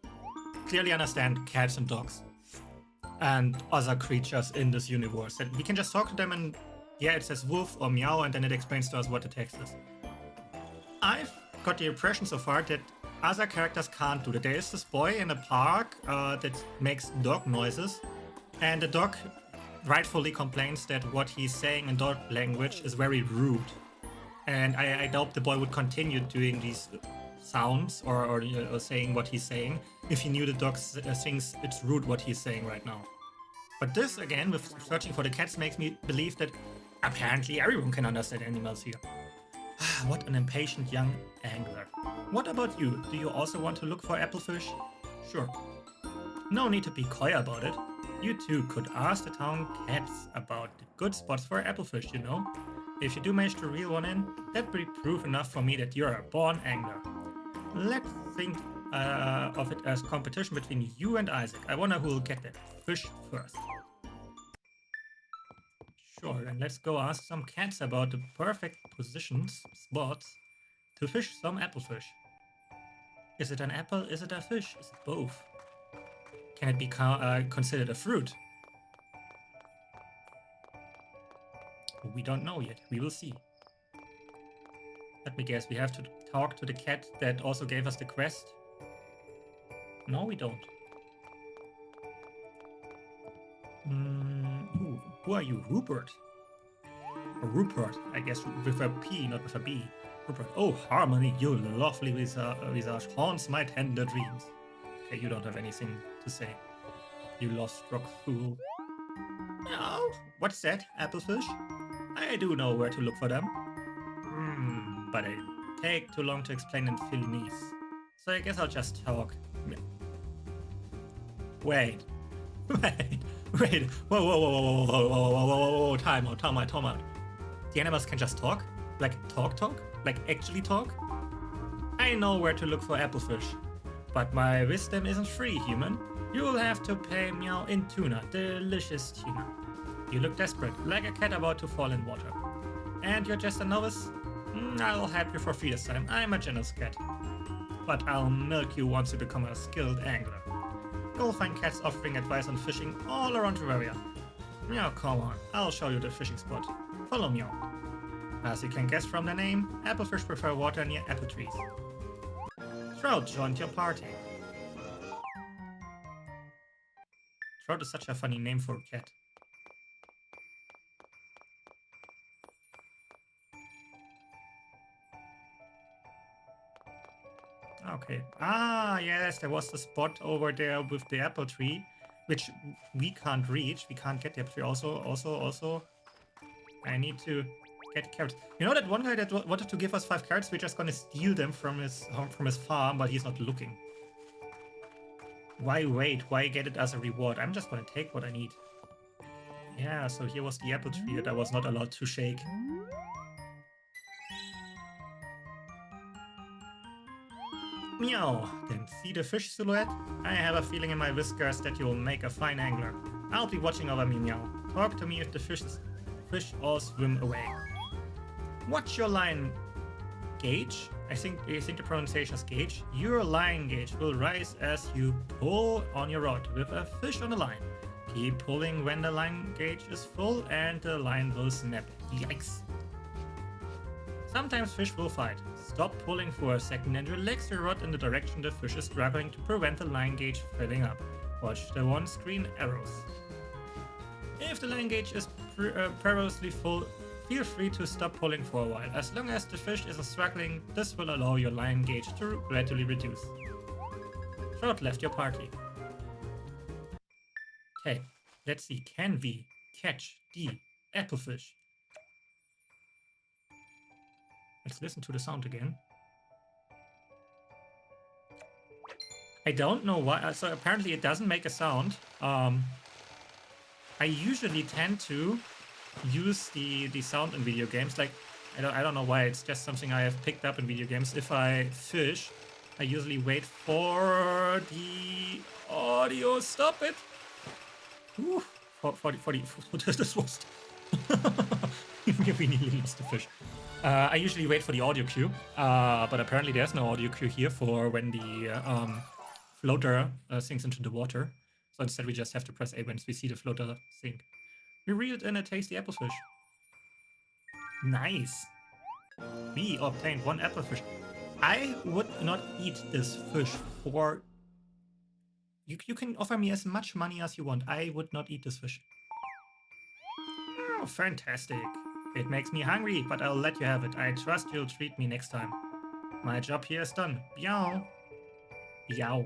clearly understand cats and dogs and other creatures in this universe. That we can just talk to them and yeah, it says wolf or meow and then it explains to us what the text is. I've got the impression so far that other characters can't do that. There is this boy in a park that makes dog noises, and the dog rightfully complains that what he's saying in dog language is very rude. And I doubt the boy would continue doing these sounds or saying what he's saying if he knew the dog thinks it's rude what he's saying right now. But this, again, with searching for the cats, makes me believe that apparently everyone can understand animals here. What an impatient young angler. What about you? Do you also want to look for applefish? Sure. No need to be coy about it. You too could ask the town cats about the good spots for applefish, you know? If you do manage to reel one in, that'd be proof enough for me that you're a born angler. Let's think of it as competition between you and Isaac. I wonder who will get that fish first. Sure, then let's go ask some cats about the perfect spots to fish some applefish. Is it an apple? Is it a fish? Is it both? Can it be considered a fruit? We don't know yet. We will see. Let me guess, we have to talk to the cat that also gave us the quest? No, we don't. Who are you? Rupert? Or Rupert, I guess, with a P, not with a B. Rupert. Oh, Harmony, your lovely visage haunts my tender dreams. Okay, you don't have anything to say. You lost-struck fool. Oh, what's that, Applefish? I do know where to look for them. But it take too long to explain in Philonese. So I guess I'll just talk. Wait. Wait. Whoa. Time out. The animals can just talk? Like talk? Like actually talk? I know where to look for Applefish. But my wisdom isn't free, human. You will have to pay meow in tuna. Delicious tuna. You look desperate, like a cat about to fall in water. And you're just a novice? I'll help you for free this time. I'm a generous cat. But I'll milk you once you become a skilled angler. You'll find cats offering advice on fishing all around Terraria. Meow, come on. I'll show you the fishing spot. Follow me on. As you can guess from the name, applefish prefer water near apple trees. Trout joined your party. Trout is such a funny name for a cat. Okay. Ah, yes, there was the spot over there with the apple tree, which we can't reach. We can't get the apple tree. Also, I need to get carrots. You know that one guy that wanted to give us 5 carrots? We're just gonna steal them from his farm, but he's not looking. Why wait? Why get it as a reward? I'm just gonna take what I need. Yeah, so here was the apple tree that I was not allowed to shake. Meow! Didn't see the fish silhouette? I have a feeling in my whiskers that you'll make a fine angler. I'll be watching over me, Meow. Talk to me if the fish all swim away. Watch your line gauge. I think the pronunciation is gauge. Your line gauge will rise as you pull on your rod with a fish on the line. Keep pulling when the line gauge is full and the line will snap. Yikes! Sometimes fish will fight. Stop pulling for a second and relax your rod in the direction the fish is struggling to prevent the line gauge filling up. Watch the on-screen arrows. If the line gauge is perilously full, feel free to stop pulling for a while. As long as the fish isn't struggling, this will allow your line gauge to gradually reduce. Trout left your party. Okay, let's see. Can we catch the applefish? Let's listen to the sound again. I don't know why. So apparently it doesn't make a sound. I usually tend to use the sound in video games. Like I don't know why. It's just something I have picked up in video games. If I fish, I usually wait for the audio. Stop it. Ooh, for this was. We nearly lost the fish. I usually wait for the audio cue, but apparently there's no audio cue here for when the floater sinks into the water. So instead we just have to press A once we see the floater sink. We reeled in a tasty applefish. Nice! We obtained 1 applefish. I would not eat this fish for... You can offer me as much money as you want. I would not eat this fish. Oh, fantastic. It makes me hungry, but I'll let you have it. I trust you'll treat me next time. My job here is done. Meow. Meow.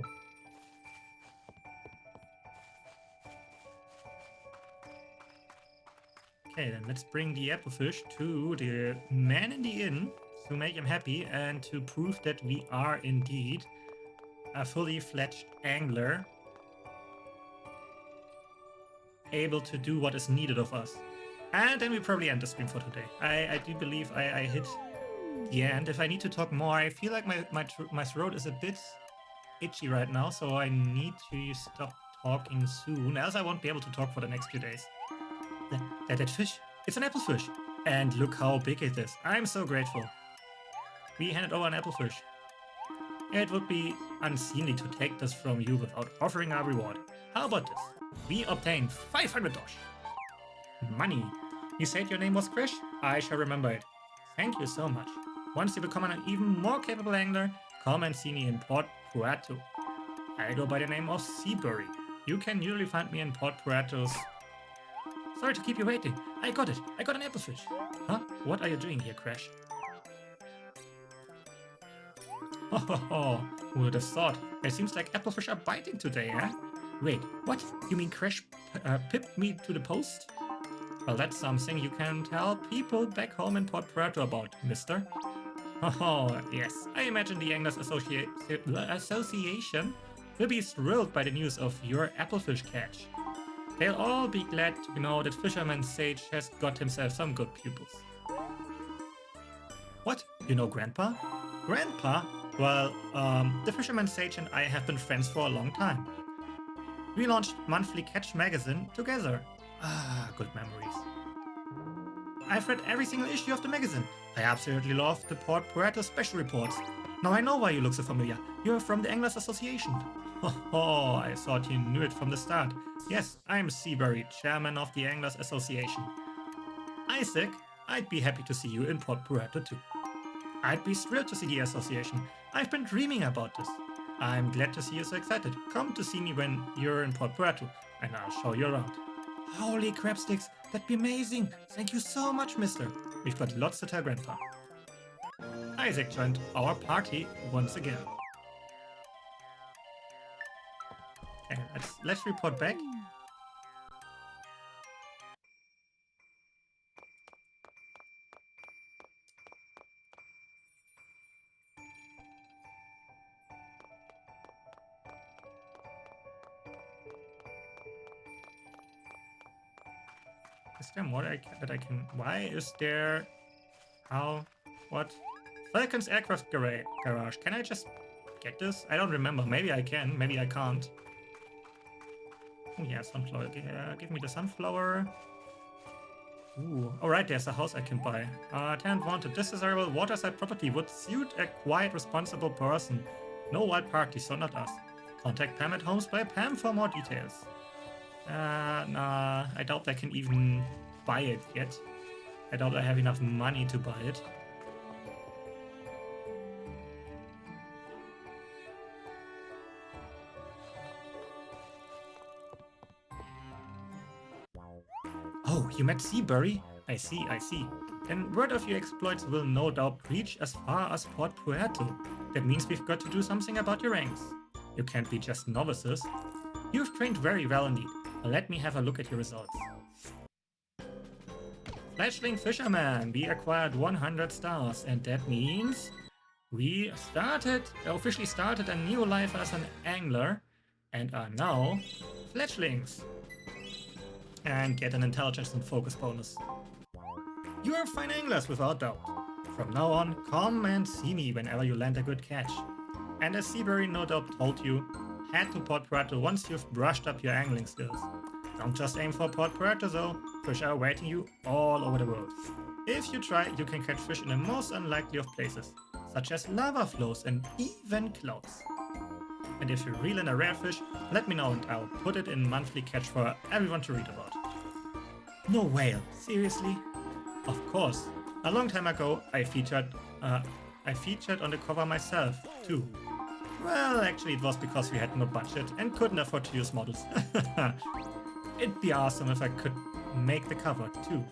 Okay, then let's bring the applefish to the man in the inn to make him happy and to prove that we are indeed a fully fledged angler able to do what is needed of us. And then we probably end the stream for today. I do believe I hit the end. If I need to talk more, I feel like my throat is a bit itchy right now, so I need to stop talking soon, else I won't be able to talk for the next few days. That fish, it's an applefish. And look how big it is. I'm so grateful. We handed over an applefish. It would be unseemly to take this from you without offering a reward. How about this? We obtained $500. Money. You said your name was Krish? I shall remember it. Thank you so much. Once you become an even more capable angler, come and see me in Port Puerto. I go by the name of Seabury. You can usually find me in Port Puerto's... Sorry to keep you waiting. I got it. I got an applefish. Huh? What are you doing here, Crash? Ho ho ho. Who would have thought? It seems like applefish are biting today, eh? Wait, what? You mean Crash pipped me to the post? Well, that's something you can tell people back home in Port Puerto about, mister. Oh, yes. I imagine the Anglers Association will be thrilled by the news of your applefish catch. They'll all be glad to know that Fisherman Sage has got himself some good pupils. What? You know Grandpa? Grandpa? Well, the Fisherman Sage and I have been friends for a long time. We launched Monthly Catch magazine together. Ah, good memories. I've read every single issue of the magazine. I absolutely love the Port Puerto special reports. Now I know why you look so familiar. You're from the Anglers Association. Oh, I thought you knew it from the start. Yes, I'm Seabury, chairman of the Anglers Association. Isaac, I'd be happy to see you in Port Puerto too. I'd be thrilled to see the association. I've been dreaming about this. I'm glad to see you so excited. Come to see me when you're in Port Puerto, and I'll show you around. Holy crab sticks, that'd be amazing. Thank you so much, mister. We've got lots to tell Grandpa. Isaac joined our party once again. Okay, let's report back. Is there more that I can... Why is there... How? What? Falcon's Aircraft Garage. Can I just get this? I don't remember. Maybe I can. Maybe I can't. Oh yeah, sunflower. Give me the sunflower. Ooh. Alright, there's a house I can buy. Tenant wanted. This desirable waterside property would suit a quiet, responsible person. No wild parties, so not us. Contact Pam at Homes by Pam for more details. Nah, I doubt I can even buy it yet. I doubt I have enough money to buy it. Oh, you met Seabury? I see. Then word of your exploits will no doubt reach as far as Port Puerto. That means we've got to do something about your ranks. You can't be just novices. You've trained very well indeed. Let me have a look at your results. Fledgling Fisherman, we acquired 100 stars, and that means we officially started a new life as an angler, and are now fledglings. And get an intelligence and focus bonus. You are fine anglers without doubt. From now on, come and see me whenever you land a good catch. And as Seabury no doubt told you, head to Port Puerto once you've brushed up your angling skills. Don't just aim for Port Puerto though, fish are awaiting you all over the world. If you try, you can catch fish in the most unlikely of places, such as lava flows and even clouds. And if you reel in a rare fish, let me know and I'll put it in monthly catch for everyone to read about. No whale, seriously? Of course. A long time ago, I featured on the cover myself, too. Well, actually it was because we had no budget and couldn't afford to use models. It'd be awesome if I could make the cover, too.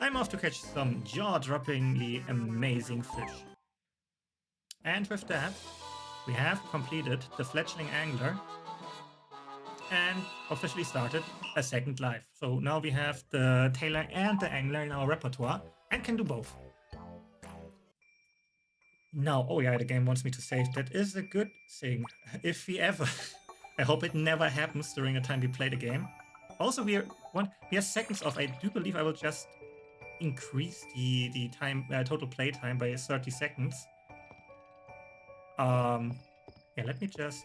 I'm off to catch some jaw-droppingly amazing fish. And with that, we have completed the fledgling angler and officially started a second life. So now we have the tailor and the angler in our repertoire and can do both. Now, oh yeah, the game wants me to save. That is a good thing. If we ever... I hope it never happens during the time we play the game. Also, we are seconds off. I do believe I will just increase the time total play time by 30 seconds. Yeah, let me just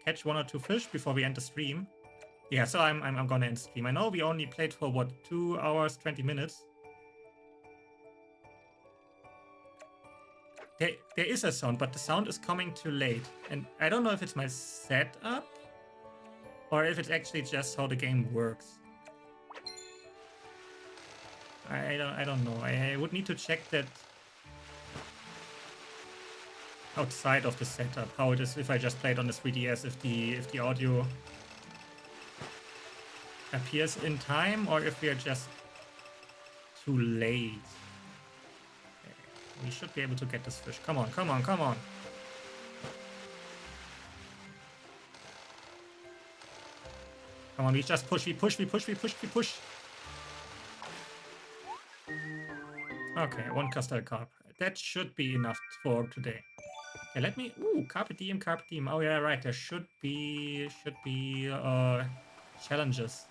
catch 1 or 2 fish before we end the stream. Yeah, so I'm gonna end stream. I know we only played for what, 2 hours 20 minutes. There is a sound, but the sound is coming too late, and I don't know if it's my setup or if it's actually just how the game works. I don't know. I would need to check that outside of the setup, how it is if I just play it on the 3DS, if the audio appears in time or if we are just too late. Okay. We should be able to get this fish. Come on, come on, come on. Come on, we just push, we push, we push, we push, we push. Okay, 1 Castele carp. That should be enough for today. Okay, let me... Ooh, carpe diem, carpe diem. Oh yeah, right. There should be challenges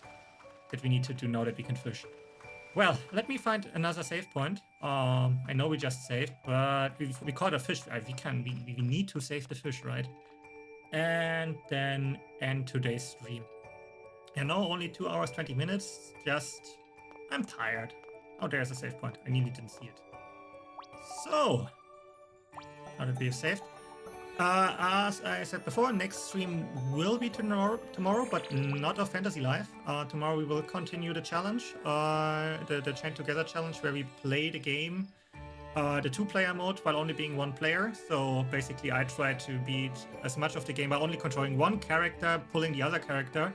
that we need to do now that we can fish. Well, let me find another save point. I know we just saved, but we caught a fish. We need to save the fish, right? And then end today's stream. I know only 2 hours, 20 minutes. Just, I'm tired. Oh, there's a save point. I nearly didn't see it. So, now that we have saved. As I said before, next stream will be tomorrow, but not of Fantasy Life. Tomorrow we will continue the challenge, the Chain Together challenge, where we play the game, the 2-player mode, while only being 1 player. So basically, I try to beat as much of the game by only controlling 1 character, pulling the other character,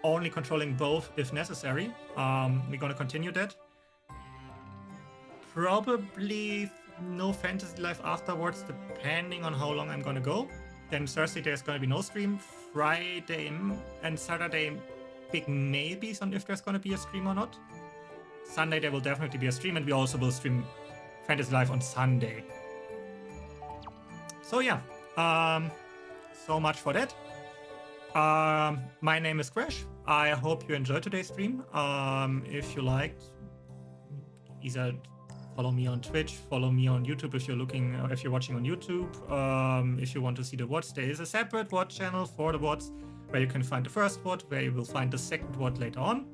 only controlling both if necessary. We're gonna continue that. Probably no Fantasy Life afterwards, depending on how long I'm gonna go. Then Thursday there's gonna be no stream. Friday and Saturday, big maybes on if there's gonna be a stream or not. Sunday there will definitely be a stream, and we also will stream Fantasy Life on Sunday. So yeah, so much for that. My name is Crash. I hope you enjoyed today's stream. If you liked, either follow me on Twitch, follow me on YouTube if you're watching on YouTube. If you want to see the VODs, there is a separate VOD channel for the VODs where you can find the first VOD, where you will find the second VOD later on.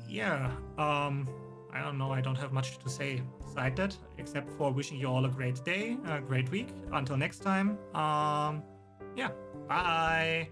Yeah, I don't know, I don't have much to say beside that, except for wishing you all a great day, a great week. Until next time, yeah, bye!